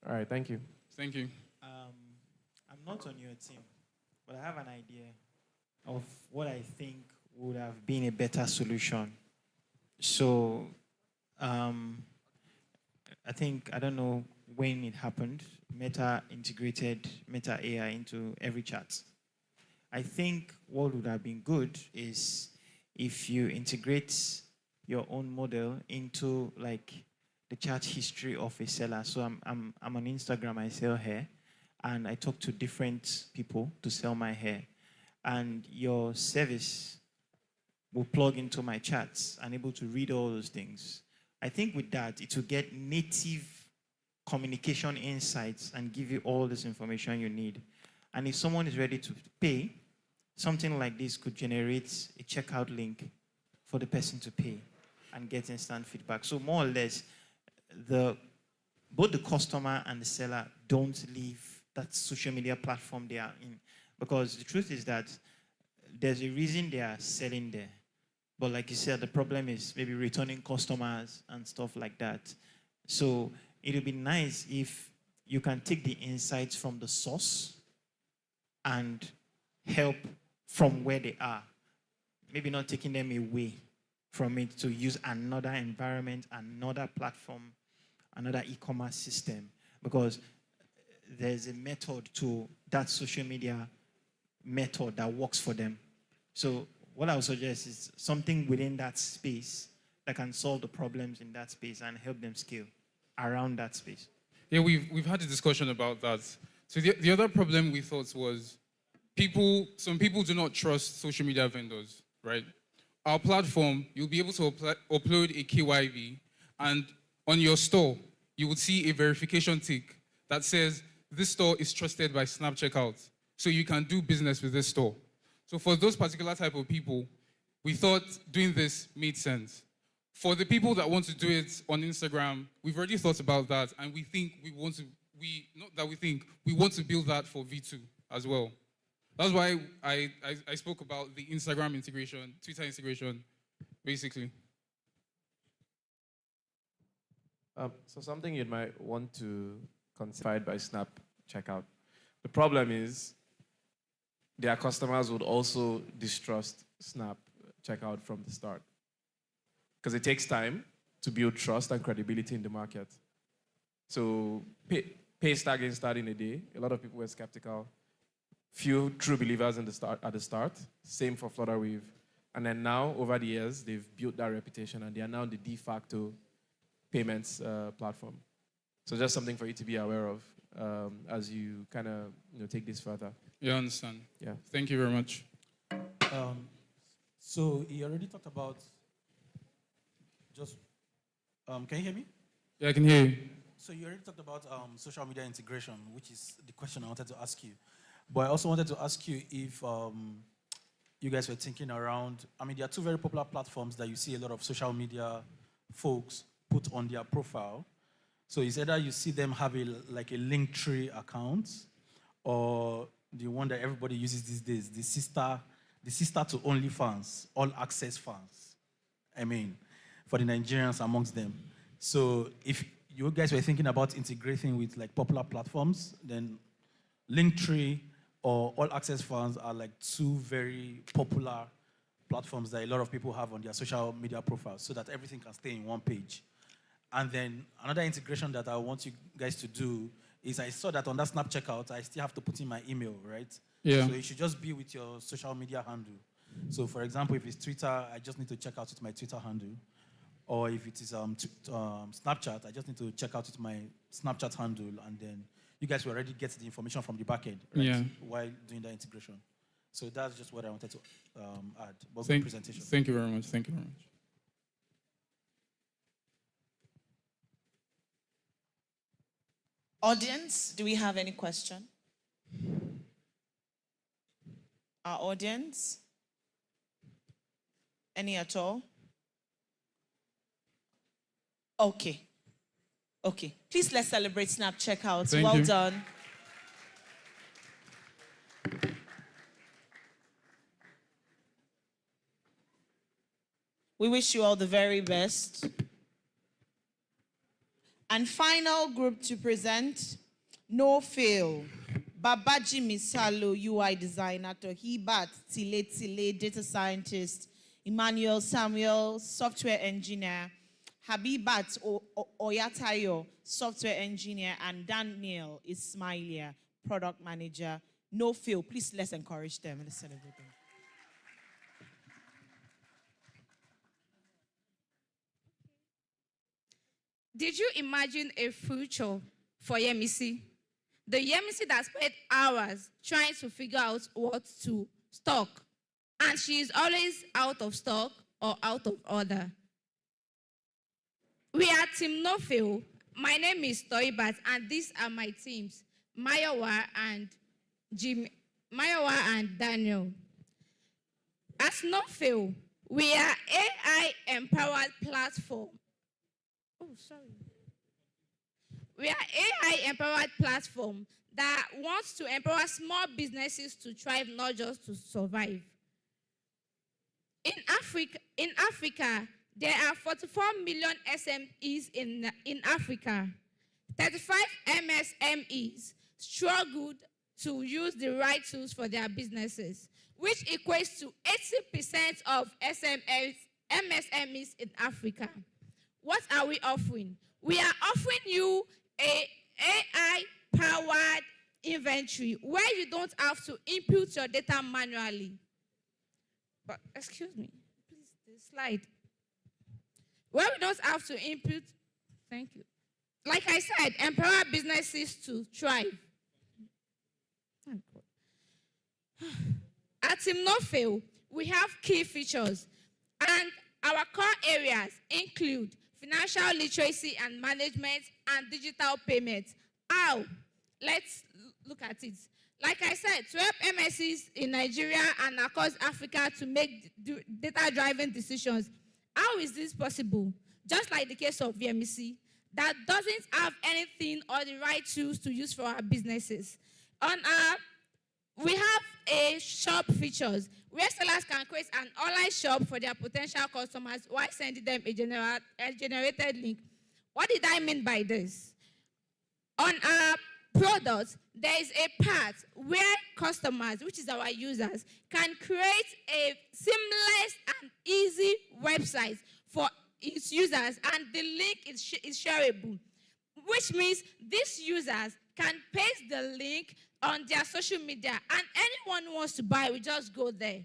Speaker 22: All right. Thank you.
Speaker 3: Thank you.
Speaker 1: I'm not on your team, but I have an idea of what I think would have been a better solution. So, I don't know when it happened, Meta integrated Meta AI into every chat. I think what would have been good is if you integrate your own model into like the chat history of a seller. So I'm on Instagram, I sell hair, and I talk to different people to sell my hair. And your service will plug into my chats and able to read all those things. I think with that, it will get native communication insights and give you all this information you need. And if someone is ready to pay, something like this could generate a checkout link for the person to pay and get instant feedback. So more or less, both the customer and the seller don't leave that social media platform they are in. Because the truth is that there's a reason they are selling there. But like you said, the problem is maybe returning customers and stuff like that. So it would be nice if you can take the insights from the source and help from where they are. Maybe not taking them away from it to use another environment, another platform, another e-commerce system. Because there's a method to that social media method that works for them. So what I would suggest is something within that space that can solve the problems in that space and help them scale around that space.
Speaker 3: Yeah, we've had a discussion about that. So the other problem we thought was some people do not trust social media vendors, right? Our platform, you'll be able to upload a KYB, and on your store, you would see a verification tick that says this store is trusted by Snap Checkout, so you can do business with this store. So for those particular type of people, we thought doing this made sense. For the people that want to do it on Instagram, we've already thought about that, and we think we want to build that for V2 as well. That's why I spoke about the Instagram integration, Twitter integration, basically.
Speaker 22: So something you might want to consider by Snap Checkout. The problem is their customers would also distrust Snap checkout from the start. Because it takes time to build trust and credibility in the market. So Pace tagging starting a day, a lot of people were skeptical. Few true believers at the start. Same for Flutterwave. And then now, over the years, they've built that reputation, and they are now the de facto payments platform. So just something for you to be aware of as you kind of take this further.
Speaker 3: You understand?
Speaker 22: Yeah.
Speaker 3: Thank you very much.
Speaker 8: So you already talked about just, can you hear me?
Speaker 3: Yeah, I can hear you.
Speaker 8: So you already talked about social media integration, which is the question I wanted to ask you. But I also wanted to ask you if you guys were thinking around, I mean, there are two very popular platforms that you see a lot of social media folks put on their profile. So it's either you see them have a Linktree account, or the one that everybody uses these days, the sister to OnlyFans, all access fans. I mean, for the Nigerians amongst them. So if you guys were thinking about integrating with like popular platforms, then Linktree or All Access Funds are like two very popular platforms that a lot of people have on their social media profiles, so that everything can stay in one page. And then another integration that I want you guys to do is, I saw that on that Snap checkout, I still have to put in my email, right?
Speaker 3: Yeah.
Speaker 8: So it should just be with your social media handle. So for example, if it's Twitter, I just need to check out with my Twitter handle. Or if it is Snapchat, I just need to check out with my Snapchat handle, and then you guys will already get the information from the back end, right?
Speaker 3: Yeah.
Speaker 8: While doing the integration. So that's just what I wanted to add. But good
Speaker 3: Thank
Speaker 8: presentation.
Speaker 3: you very much. Thank you very much.
Speaker 2: Audience, do we have any question? Our audience? Any at all? Okay. Okay. Please let's celebrate Snap Checkouts.
Speaker 3: Thank
Speaker 2: Well
Speaker 3: you.
Speaker 2: done. We wish you all the very best. And final group to present, No Fail. Babaji Misalo, UI designer, Tohibat Tile, data scientist, Emmanuel Samuel, software engineer, Habibat Oyatayo, software engineer, and Daniel Ismailia, product manager. No Fail. Please let's encourage them and let's celebrate them.
Speaker 10: Did you imagine a future for Yemisi? The Yemisi that spent hours trying to figure out what to stock, and she is always out of stock or out of order. We are Team No Fail. My name is Toibat, and these are my teams, Mayowa and Daniel. As No Fail, we are AI-empowered platform. Oh, sorry. We are AI-empowered platform that wants to empower small businesses to thrive, not just to survive. In Africa, there are 44 million SMEs in Africa. 35 MSMEs struggled to use the right tools for their businesses, which equates to 80% of MSMEs in Africa. What are we offering? We are offering you a AI-powered inventory where you don't have to input your data manually. But excuse me, please, the slide. Where we don't have to input, thank you. Like I said, empower businesses to thrive. At Team No Fail, we have key features, and our core areas include financial literacy and management and digital payments. How? Let's look at it. Like I said, 12 MSCs in Nigeria and across Africa to make data-driven decisions. How is this possible? Just like the case of VMC, that doesn't have anything or the right tools to use for our businesses. We have a shop features where sellers can create an online shop for their potential customers while sending them a generated link. What did I mean by this? On our products, there is a part where customers, which is our users, can create a seamless and easy website for its users, and the link is shareable, which means these users can paste the link on their social media, and anyone who wants to buy will just go there.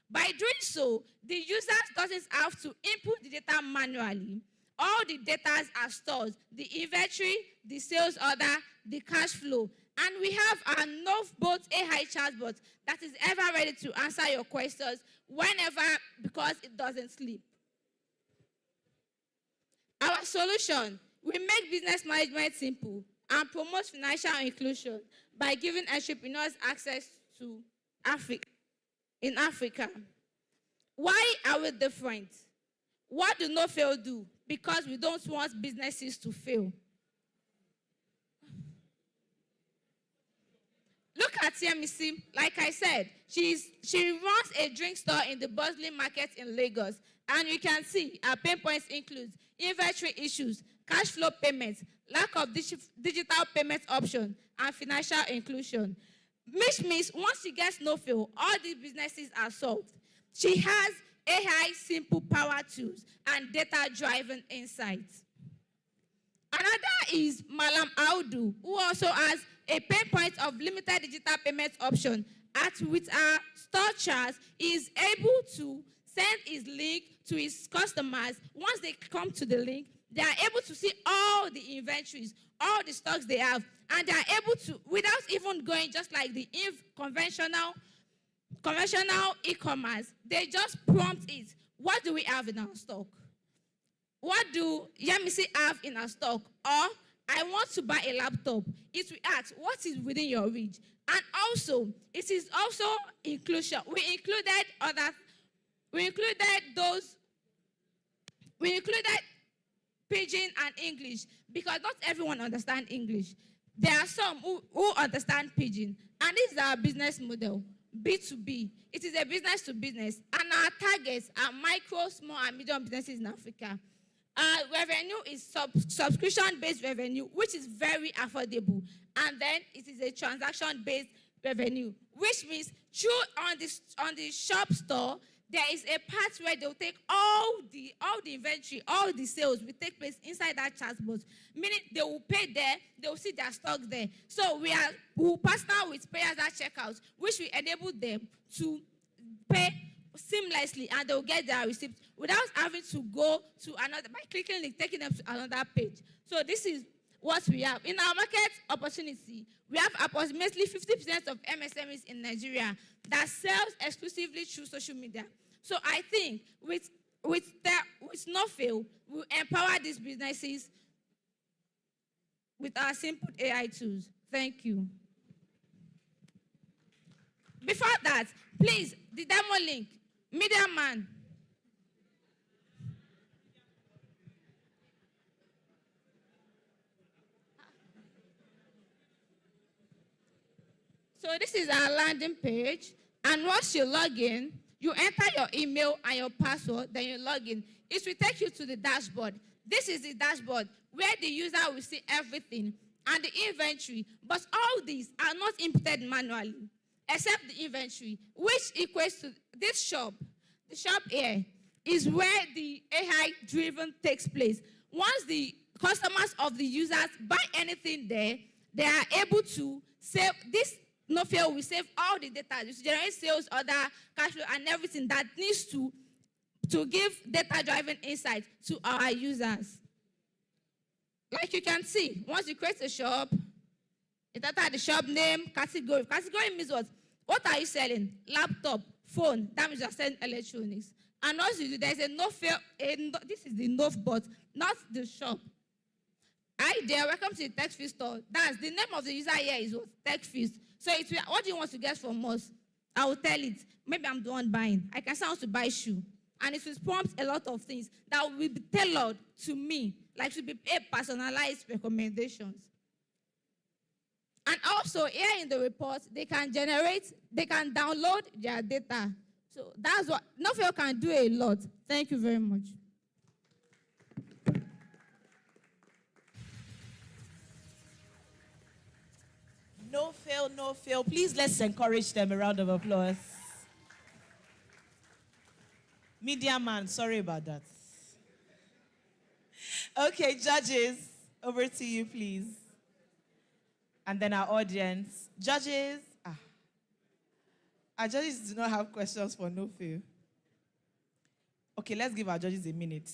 Speaker 10: By doing so, the users doesn't have to input the data manually. All the data are stored, the inventory, the sales order, the cash flow. And we have our Novebot AI chatbot that is ever ready to answer your questions whenever, because it doesn't sleep. Our solution, we make business management simple and promote financial inclusion by giving entrepreneurs access to Africa. In Africa. Why are we different? What do No Fail do? Because we don't want businesses to fail. Look at Yemisi. Like I said, she runs a drink store in the bustling market in Lagos. And you can see her pain points include inventory issues, cash flow payments, lack of digital payment option, and financial inclusion. Which means once she gets No Fail, all these businesses are solved. She has AI simple power tools and data-driven insights. Another is Malam Audu, who also has a pain point of limited digital payment option. With our store charts, he is able to send his link to his customers. Once they come to the link, they are able to see all the inventories, all the stocks they have, and they are able to, without even going just like the conventional e-commerce, they just prompt it. What do we have in our stock? What do Yemisi have in our stock? Or, I want to buy a laptop. It will ask, what is within your reach? And also, it is also inclusion. We included Pidgin and English, because not everyone understands English. There are some who understand Pidgin, and this is our business model, B2B. It is a business to business, and our targets are micro, small, and medium businesses in Africa. Our revenue is subscription-based revenue, which is very affordable, and then it is a transaction-based revenue, which means on the shop store, there is a part where they'll take all the inventory, all the sales will take place inside that chatbot, meaning they will pay there, they will see their stock there. So we will partner with payers at checkout, which will enable them to pay seamlessly, and they will get their receipt without having to go to another, by clicking link, taking them to another page. So this is what we have. In our market opportunity, we have approximately 50% of MSMEs in Nigeria that sells exclusively through social media. So I think with No Fail, we empower these businesses with our simple AI tools. Thank you. Before that, please, the demo link, Media Man. So this is our landing page, and once you log in, you enter your email and your password, then you log in. It will take you to the dashboard. This is the dashboard where the user will see everything and the inventory, but all these are not inputted manually, except the inventory, which equates to this shop. The shop here is where the AI-driven takes place. Once the customers of the users buy anything there, they are able to save this. No Fail will save all the data to generate sales, order, cash flow, and everything that needs to give data-driven insight to our users. Like you can see, once you create a shop, it enters the shop name, category. Category means what? What are you selling? Laptop, phone. That means you're selling electronics. And also, there's a No Fail. This is the Novebot, not the shop. Hi there, welcome to the TechFeast store. That's the name of the user here is what? TechFeast. So what do you want to get from us? I will tell it. Maybe I'm the one buying. I can sound to buy shoe. And it will prompt a lot of things that will be tailored to me, like to be personalized recommendations. And also, here in the report, they can download their data. So that's what No Fail can do a lot. Thank you very much.
Speaker 2: fail, no fail. Please let's encourage them. A round of applause. Media man, sorry about that. Okay, judges, over to you, please. And then our audience. Judges, our judges do not have questions for no fail. Okay, let's give our judges a minute.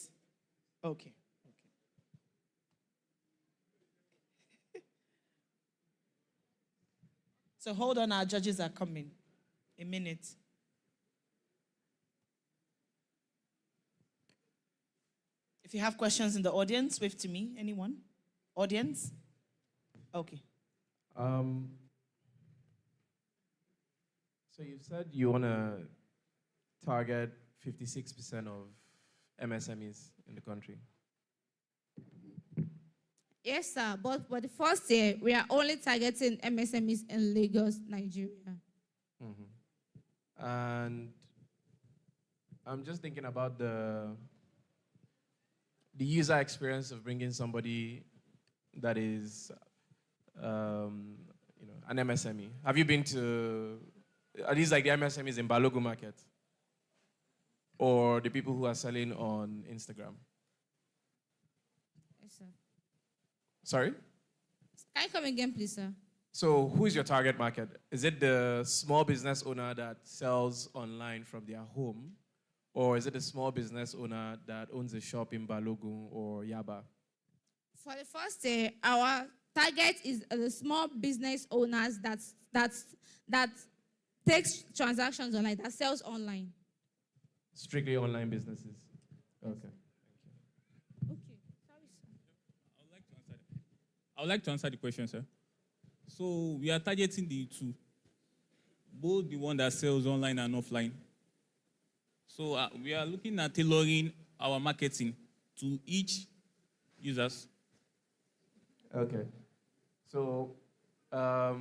Speaker 2: Okay. So hold on, our judges are coming. A minute. If you have questions in the audience, wave to me. Anyone? Audience? Okay.
Speaker 22: So you've said you want to target 56% of MSMEs in the country.
Speaker 10: Yes, sir. But for the first year, we are only targeting MSMEs in Lagos, Nigeria.
Speaker 22: And I'm just thinking about the user experience of bringing somebody that is, an MSME. Have you been to? Are these like the MSMEs in Balogun Market, or the people who are selling on Instagram?
Speaker 10: Yes, sir.
Speaker 22: Sorry?
Speaker 10: Can you come again, please, sir?
Speaker 22: So who is your target market? Is it the small business owner that sells online from their home? Or is it the small business owner that owns a shop in Balogun or Yaba?
Speaker 10: For the first year, our target is the small business owners that takes transactions online, that sells online.
Speaker 22: Strictly online businesses. Okay.
Speaker 7: I would like to answer the question, sir. So we are targeting the two, both the one that sells online and offline. So we are looking at tailoring our marketing to each users.
Speaker 22: Okay. So I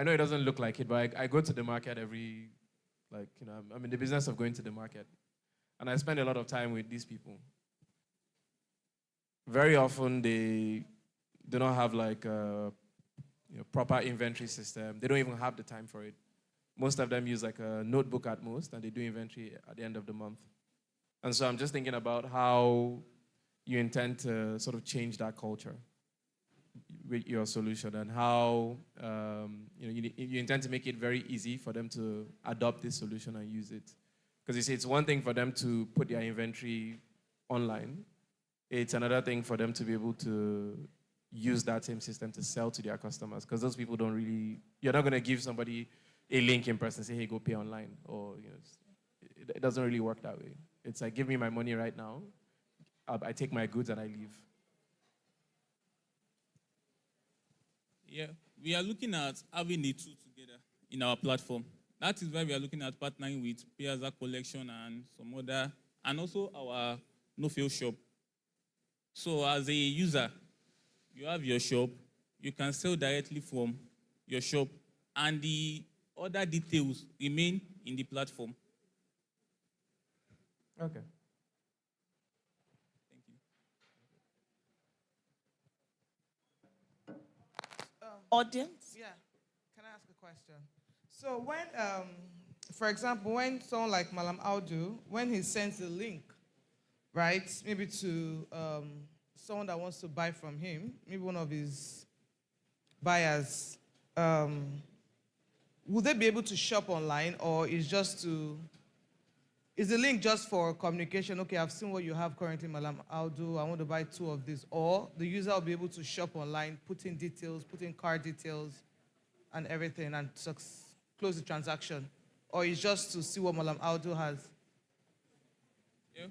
Speaker 22: know it doesn't look like it, but I go to the market I'm in the business of going to the market. And I spend a lot of time with these people. Very often they do not have like a proper inventory system. They don't even have the time for it. Most of them use like a notebook at most, and they do inventory at the end of the month. And so I'm just thinking about how you intend to sort of change that culture with your solution, and how you intend to make it very easy for them to adopt this solution and use it. Because you see, it's one thing for them to put their inventory online. It's another thing for them to be able to use that same system to sell to their customers. Because those people don't really, you're not going to give somebody a link in person and say, hey, go pay online. Or it doesn't really work that way. It's like, give me my money right now. I take my goods and I leave.
Speaker 7: Yeah, we are looking at having the two together in our platform. That is why we are looking at partnering with Piazza Collection and some other, and also our no-fail shop. So as a user, you have your shop, you can sell directly from your shop, and the other details remain in the platform.
Speaker 22: Okay.
Speaker 2: Audience?
Speaker 9: Yeah. Can I ask a question? So when, for example, when someone like Malam Audu, when he sends a link, right, maybe to someone that wants to buy from him, maybe one of his buyers, will they be able to shop online, or is the link just for communication? Okay, I've seen what you have currently, Malam Audu, I want to buy 2 of these. Or the user will be able to shop online, put in details, put in card details and everything, and close the transaction. Or it's just to see what Malam Audu has?
Speaker 7: Yeah.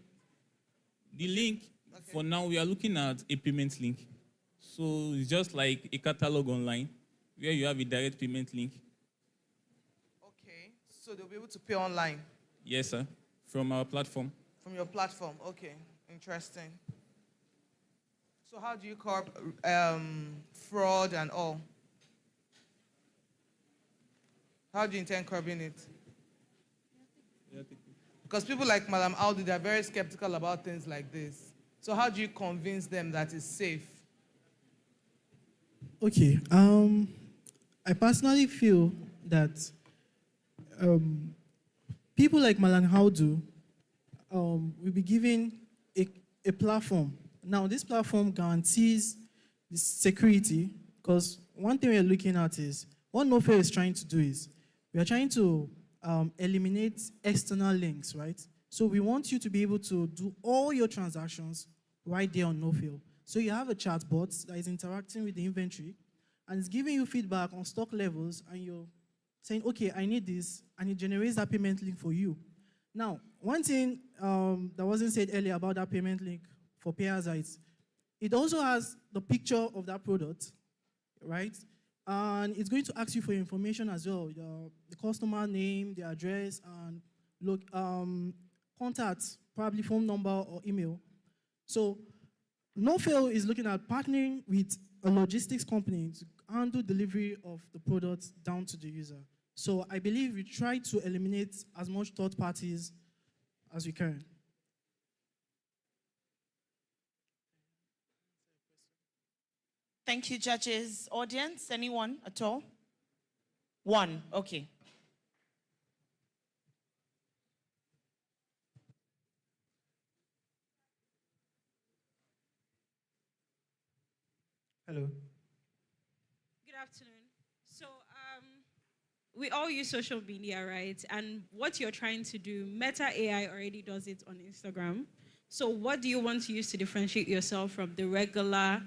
Speaker 7: The link, for now, we are looking at a payment link. So it's just like a catalog online where you have a direct payment link.
Speaker 9: Okay, so they'll be able to pay online?
Speaker 7: Yes, sir. From our platform.
Speaker 9: From your platform, okay, interesting. So how do you curb fraud and all? How do you intend curbing it? Because people like Madam Audu, they're very skeptical about things like this. So how do you convince them that it's safe?
Speaker 23: Okay,
Speaker 12: I personally feel that people like Malan Haudu will be given a platform. Now, this platform guarantees the security, because one thing we're looking at is, what NoFail is trying to do is, we are trying to eliminate external links, right? So we want you to be able to do all your transactions right there on NoFail. So you have a chatbot that is interacting with the inventory, and it's giving you feedback on stock levels, and you're saying, okay, I need this, and it generates that payment link for you. Now, one thing that wasn't said earlier about that payment link for Payaza is, it also has the picture of that product, right? And it's going to ask you for your information as well, the customer name, the address, and look, contacts, probably phone number or email. So NoFail is looking at partnering with a logistics company to handle delivery of the product down to the user. So I believe we try to eliminate as much third parties as we can.
Speaker 2: Thank you, judges. Audience, anyone at all? One, okay.
Speaker 1: Hello.
Speaker 13: Good afternoon. So we all use social media, right? And what you're trying to do, Meta AI already does it on Instagram. So what do you want to use to differentiate yourself from the regular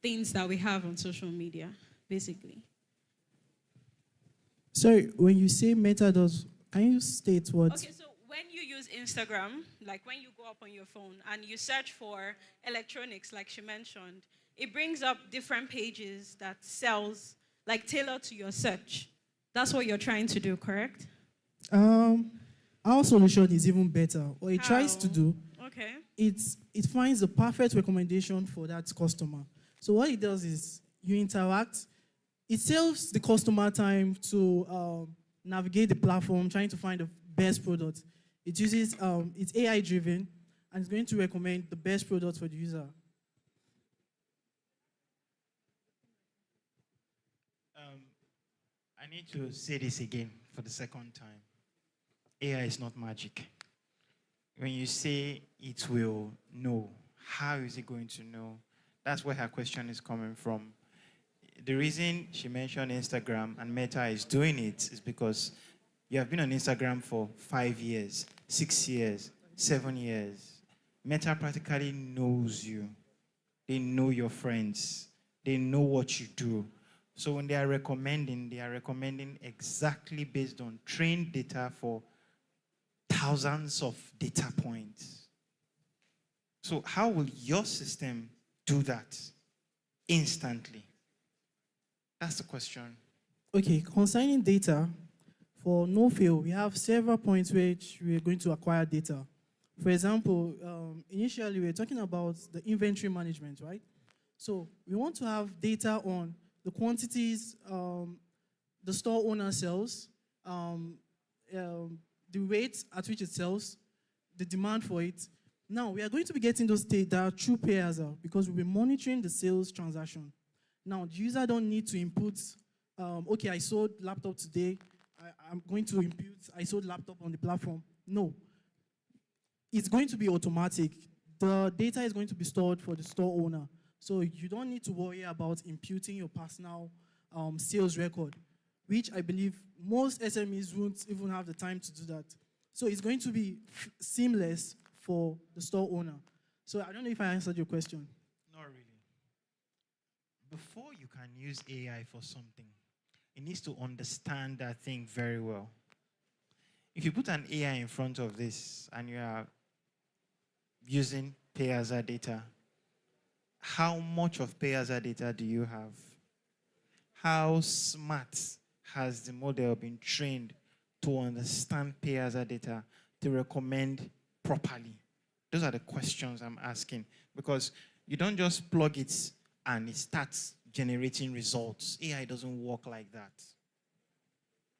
Speaker 13: things that we have on social media, basically?
Speaker 12: Sorry, when you say Meta does, can you state what?
Speaker 13: Okay, so when you use Instagram, like when you go up on your phone and you search for electronics, like she mentioned, it brings up different pages that sells, like tailored to your search. That's what you're trying to do, correct?
Speaker 12: Our solution is even better. What it tries to do,
Speaker 13: Okay.
Speaker 12: it finds the perfect recommendation for that customer. So what it does is, you interact, it saves the customer time to navigate the platform, trying to find the best product. It uses, it's AI driven, and it's going to recommend the best product for the user.
Speaker 1: I need to say this again for the second time. AI is not magic. When you say it will know, how is it going to know? That's where her question is coming from. The reason she mentioned Instagram and Meta is doing it is because you have been on Instagram for 5 years, 6 years, 7 years. Meta practically knows you. They know your friends. They know what you do. So when they are recommending exactly based on trained data for thousands of data points. So how will your system do that instantly? That's the question.
Speaker 12: Okay, concerning data, for NoFail, we have several points which we are going to acquire data. For example, initially we were talking about the inventory management, right? So we want to have data on the quantities the store owner sells, the rate at which it sells, the demand for it. Now, we are going to be getting those data through Payaza because we'll be monitoring the sales transaction. Now, the user don't need to input, okay, I sold laptop today, I'm going to input, I sold laptop on the platform. No. It's going to be automatic. The data is going to be stored for the store owner. So you don't need to worry about imputing your personal sales record, which I believe most SMEs won't even have the time to do that. So it's going to be seamless for the store owner. So I don't know if I answered your question.
Speaker 1: Not really. Before you can use AI for something, it needs to understand that thing very well. If you put an AI in front of this and you are using Payaza data, how much of Payaza data do you have? How smart has the model been trained to understand Payaza data to recommend properly? Those are the questions I'm asking, because you don't just plug it and it starts generating results. AI doesn't work like that.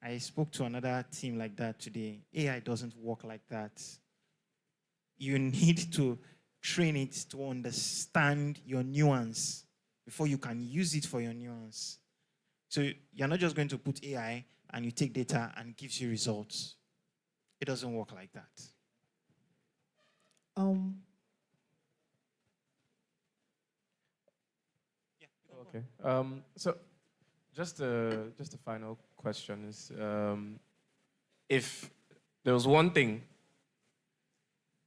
Speaker 1: I spoke to another team like that today. AI doesn't work like that. You need to train it to understand your nuance before you can use it for your nuance. So you're not just going to put AI and you take data and it gives you results. It doesn't work like that.
Speaker 22: Okay. So just a final question is, if there was one thing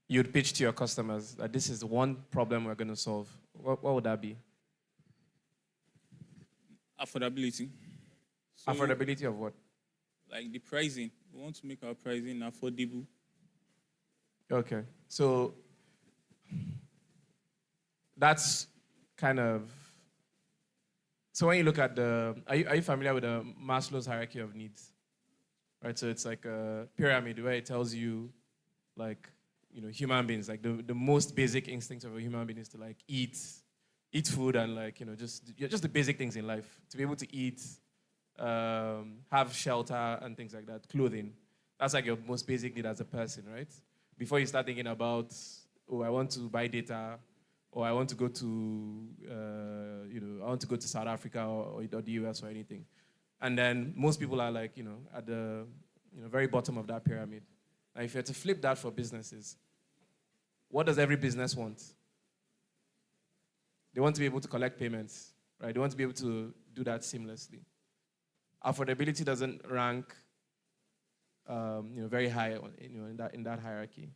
Speaker 22: you'd pitch to your customers that this is one problem we're going to solve, what would that be?
Speaker 7: Affordability.
Speaker 22: Affordability of what?
Speaker 7: Like the pricing. We want to make our pricing affordable.
Speaker 22: Okay. So that's kind of, so when you look at are you familiar with the Maslow's hierarchy of needs? Right, so it's like a pyramid where it tells you, like, human beings, like the most basic instinct of a human being is to like eat food and like, just the basic things in life. To be able to eat, have shelter and things like that, clothing. That's like your most basic need as a person, right? Before you start thinking about, oh, I want to buy data, or I want to go to, I want to go to South Africa or the US or anything. And then most people are like, at the very bottom of that pyramid. Now, if you had to flip that for businesses, what does every business want? They want to be able to collect payments, right? They want to be able to do that seamlessly. Affordability doesn't rank, very high, in that hierarchy.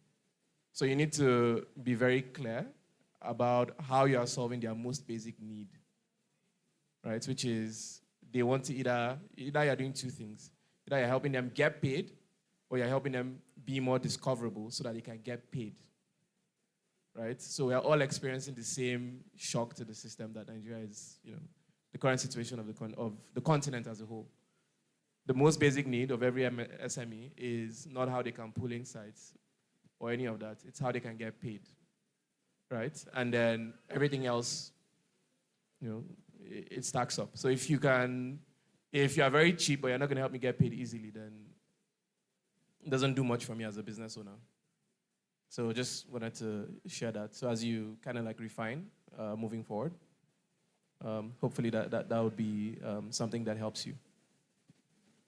Speaker 22: So you need to be very clear about how you are solving their most basic need, right? Which is they want to either you're doing two things. Either you're helping them get paid, or you're helping them be more discoverable so that they can get paid, right? So we are all experiencing the same shock to the system that Nigeria is, the current situation of the continent as a whole. The most basic need of every SME is not how they can pull insights or any of that. It's how they can get paid, right? And then everything else, it stacks up. So if you are very cheap, but you're not going to help me get paid easily, then it doesn't do much for me as a business owner. So just wanted to share that. So as you kind of like refine moving forward, hopefully that would be something that helps you.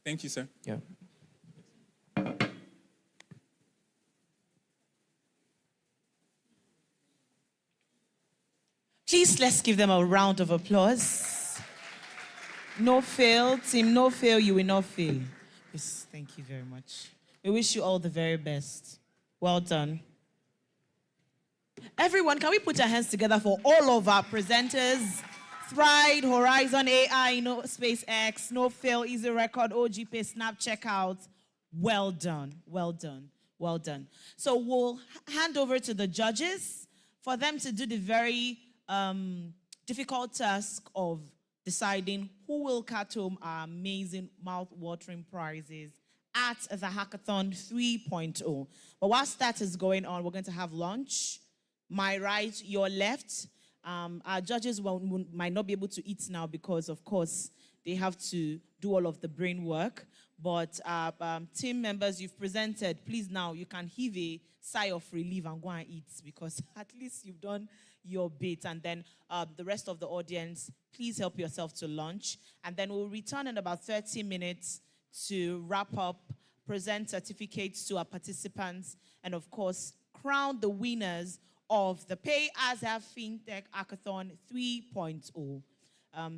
Speaker 7: Thank you, sir.
Speaker 22: Yeah.
Speaker 2: Please, let's give them a round of applause. No fail, team, no fail, you will not fail. Yes, thank you very much. We wish you all the very best. Well done. Everyone, can we put our hands together for all of our presenters? Thrive, Horizon AI, SpaceX, No Fail, Easy Record, OGP, Snap Checkout. Well done, well done, well done. So we'll hand over to the judges for them to do the very difficult task of deciding who will cut home our amazing mouth-watering prizes at the Hackathon 3.0. But whilst that is going on, we're going to have lunch. My right, your left. Our judges might not be able to eat now because, of course, they have to do all of the brain work. But team members, you've presented. Please now, you can heave a sigh of relief and go and eat because at least you've done your bit. And then the rest of the audience, please help yourself to lunch. And then we'll return in about 30 minutes to wrap up, present certificates to our participants, and of course, crown the winners of the Pay As Have FinTech Hackathon 3.0.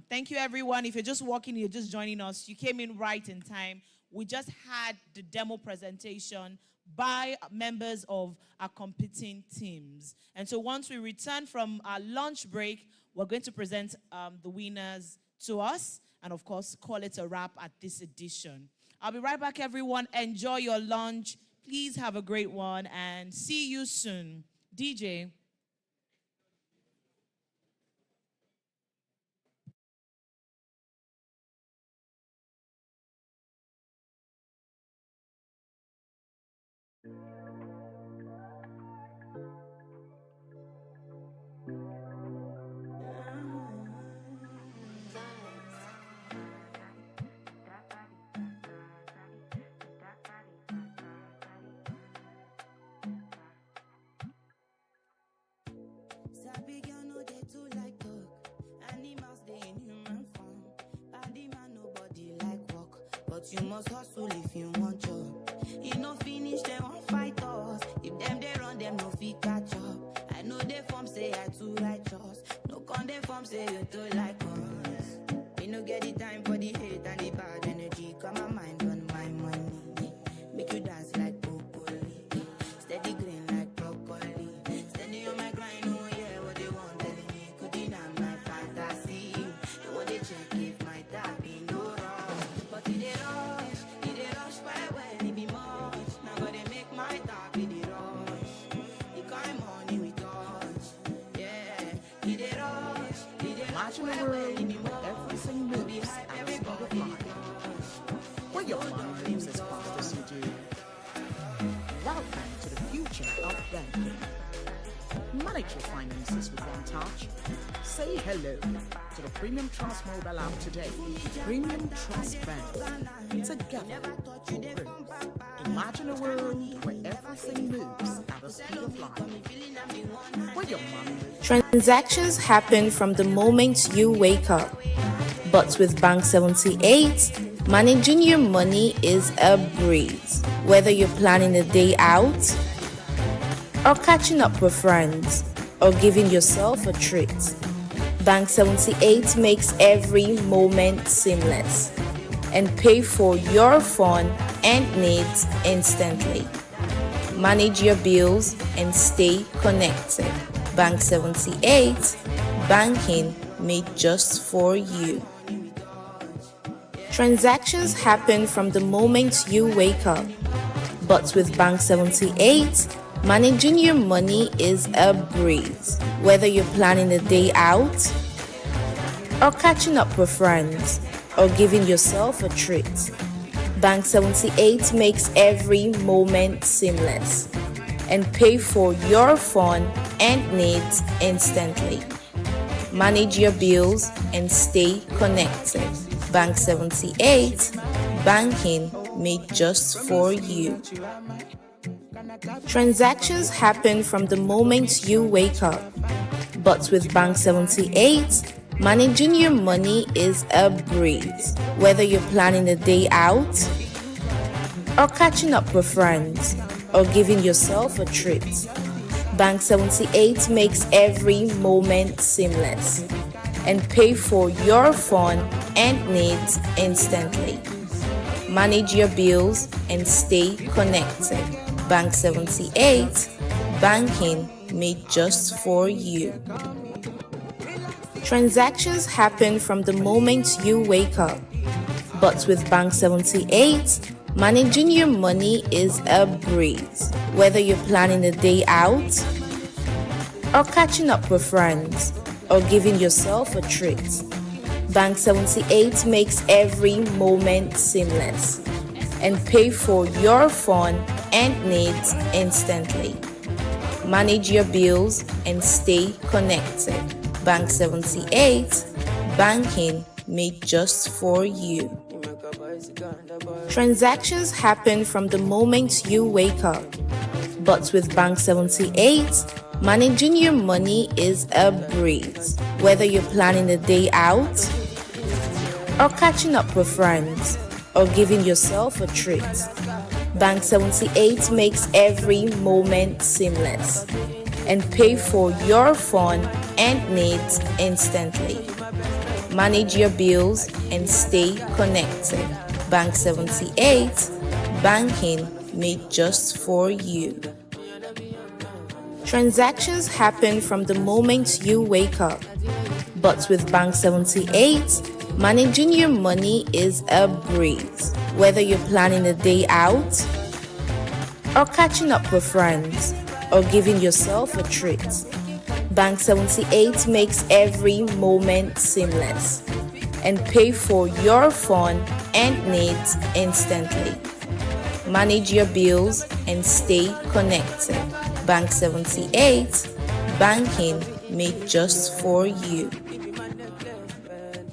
Speaker 2: Thank you, everyone. If you're just walking, you're just joining us, you came in right in time. We just had the demo presentation by members of our competing teams. And so once we return from our lunch break, we're going to present the winners to us and, of course, call it a wrap at this edition. I'll be right back, everyone. Enjoy your lunch. Please have a great one and see you soon. DJ.
Speaker 5: you must hustle if you want job. You no finish, they won't fight us. If them they run, them no fit catch up. I know they form say I too righteous. No con they form say you too like us. Me no get the time for the hate and the bad energy. Got my mind on my money. Make you dance like broccoli. Steady green like broccoli. Steady on my grind, oh yeah, what they want telling me. Could deny my fantasy. They want to check if my tap be no wrong. But it they rush well, it be much. Now gotta make my tap be the rush. The kind money we touch, yeah. It they rush
Speaker 14: Imagine a world where everything moves at the speed of light. Where your money moves as fast as you do. Welcome to the future of banking. Manage your finances with one touch. Say hello to the Premium Trust mobile app today. Premium Trust Bank. Together, we'll grow. Imagine a world where everything moves at the speed of light. Where your money moves.
Speaker 23: Transactions happen from the moment you wake up. But with Bank 78, managing your money is a breeze. Whether you're planning a day out, or catching up with friends, or giving yourself a treat, Bank 78 makes every moment seamless and pay for your fun and needs instantly. Manage your bills and stay connected. Bank 78, banking made just for you. Transactions happen from the moment you wake up. But with Bank 78, managing your money is a breeze. Whether you're planning a day out, or catching up with friends, or giving yourself a treat, Bank 78 makes every moment seamless and pay for your fun and needs instantly. Manage your bills and stay connected. Bank 78, banking made just for you. Transactions happen from the moment you wake up. But with Bank 78, managing your money is a breeze. Whether you're planning a day out, or catching up with friends, or giving yourself a treat, Bank 78 makes every moment seamless and pay for your fun and needs instantly. Manage your bills and stay connected. Bank 78, banking made just for you. Transactions happen from the moment you wake up. But with Bank 78, managing your money is a breeze. Whether you're planning a day out, or catching up with friends, or giving yourself a treat, Bank 78 makes every moment seamless and pay for your fun and needs instantly. Manage your bills and stay connected. Bank 78, banking made just for you. Transactions happen from the moment you wake up. But with Bank 78, managing your money is a breeze. Whether you're planning a day out, or catching up with friends, or giving yourself a treat, Bank 78 makes every moment seamless and pay for your fun and needs instantly. Manage your bills and stay connected. Bank 78, banking made just for you. Transactions happen from the moment you wake up. But with Bank 78, managing your money is a breeze. Whether you're planning a day out, or catching up with friends, or giving yourself a treat, Bank 78 makes every moment seamless and pay for your fun and needs instantly. Manage your bills and stay connected. Bank 78, banking made just for you.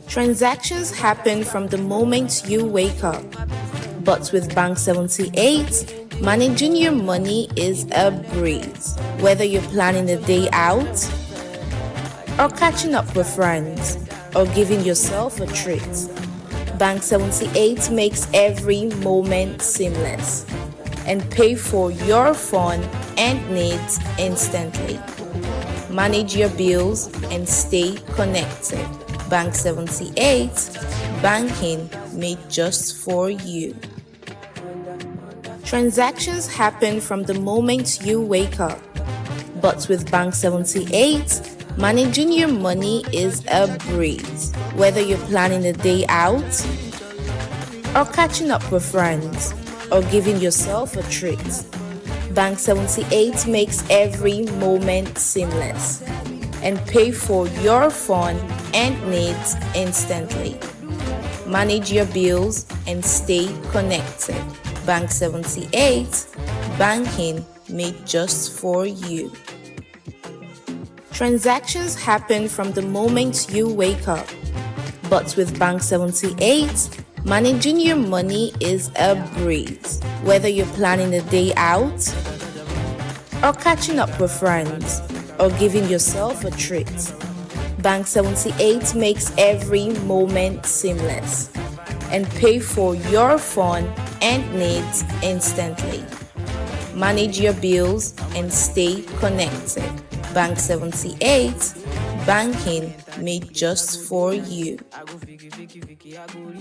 Speaker 23: Transactions happen from the moment you wake up. But with Bank 78, managing your money is a breeze. Whether you're planning a day out, or catching up with friends, or giving yourself a treat, Bank 78 makes every moment seamless and pay for your fun and needs instantly. Manage your bills and stay connected. Bank 78, banking made just for you. Transactions happen from the moment you wake up. But with Bank 78, managing your money is a breeze. Whether you're planning a day out, or catching up with friends, or giving yourself a treat, Bank 78 makes every moment seamless and pay for your fun and needs instantly. Manage your bills and stay connected. Bank 78, banking made just for you. Transactions happen from the moment you wake up. But with Bank 78, managing your money is a breeze. Whether you're planning a day out, or catching up with friends, or giving yourself a treat, Bank 78 makes every moment seamless and pay for your fun and needs instantly. Manage your bills and stay connected. Bank 78, banking made just for you.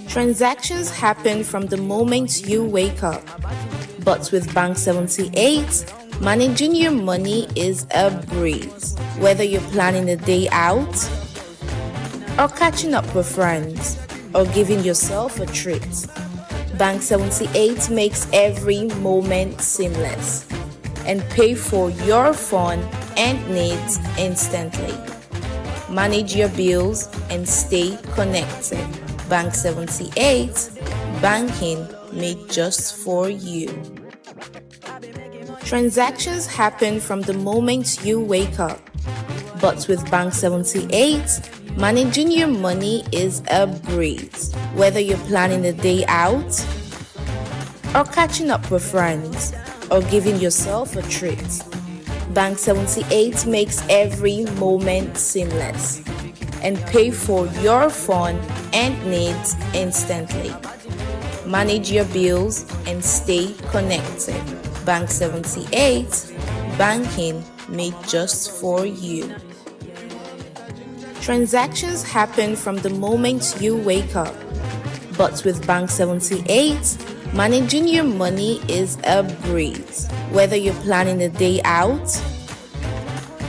Speaker 23: Transactions happen from the moment you wake up. But with Bank 78, managing your money is a breeze. Whether you're planning a day out, or catching up with friends, or giving yourself a treat, Bank 78 makes every moment seamless and pay for your fun and needs instantly. Manage your bills and stay connected. Bank 78, banking made just for you. Transactions happen from the moment you wake up. But with Bank 78, managing your money is a breeze. Whether you're planning a day out, or catching up with friends, or giving yourself a treat, Bank 78 makes every moment seamless and pay for your fun and needs instantly. Manage your bills and stay connected. Bank 78, banking made just for you. Transactions happen from the moment you wake up. But with Bank 78, managing your money is a breeze. Whether you're planning a day out,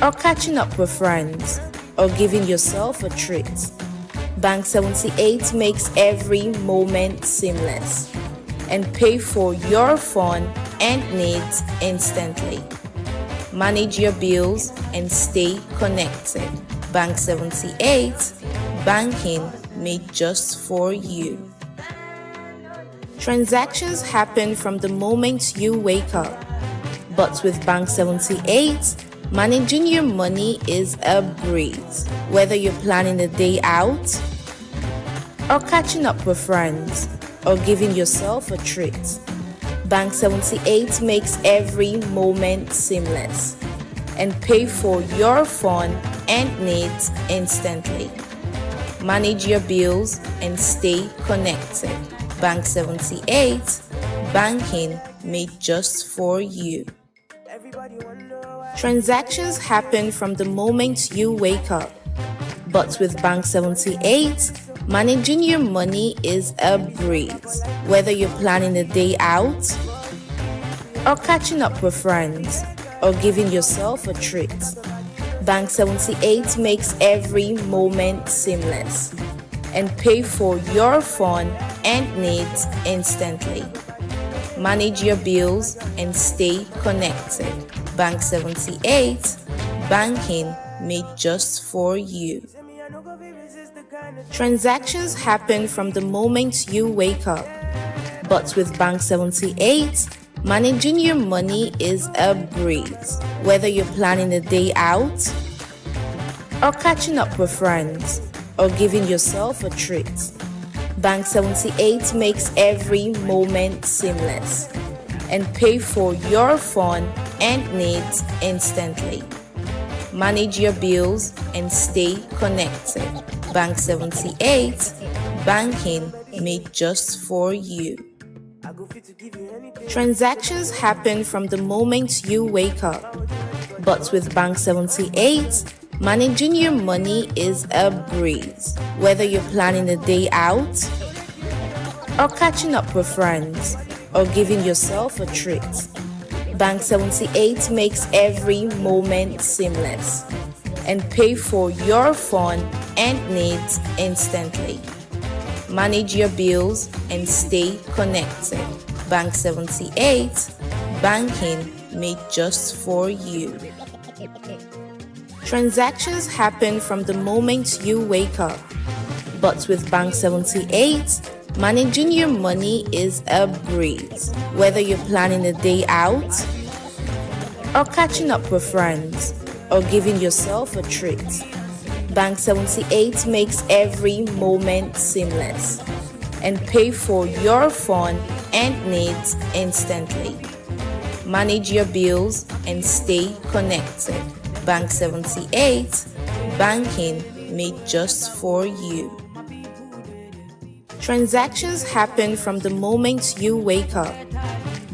Speaker 23: or catching up with friends, or giving yourself a treat, Bank 78 makes every moment seamless and pay for your fun and needs instantly. Manage your bills and stay connected. Bank 78, banking made just for you. Transactions happen from the moment you wake up. But with Bank 78, managing your money is a breeze. Whether you're planning a day out, or catching up with friends, or giving yourself a treat, Bank 78 makes every moment seamless and pay for your fun and needs instantly. Manage your bills and stay connected. Bank 78, banking made just for you. Transactions happen from the moment you wake up. But with Bank 78, managing your money is a breeze. Whether you're planning a day out, or catching up with friends, or giving yourself a treat, Bank 78 makes every moment seamless and pay for your fun and needs instantly. Manage your bills and stay connected. Bank 78, banking made just for you. Transactions happen from the moment you wake up. But with Bank 78, managing your money is a breeze. Whether you're planning a day out, or catching up with friends, or giving yourself a treat, Bank 78 makes every moment seamless and pay for your fun and needs instantly. Manage your bills and stay connected. Bank 78, banking made just for you. Transactions happen from the moment you wake up. But with Bank 78, managing your money is a breeze. Whether you're planning a day out, or catching up with friends, or giving yourself a treat, Bank 78 makes every moment seamless and pay for your fun and needs instantly. Manage your bills and stay connected. Bank 78, banking made just for you. Transactions happen from the moment you wake up. But with Bank 78, managing your money is a breeze. Whether you're planning a day out, or catching up with friends, or giving yourself a treat, Bank 78 makes every moment seamless and pay for your fun and needs instantly. Manage your bills and stay connected. Bank 78, banking made just for you. Transactions happen from the moment you wake up.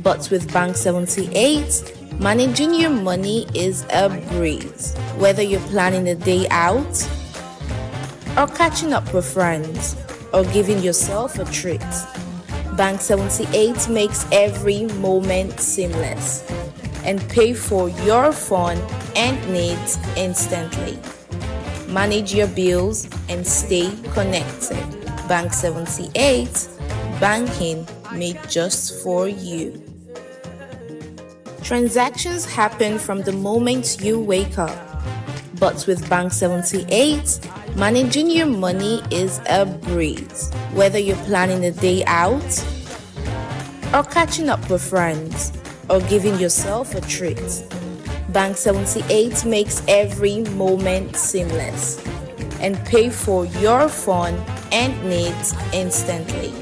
Speaker 23: But with Bank 78, managing your money is a breeze. Whether you're planning a day out, or catching up with friends, or giving yourself a treat, Bank 78 makes every moment seamless and pay for your fun and needs instantly. Manage your bills and stay connected. Bank 78, banking made just for you. Transactions happen from the moment you wake up. But with Bank 78, managing your money is a breeze. Whether you're planning a day out, or catching up with friends, or giving yourself a treat, Bank 78 makes every moment seamless and pay for your fun and needs instantly.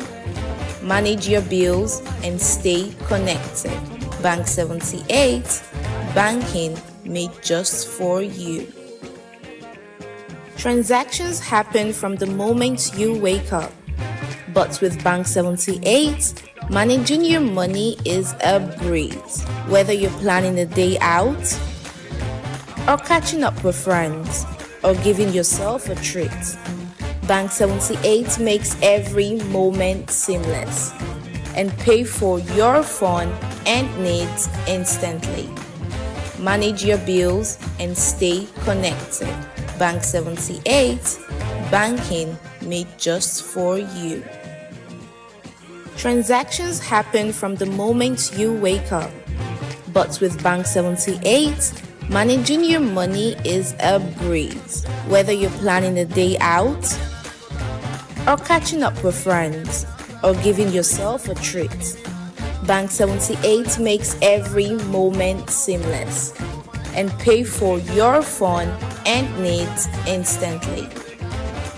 Speaker 23: Manage your bills and stay connected. Bank 78, banking made just for you. Transactions happen from the moment you wake up. But with Bank 78, managing your money is a breeze. Whether you're planning a day out, or catching up with friends, or giving yourself a treat, Bank 78 makes every moment seamless and pay for your fun and needs instantly. Manage your bills and stay connected. Bank 78, banking made just for you. Transactions happen from the moment you wake up. But with Bank 78, managing your money is a breeze. Whether you're planning a day out, or catching up with friends, or giving yourself a treat, Bank 78 makes every moment seamless and pay for your fun and needs instantly.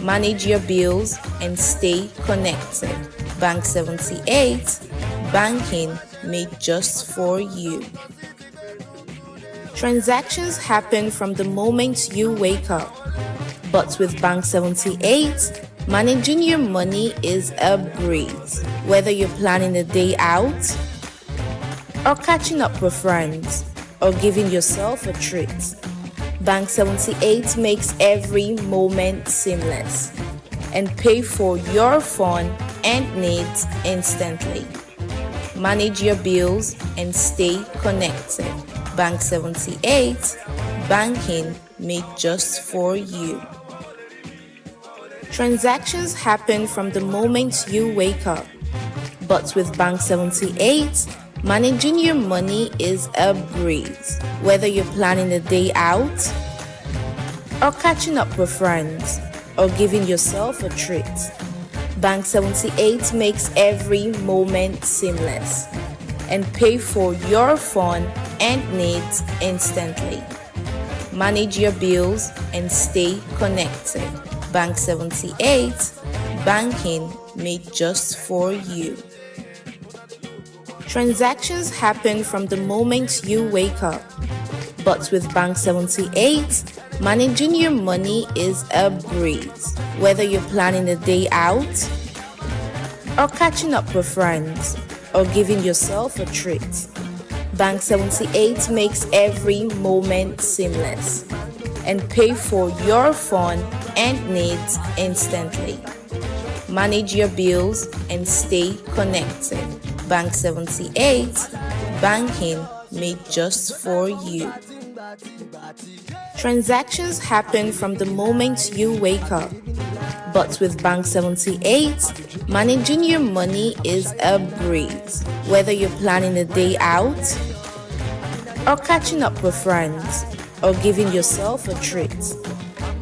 Speaker 23: Manage your bills and stay connected. Bank 78, banking made just for you. Transactions happen from the moment you wake up. But with Bank 78, managing your money is a breeze. Whether you're planning a day out, or catching up with friends, or giving yourself a treat, Bank 78 makes every moment seamless and pay for your fun and needs instantly. Manage your bills and stay connected. Bank 78, banking made just for you. Transactions happen from the moment you wake up. But with Bank 78, managing your money is a breeze. Whether you're planning a day out, or catching up with friends, or giving yourself a treat, Bank 78 makes every moment seamless and pay for your fun and needs instantly. Manage your bills and stay connected. Bank 78, banking made just for you. Transactions happen from the moment you wake up. But with Bank 78, managing your money is a breeze. Whether you're planning a day out, or catching up with friends, or giving yourself a treat. Bank 78 makes every moment seamless and pay for your fun and needs instantly. Manage your bills and stay connected. Bank 78, banking made just for you. Transactions happen from the moment you wake up. But with Bank 78, managing your money is a breeze. Whether you're planning a day out, or catching up with friends, or giving yourself a treat,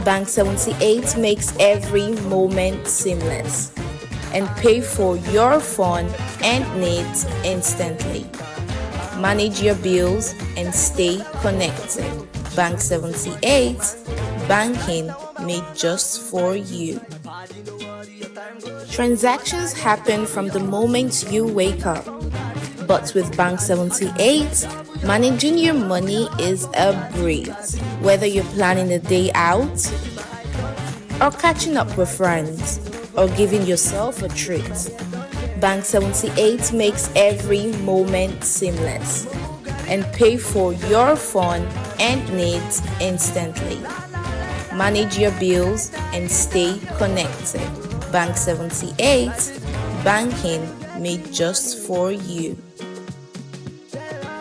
Speaker 23: Bank 78 makes every moment seamless and pay for your fun and needs instantly. Manage your bills and stay connected. Bank 78, banking made just for you. Transactions happen from the moment you wake up. But with Bank 78, managing your money is a breeze. Whether you're planning a day out, or catching up with friends, or giving yourself a treat, Bank 78 makes every moment seamless and pay for your fun and needs instantly. Manage your bills and stay connected. Bank 78, banking made just for you.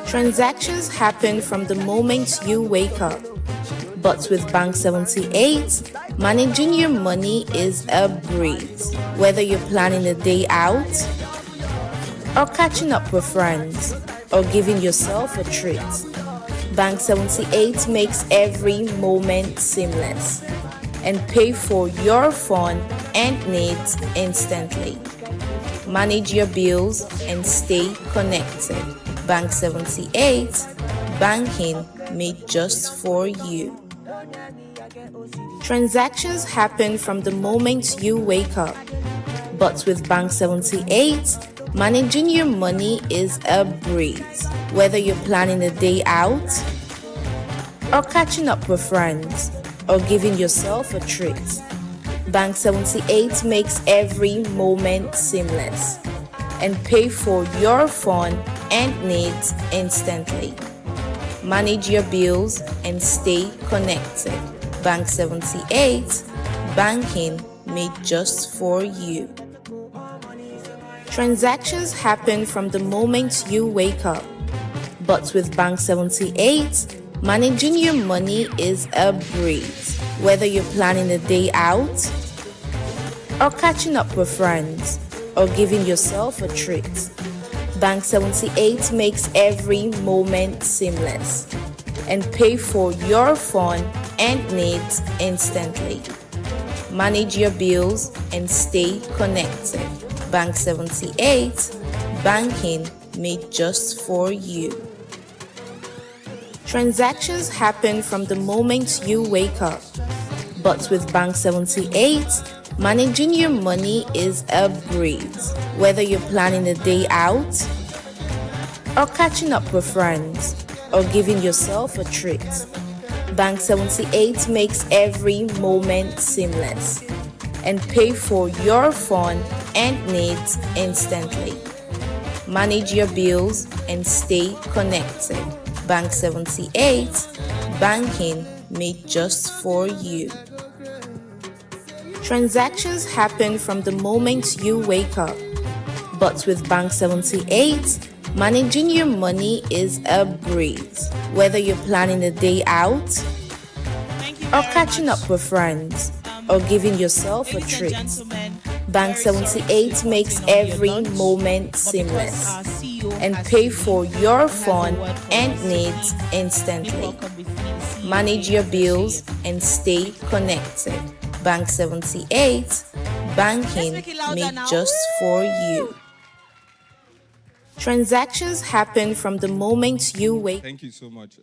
Speaker 23: Transactions happen from the moment you wake up. But with Bank 78, managing your money is a breeze. Whether you're planning a day out, or catching up with friends, or giving yourself a treat, Bank 78 makes every moment seamless and pay for your fun and needs instantly. Manage your bills and stay connected. Bank 78, banking made just for you. Transactions happen from the moment you wake up. But with Bank 78, managing your money is a breeze. Whether you're planning a day out, or catching up with friends, or giving yourself a treat, Bank 78 makes every moment seamless and pay for your fun and needs instantly. Manage your bills and stay connected. Bank 78, banking made just for you. Transactions happen from the moment you wake up. But with Bank 78, managing your money is a breeze. Whether you're planning a day out, or catching up with friends, or giving yourself a treat, Bank 78 makes every moment seamless and pay for your fun and needs instantly. Manage your bills and stay connected. Bank 78, banking made just for you. Transactions happen from the moment you wake up. But with Bank 78, managing your money is a breeze. Whether you're planning a day out, or catching up with friends, or giving yourself a treat, Bank 78 makes every moment seamless and pay for your fun and needs instantly. Manage your bills and stay connected. Bank 78, banking made just for you. Transactions happen from the moment you wake up. But with Bank 78, managing your money is a breeze. Whether you're planning a day out, or catching up with friends, or giving yourself a treat, Bank 78 makes every moment seamless and pay for your fun and needs instantly. Manage your bills and stay connected. Bank 78, banking made just for you. Transactions happen from the moment you wake.
Speaker 15: Thank you so much.